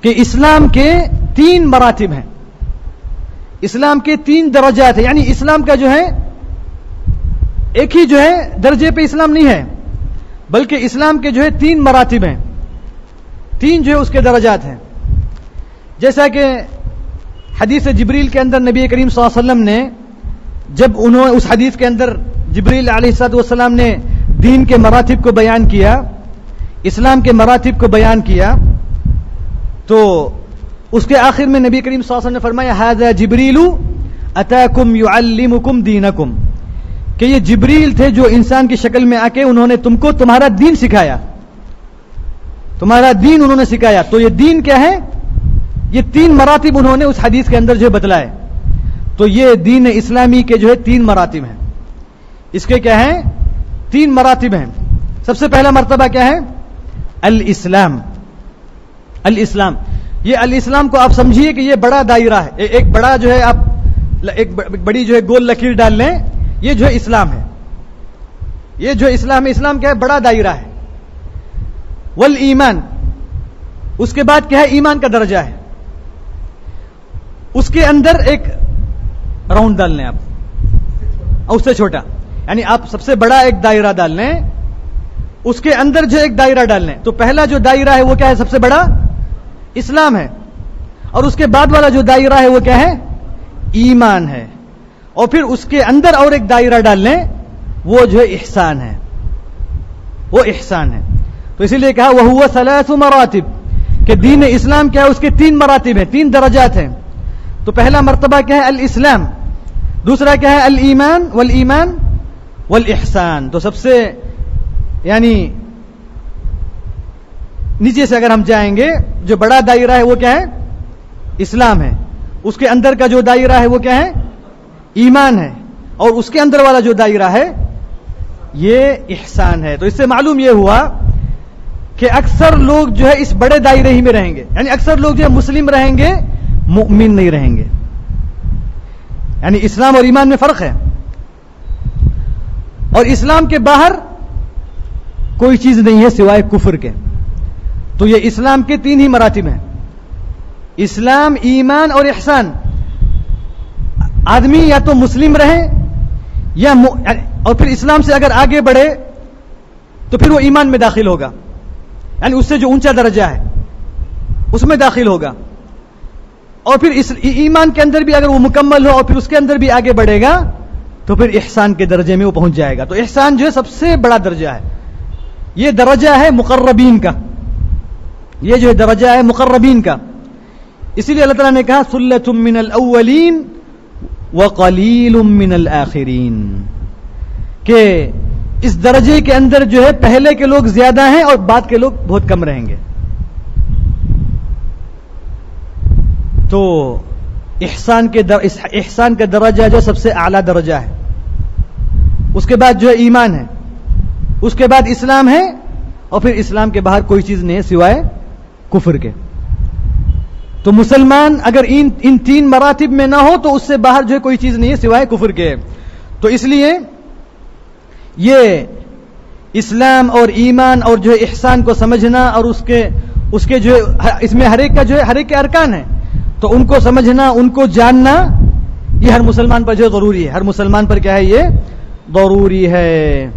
کہ اسلام کے 3 مراتب ہیں، اسلام کے 3 درجات ہیں. یعنی اسلام کا جو ہے ایک ہی جو ہے درجے پہ اسلام نہیں ہے، بلکہ اسلام کے جو ہے 3 مراتب ہیں، 3 جو ہے اس کے درجات ہیں. جیسا کہ حدیث جبریل کے اندر نبی کریم صلی اللہ علیہ وسلم نے جب انہوں اس حدیث کے اندر جبریل علیہ الصلوۃ والسلام نے دین کے مراتب کو بیان کیا، اسلام کے مراتب کو بیان کیا، تو اس کے آخر میں نبی کریم صلی اللہ علیہ وسلم نے فرمایا ھذا جبریل اتاکم یعلمکم دینکم، کہ یہ جبریل تھے جو انسان کی شکل میں آ کے انہوں نے تم کو تمہارا دین سکھایا، تمہارا دین انہوں نے سکھایا. تو یہ دین کیا ہے؟ یہ 3 مراتب انہوں نے اس حدیث کے اندر جو بتلائے. تو یہ دین اسلامی کے جو ہے 3 مراتب ہیں. اس کے کیا ہیں؟ 3 مراتب ہیں. سب سے پہلا مرتبہ کیا ہے؟ الاسلام. الاسلام، یہ الاسلام کو آپ سمجھیے کہ یہ بڑا دائرہ ہے، ایک بڑا جو ہے، آپ ایک بڑی جو ہے گول لکیر ڈال لیں، یہ جو ہے اسلام ہے. یہ جو اسلام ہے، اسلام کیا ہے؟ بڑا دائرہ ہے. والایمان، اس کے بعد کیا ہے؟ ایمان کا درجہ ہے. اس کے اندر ایک راؤنڈ ڈال لیں آپ، اور اس سے چھوٹا، یعنی آپ سب سے بڑا ایک دائرہ ڈال لیں، اس کے اندر جو ایک دائرہ ڈال لیں. تو پہلا جو دائرہ ہے وہ کیا ہے؟ سب سے بڑا اسلام ہے. اور اس کے بعد والا جو دائرہ ہے وہ کیا ہے؟ ایمان ہے. اور پھر اس کے اندر اور ایک دائرہ ڈال لیں، وہ جو ہے احسان ہے، وہ احسان ہے. تو اسی لیے کہا وَهُوَ ثَلَاثُ مَرَاتِب، کہ دین اسلام کیا ہے؟ اس کے 3 مراتب ہیں، 3 درجات ہیں. تو پہلا مرتبہ کیا ہے؟ الاسلام. دوسرا کیا ہے؟ الایمان والایمان والاحسان. تو سب سے یعنی نیچے سے اگر ہم جائیں گے، جو بڑا دائرہ ہے وہ کیا ہے؟ اسلام ہے. اس کے اندر کا جو دائرہ ہے وہ کیا ہے؟ ایمان ہے. اور اس کے اندر والا جو دائرہ ہے یہ احسان ہے. تو اس سے معلوم یہ ہوا کہ اکثر لوگ جو ہے اس بڑے دائرے ہی میں رہیں گے، یعنی اکثر لوگ جو ہے مسلم رہیں گے، مؤمن نہیں رہیں گے. یعنی اسلام اور ایمان میں فرق ہے. اور اسلام کے باہر کوئی چیز نہیں ہے سوائے کفر کے. تو یہ اسلام کے 3 ہی مراتب ہیں، اسلام، ایمان اور احسان. آدمی یا تو مسلم رہے یا اور پھر اسلام سے اگر آگے بڑھے تو پھر وہ ایمان میں داخل ہوگا، یعنی اس سے جو اونچا درجہ ہے اس میں داخل ہوگا. اور پھر اس ایمان کے اندر بھی اگر وہ مکمل ہو اور پھر اس کے اندر بھی آگے بڑھے گا تو پھر احسان کے درجے میں وہ پہنچ جائے گا. تو احسان جو ہے سب سے بڑا درجہ ہے. یہ درجہ ہے مقربین کا، یہ جو ہے درجہ ہے مقربین کا. اسی لیے اللہ تعالیٰ نے کہا ثلۃ من الاولین وقلیل من الاخرین، کہ اس درجے کے اندر جو ہے پہلے کے لوگ زیادہ ہیں اور بعد کے لوگ بہت کم رہیں گے. تو احسان کا درجہ جو سب سے اعلیٰ درجہ ہے، اس کے بعد جو ہے ایمان ہے، اس کے بعد اسلام ہے، اور پھر اسلام کے باہر کوئی چیز نہیں ہے سوائے کفر کے. تو مسلمان اگر ان تین مراتب میں نہ ہو تو اس سے باہر جو ہے کوئی چیز نہیں ہے سوائے کفر کے. تو اس لیے یہ اسلام اور ایمان اور جو ہے احسان کو سمجھنا اور اس کے جو اس میں ہر ایک کا جو ہے ہر ایک کے ارکان ہیں، تو ان کو سمجھنا، ان کو جاننا، یہ ہر مسلمان پر جو ہے ضروری ہے. ہر مسلمان پر کیا ہے؟ یہ ضروری ہے.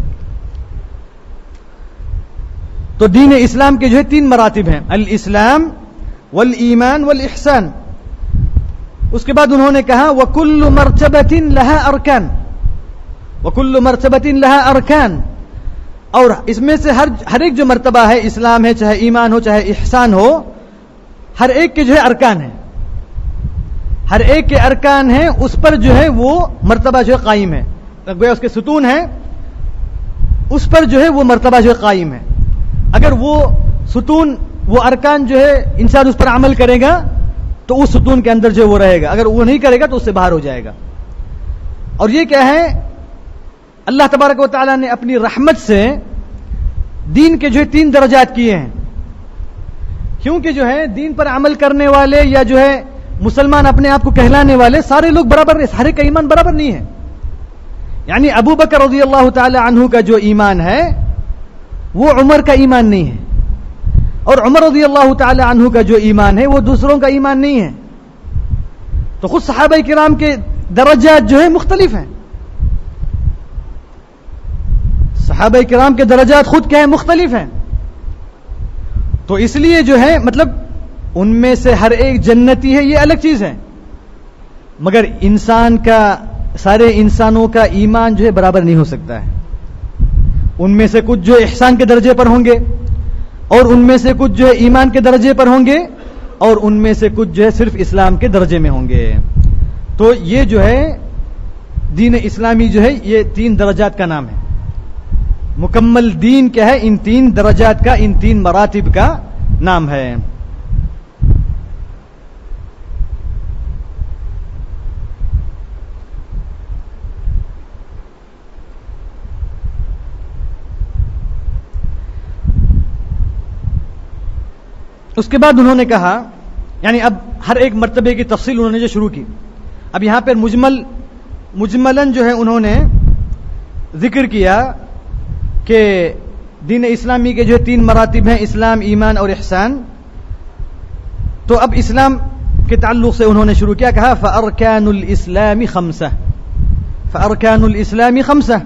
تو دین اسلام کے جو ہے تین مراتب ہیں، الاسلام والایمان والاحسان. اس کے بعد انہوں نے کہا وَكُلُّ مَرْتَبَةٍ لَهَا أَرْكَانٌ، وَكُلُّ مَرْتَبَةٍ لَهَا أَرْكَانٌ. اور اس میں سے ہر ایک جو مرتبہ ہے، اسلام ہے، چاہے ایمان ہو، چاہے احسان ہو، ہر ایک کے جو ہے ارکان ہیں، ہر ایک کے ارکان ہیں، اس پر جو ہے وہ مرتبہ جو ہے قائم ہے. گویا اس کے ستون ہیں، اس پر جو ہے وہ مرتبہ جو ہے قائم ہے. اگر وہ ستون، وہ ارکان جو ہے انسان اس پر عمل کرے گا تو اس ستون کے اندر جو ہے وہ رہے گا، اگر وہ نہیں کرے گا تو اس سے باہر ہو جائے گا. اور یہ کیا ہے؟ اللہ تبارک و تعالیٰ نے اپنی رحمت سے دین کے جو ہے تین درجات کیے ہیں. کیونکہ جو ہے دین پر عمل کرنے والے یا جو ہے مسلمان اپنے آپ کو کہلانے والے سارے لوگ برابر نہیں، سارے کا ایمان برابر نہیں ہے. یعنی ابو بکر رضی اللہ تعالی عنہ کا جو ایمان ہے وہ عمر کا ایمان نہیں ہے، اور عمر رضی اللہ تعالی عنہ کا جو ایمان ہے وہ دوسروں کا ایمان نہیں ہے. تو خود صحابہ کرام کے درجات جو ہے مختلف ہیں. صحابہ کرام کے درجات خود کیا ہے؟ مختلف ہیں. تو اس لیے جو ہے مطلب ان میں سے ہر ایک جنتی ہے، یہ الگ چیز ہے، مگر انسان کا، سارے انسانوں کا ایمان جو ہے برابر نہیں ہو سکتا ہے. ان میں سے کچھ جو احسان کے درجے پر ہوں گے، اور ان میں سے کچھ جو ہے ایمان کے درجے پر ہوں گے، اور ان میں سے کچھ جو ہے صرف اسلام کے درجے میں ہوں گے. تو یہ جو ہے دین اسلامی جو ہے یہ تین درجات کا نام ہے. مکمل دین کیا ہے؟ ان تین درجات کا، ان تین مراتب کا نام ہے. اس کے بعد انہوں نے کہا، یعنی اب ہر ایک مرتبے کی تفصیل انہوں نے جو شروع کی. اب یہاں پر مجملاً جو ہے انہوں نے ذکر کیا کہ دین اسلامی کے جو تین مراتب ہیں، اسلام، ایمان اور احسان. تو اب اسلام کے تعلق سے انہوں نے شروع کیا، کہا فَأَرْكَانُ الْإِسْلَامِ خَمْسَةٌ، فَأَرْكَانُ الْإِسْلَامِ خَمْسَةٌ.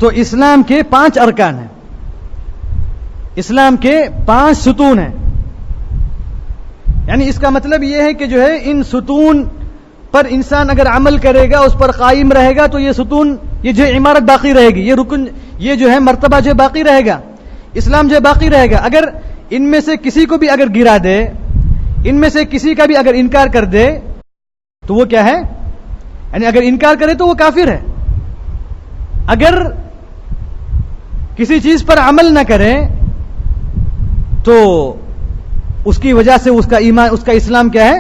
تو اسلام کے 5 ارکان ہیں، اسلام کے 5 ستون ہیں. یعنی اس کا مطلب یہ ہے کہ جو ہے ان ستون پر انسان اگر عمل کرے گا، اس پر قائم رہے گا، تو یہ ستون، یہ جو عمارت باقی رہے گی، یہ رکن، یہ جو ہے مرتبہ جو باقی رہے گا، اسلام جو باقی رہے گا. اگر ان میں سے کسی کو بھی اگر گرا دے، ان میں سے کسی کا بھی اگر انکار کر دے تو وہ کیا ہے؟ یعنی اگر انکار کرے تو وہ کافر ہے. اگر کسی چیز پر عمل نہ کرے تو اس کی وجہ سے اس کا ایمان، اس کا اسلام کیا ہے؟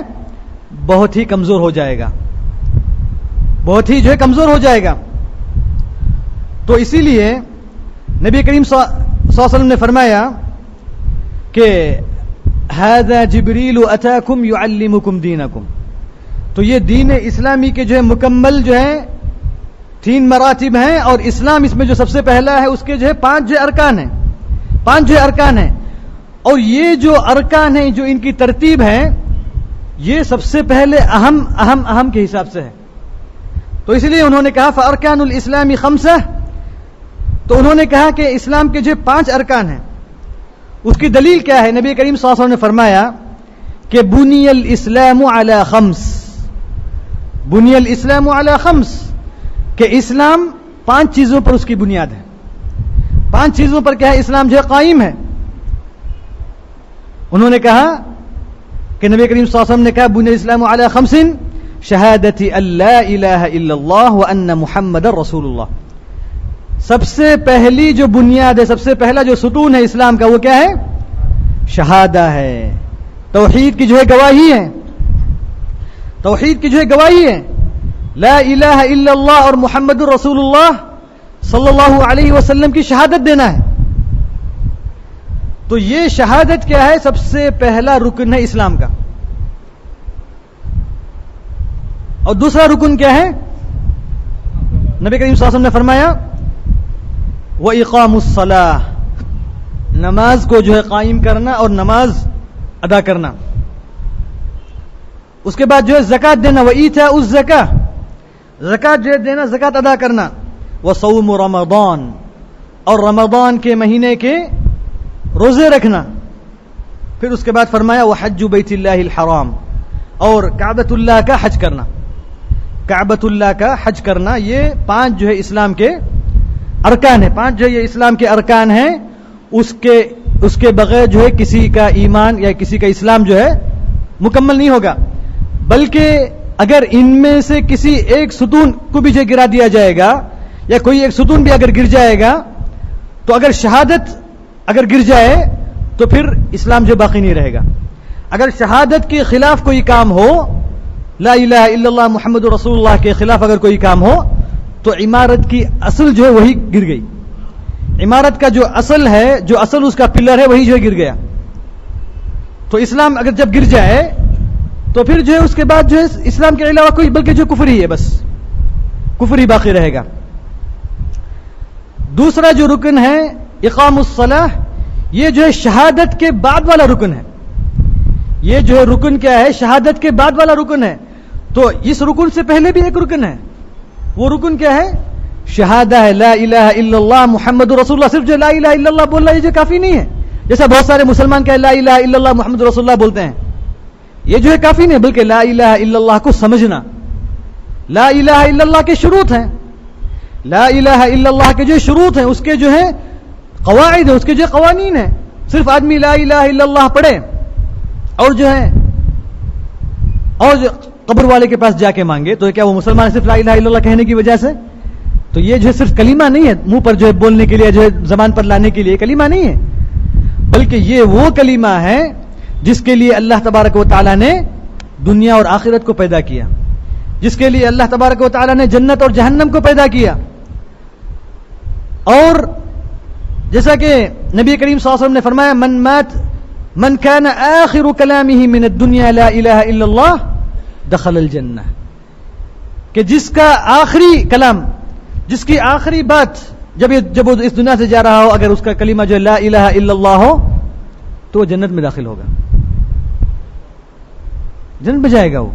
بہت ہی کمزور ہو جائے گا، بہت ہی جو ہے کمزور ہو جائے گا. تو اسی لیے نبی کریم صلی اللہ علیہ وسلم نے فرمایا کہ ھذا جبریل اتاکم یعلمکم دینکم. تو یہ دین اسلامی کے جو ہے مکمل جو ہے 3 مراتب ہیں، اور اسلام اس میں جو سب سے پہلا ہے، اس کے جو ہے 5 جو ارکان ہیں، 5 جو ارکان ہیں. اور یہ جو ارکان ہیں، جو ان کی ترتیب ہے، یہ سب سے پہلے اہم کے حساب سے ہے. تو اس لیے انہوں نے کہا فَأَرْكَانُ الْإِسْلَامِ خَمْسَةٌ. تو انہوں نے کہا کہ اسلام کے جو 5 ارکان ہیں، اس کی دلیل کیا ہے؟ نبی کریم صلی اللہ علیہ وسلم نے فرمایا کہ بُنِيَ الْإِسْلَامُ عَلَى 5، بُنِيَ الْإِسْلَامُ عَلَى 5، کہ اسلام 5 چیزوں پر اس کی بنیاد ہے. 5 چیزوں پر کیا ہے؟ اسلام جو ہے قائم ہے. انہوں نے کہا کہ نبی کریم صلی اللہ علیہ وسلم نے کہا بُنِيَ الْإِسْلَامُ عَلَى 5 شہادت اللہ الہ الا اللہ وان محمد رسول اللہ. سب سے پہلی جو بنیاد ہے، سب سے پہلا جو ستون ہے اسلام کا، وہ کیا ہے؟ شہادہ ہے، توحید کی جو ہے گواہی ہے توحید کی جو ہے گواہی ہے، لا الہ الا اللہ اور محمد الرسول اللہ صلی اللہ علیہ وسلم کی شہادت دینا ہے. تو یہ شہادت کیا ہے؟ سب سے پہلا رکن ہے اسلام کا. اور دوسرا رکن کیا ہے؟ نبی کریم صلی اللہ علیہ وسلم نے فرمایا وَإِقَامُ الصَّلَاةِ، نماز کو جو ہے قائم کرنا اور نماز ادا کرنا. اس کے بعد جو ہے زکات دینا، وَإِيتَاءُ الزَّكَاةِ، زکات جو ہے دینا، زکات ادا کرنا. وَصَوْمُ رمضان، اور رمضان کے مہینے کے روزے رکھنا. پھر اس کے بعد فرمایا وحج بیت اللہ الحرام، اور کعبۃ اللہ کا حج کرنا. کعبۃ اللہ کا حج کرنا، یہ 5 جو ہے اسلام کے ارکان ہیں. 5 جو یہ اسلام کے ارکان ہیں، اس کے بغیر جو ہے کسی کا ایمان یا کسی کا اسلام جو ہے مکمل نہیں ہوگا. بلکہ اگر ان میں سے کسی ایک ستون کو بھی جو گرا دیا جائے گا، یا کوئی ایک ستون بھی اگر گر جائے گا، تو اگر شہادت اگر گر جائے تو پھر اسلام جو باقی نہیں رہے گا. اگر شہادت کے خلاف کوئی کام ہو، لا الہ الا اللہ محمد رسول اللہ کے خلاف اگر کوئی کام ہو، تو عمارت کی اصل جو ہے وہی گر گئی. عمارت کا جو اصل ہے، جو اصل اس کا پلر ہے، وہی جو ہے گر گیا. تو اسلام اگر جب گر جائے تو پھر جو ہے اس کے بعد جو ہے اسلام کے علاوہ کوئی بلکہ جو کفر ہی ہے، بس کفر ہی باقی رہے گا. دوسرا جو رکن ہے اقام الصلاح، یہ جو ہے شہادت کے بعد والا رکن ہے. یہ جو ہے رکن کیا ہے؟ شہادت کے بعد والا رکن ہے. تو اس رکن سے پہلے بھی ایک رکن ہے. وہ رکن کیا ہے؟ شہادہ ہے، لا الہ الا اللہ محمد رسول اللہ. صرف جو لا الہ الا اللہ بول رہا ہے یہ جو کافی نہیں ہے. جیسا بہت سارے مسلمان کہے لا الہ الا اللہ محمد رسول اللہ بولتے ہیں، یہ جو ہے کافی نہیں، بلکہ لا الہ الا اللہ کو سمجھنا. لا الہ الا اللہ کے شروط ہیں، لا الہ الا اللہ کے جو شروط ہیں، اس کے جو ہے قواعد ہیں، اس کے جو قوانین ہیں. صرف آدمی لا الہ الا اللہ پڑھے اور جو ہے اور جو قبر والے کے پاس جا کے مانگے، تو کیا وہ مسلمان صرف لا الہ الا اللہ کہنے کی وجہ سے؟ تو یہ جو ہے صرف کلمہ نہیں ہے، منہ پر جو ہے بولنے کے لیے، جو ہے زبان پر لانے کے لیے کلمہ نہیں ہے، بلکہ یہ وہ کلمہ ہے جس کے لیے اللہ تبارک و تعالیٰ نے دنیا اور آخرت کو پیدا کیا، جس کے لیے اللہ تبارک و تعالیٰ نے جنت اور جہنم کو پیدا کیا. اور جیسا کہ نبی کریم صلی اللہ علیہ وسلم نے فرمایا من كان آخر كلامه من الدنيا لا الہ الا اللہ دخل الجنہ، کہ جس کا آخری کلام، جس کی آخری بات جب وہ اس دنیا سے جا رہا ہو، اگر اس کا کلمہ جو لا الہ الا اللہ ہو تو وہ جنت میں داخل ہوگا، جنت میں جائے گا وہ.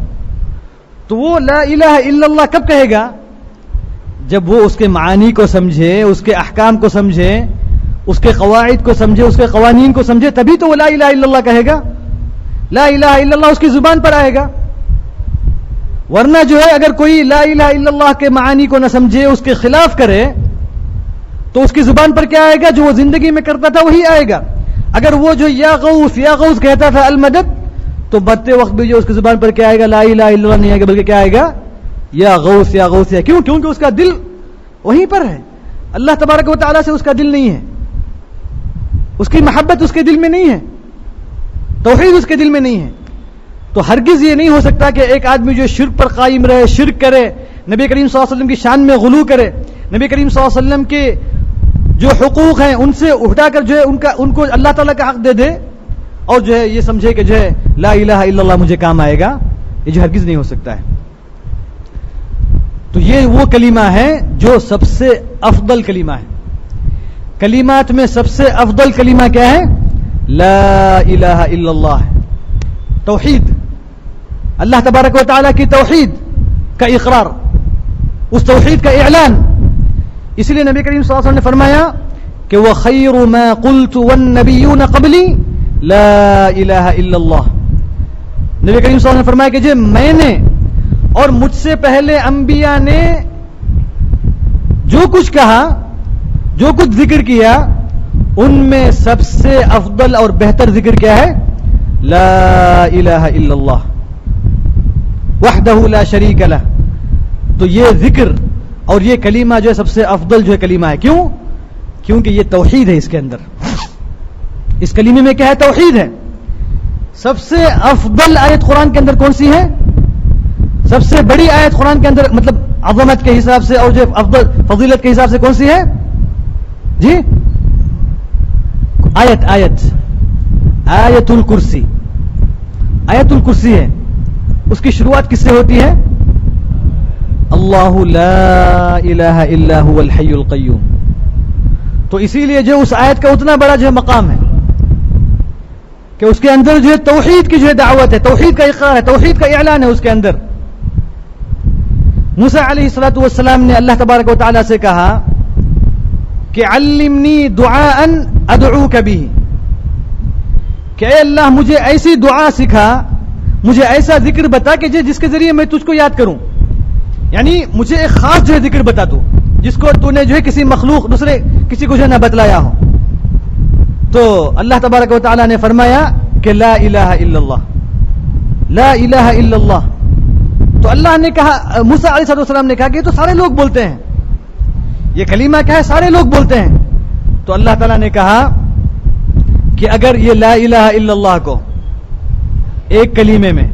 تو وہ لا الہ الا اللہ کب کہے گا؟ جب وہ اس کے معانی کو سمجھے، اس کے احکام کو سمجھے، اس کے قواعد کو سمجھے، اس کے قوانین کو سمجھے، تبھی تو وہ لا الہ الا اللہ کہے گا. لا الہ الا اللہ اس کی زبان پر آئے گا. ورنہ جو ہے اگر کوئی لا الہ الا اللہ کے معانی کو نہ سمجھے، اس کے خلاف کرے، تو اس کی زبان پر کیا آئے گا؟ جو وہ زندگی میں کرتا تھا وہی آئے گا. اگر وہ جو یا غوث کہتا تھا المدد، تو مرتے وقت بھی جو اس کی زبان پر کیا آئے گا؟ لا الہ الا اللہ نہیں آئے گا، بلکہ کیا آئے گا؟ یا غوث ہے. کیونکہ اس کا دل وہیں پر ہے. اللہ تبارک و تعالیٰ سے اس کا دل نہیں ہے، اس کی محبت اس کے دل میں نہیں ہے، توحید اس کے دل میں نہیں ہے. تو ہرگز یہ نہیں ہو سکتا کہ ایک آدمی جو شرک پر قائم رہے، شرک کرے، نبی کریم صلی اللہ علیہ وسلم کی شان میں غلو کرے، نبی کریم صلی اللہ علیہ وسلم کے جو حقوق ہیں ان سے اٹھا کر جو ہے ان کو اللہ تعالیٰ کا حق دے دے، اور جو ہے یہ سمجھے کہ جو ہے لا الہ الا اللہ مجھے کام آئے گا. یہ جو ہرگز نہیں ہو سکتا ہے. تو یہ وہ کلمہ ہے جو سب سے افضل کلمہ ہے. کلمات میں سب سے افضل کلمہ کیا ہے؟ لا الہ الا اللہ، توحید، اللہ تبارک و تعالیٰ کی توحید کا اقرار، اس توحید کا اعلان. اس لیے نبی کریم صلی اللہ علیہ وسلم نے فرمایا کہ وہ خیر ما قلت والنبیون قبلی لا الہ الا اللہ. نبی کریم صلی اللہ علیہ وسلم نے فرمایا کہ جو میں نے اور مجھ سے پہلے انبیاء نے جو کچھ کہا، جو کچھ ذکر کیا، ان میں سب سے افضل اور بہتر ذکر کیا ہے؟ لا الہ الا اللہ وحدہ لا شریک لہ. تو یہ ذکر اور یہ کلمہ جو ہے سب سے افضل جو ہے کلمہ ہے. کیوں؟ کیونکہ یہ توحید ہے. اس کے اندر، اس کلمے میں کیا ہے؟ توحید ہے. سب سے افضل آیت قرآن کے اندر کون سی ہے؟ سب سے بڑی آیت قرآن کے اندر مطلب عظمت کے حساب سے اور جو افضل فضیلت کے حساب سے کون سی ہے جی؟ آیت الکرسی. آیت الکرسی ہے. اس کی شروعات کس سے ہوتی ہے؟ اللہ لا الہ الا هو الحی القیوم. تو اسی لیے جو اس آیت کا اتنا بڑا جو مقام ہے کہ اس کے اندر جو ہے توحید کی جو ہے دعوت ہے, توحید کا اقرار ہے, توحید کا اعلان ہے اس کے اندر. موسیٰ علیہ الصلوۃ والسلام نے اللہ تبارک و تعالی سے کہا کہ علمنی دعاء ادعوک به, کہ اے اللہ مجھے ایسی دعا سکھا, مجھے ایسا ذکر بتا کہ جس کے ذریعے میں تجھ کو یاد کروں. یعنی مجھے ایک خاص جو ہے ذکر بتا تو جس کو تو نے جو ہے کسی مخلوق دوسرے کسی کو جو ہے نہ بتلایا ہو. تو اللہ تبارک و تعالی نے فرمایا کہ لا الہ الا اللہ, لا الہ الا اللہ. تو اللہ نے کہا, موسیٰ علیہ السلام نے کہا کہ یہ تو سارے لوگ بولتے ہیں, یہ کلمہ کیا ہے سارے لوگ بولتے ہیں. تو اللہ تعالیٰ نے کہا کہ اگر یہ لا الہ الا اللہ کو ایک کلمے میں,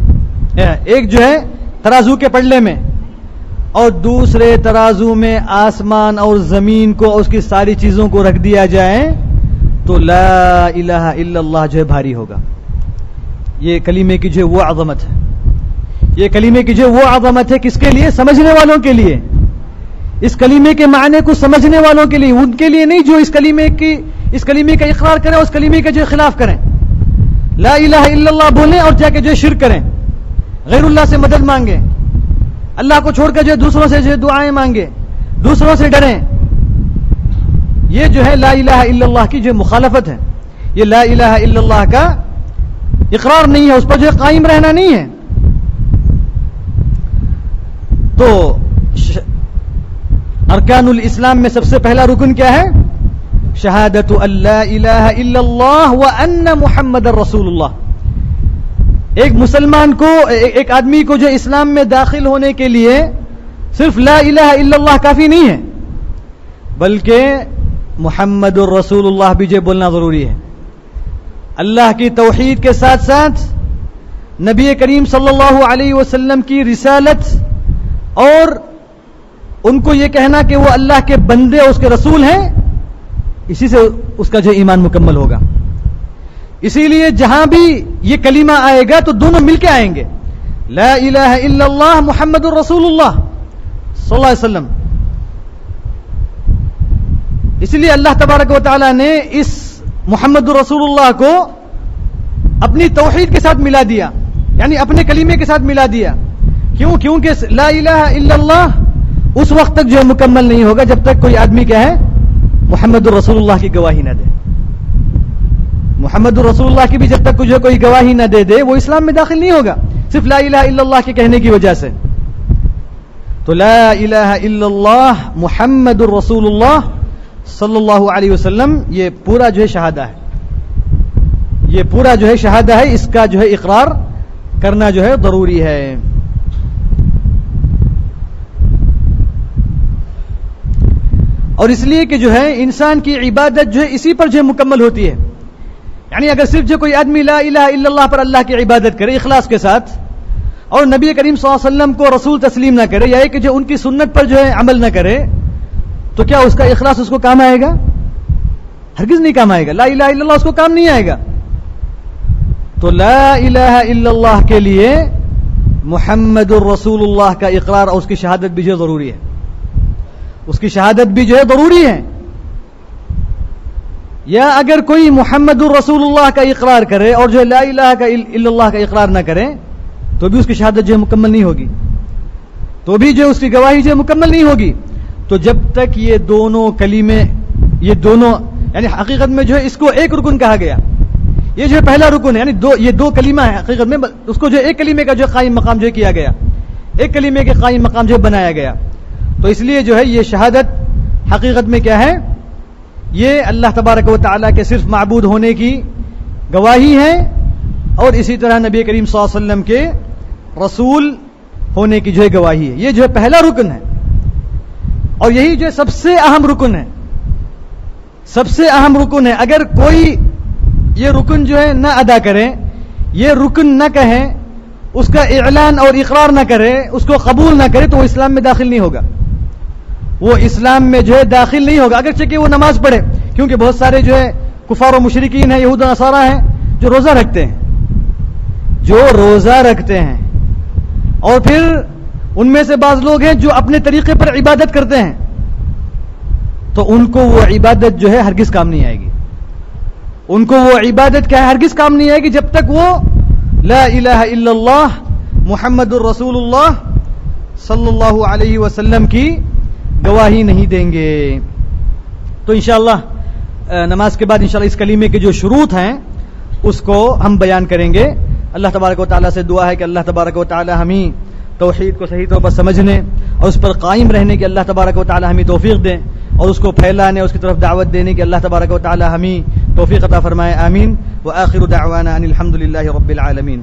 ایک جو ہے ترازو کے پلڑے میں اور دوسرے ترازو میں آسمان اور زمین کو اور اس کی ساری چیزوں کو رکھ دیا جائے تو لا الہ الا اللہ جو ہے بھاری ہوگا. یہ کلمے کی جو ہے وہ عظمت ہے, یہ کلمے کی جو ہے وہ عظمت ہے. کس کے لیے؟ سمجھنے والوں کے لیے, اس کلمے کے معنی کو سمجھنے والوں کے لیے, ان کے لیے نہیں جو اس کلمے کا اقرار کریں, اس کلمے کا جو خلاف کریں. لا الہ الا اللہ بولیں اور جا کے جو شرک کریں, غیر اللہ سے مدد مانگیں, اللہ کو چھوڑ کر جو دوسروں سے جو دعائیں مانگیں, دوسروں سے ڈریں. یہ جو ہے لا الہ الا اللہ کی جو مخالفت ہے. یہ لا الہ الا اللہ کا اقرار نہیں ہے, اس پر جو قائم رہنا نہیں ہے. تو ارکان الاسلام میں سب سے پہلا رکن کیا ہے؟ شہادت ان لا الہ الا اللہ وان محمد رسول اللہ. ایک مسلمان کو, ایک آدمی کو جو اسلام میں داخل ہونے کے لیے صرف لا الہ الا اللہ کافی نہیں ہے, بلکہ محمد الرسول اللہ بھی جو بولنا ضروری ہے. اللہ کی توحید کے ساتھ ساتھ نبی کریم صلی اللہ علیہ وسلم کی رسالت اور ان کو یہ کہنا کہ وہ اللہ کے بندے اور اس کے رسول ہیں, اسی سے اس کا جو ایمان مکمل ہوگا. اسی لیے جہاں بھی یہ کلمہ آئے گا تو دونوں مل کے آئیں گے, لا الہ الا اللہ محمد الرسول اللہ صلی اللہ علیہ وسلم. اس لیے اللہ تبارک و تعالی نے اس محمد الرسول اللہ کو اپنی توحید کے ساتھ ملا دیا, یعنی اپنے کلمے کے ساتھ ملا دیا. کیوں؟ کیونکہ لا الہ الا اللہ اس وقت تک جو مکمل نہیں ہوگا جب تک کوئی آدمی کیا ہے محمد الرسول اللہ کی گواہی نہ دے. محمد الرسول اللہ کی بھی جب تک جو کوئی گواہی نہ دے دے وہ اسلام میں داخل نہیں ہوگا, صرف لا الہ الا اللہ کے کہنے کی وجہ سے. تو لا الہ الا اللہ محمد الرسول اللہ صلی اللہ علیہ وسلم, یہ پورا جو ہے شہادہ ہے, یہ پورا جو ہے شہادہ ہے, اس کا جو ہے اقرار کرنا جو ہے ضروری ہے. اور اس لیے کہ جو ہے انسان کی عبادت جو ہے اسی پر جو ہے مکمل ہوتی ہے. یعنی اگر صرف جو کوئی آدمی لا الہ الا اللہ پر اللہ کی عبادت کرے اخلاص کے ساتھ اور نبی کریم صلی اللہ علیہ وسلم کو رسول تسلیم نہ کرے, یا کہ جو ان کی سنت پر جو ہے عمل نہ کرے, تو کیا اس کا اخلاص اس کو کام آئے گا؟ ہرگز نہیں کام آئے گا. لا الہ الا اللہ اس کو کام نہیں آئے گا. تو لا الہ الا اللہ کے لیے محمد الرسول اللہ کا اقرار اور اس کی شہادت بھی جو ضروری ہے, اس کی شہادت بھی جو ہے ضروری ہے. یا اگر کوئی محمد الرسول اللہ کا اقرار کرے اور جو لا الہ الا اللہ کا اقرار نہ کرے تو بھی اس کی شہادت جو ہے مکمل نہیں ہوگی, تو بھی جو اس کی گواہی جو ہے مکمل نہیں ہوگی. تو جب تک یہ دونوں کلمے, یہ دونوں یعنی حقیقت میں جو ہے اس کو ایک رکن کہا گیا, یہ جو ہے پہلا رکن ہے, یعنی یہ دو کلمہ ہے حقیقت میں, اس کو جو ایک کلمے کا جو قائم مقام جو ہے کیا گیا, ایک کلمے کے قائم مقام جو ہے بنایا گیا. تو اس لیے جو ہے یہ شہادت حقیقت میں کیا ہے, یہ اللہ تبارک و تعالیٰ کے صرف معبود ہونے کی گواہی ہے, اور اسی طرح نبی کریم صلی اللہ علیہ وسلم کے رسول ہونے کی جو ہے گواہی ہے. یہ جو ہے پہلا رکن ہے, اور یہی جو ہے سب سے اہم رکن ہے, سب سے اہم رکن ہے. اگر کوئی یہ رکن جو ہے نہ ادا کرے, یہ رکن نہ کہیں, اس کا اعلان اور اقرار نہ کرے، اس کو قبول نہ کرے، تو وہ اسلام میں داخل نہیں ہوگا، وہ اسلام میں جو ہے داخل نہیں ہوگا، اگرچہ کہ وہ نماز پڑھے. کیونکہ بہت سارے جو ہے کفار و مشرکین ہیں، یہود و نصارہ ہیں، جو روزہ رکھتے ہیں اور پھر ان میں سے بعض لوگ ہیں جو اپنے طریقے پر عبادت کرتے ہیں، تو ان کو وہ عبادت جو ہے ہرگز کام نہیں آئے گی. ان کو وہ عبادت کیا ہے، ہرگز کام نہیں آئے گی جب تک وہ لا الہ الا اللہ محمد الرسول اللہ صلی اللہ علیہ وسلم کی گواہی نہیں دیں گے. تو انشاءاللہ نماز کے بعد انشاءاللہ اس کلمے کے جو شروط ہیں اس کو ہم بیان کریں گے. اللہ تبارک و تعالیٰ سے دعا ہے کہ اللہ تبارک و تعالیٰ ہمیں توحید کو صحیح طور پر سمجھنے اور اس پر قائم رہنے کی اللہ تبارک و تعالیٰ ہمیں توفیق دیں، اور اس کو پھیلانے، اس کی طرف دعوت دینے کی اللہ تبارک و تعالیٰ ہمیں توفیق عطا فرمائے. آمین. وآخر دعوانا ان الحمد للہ رب العالمین.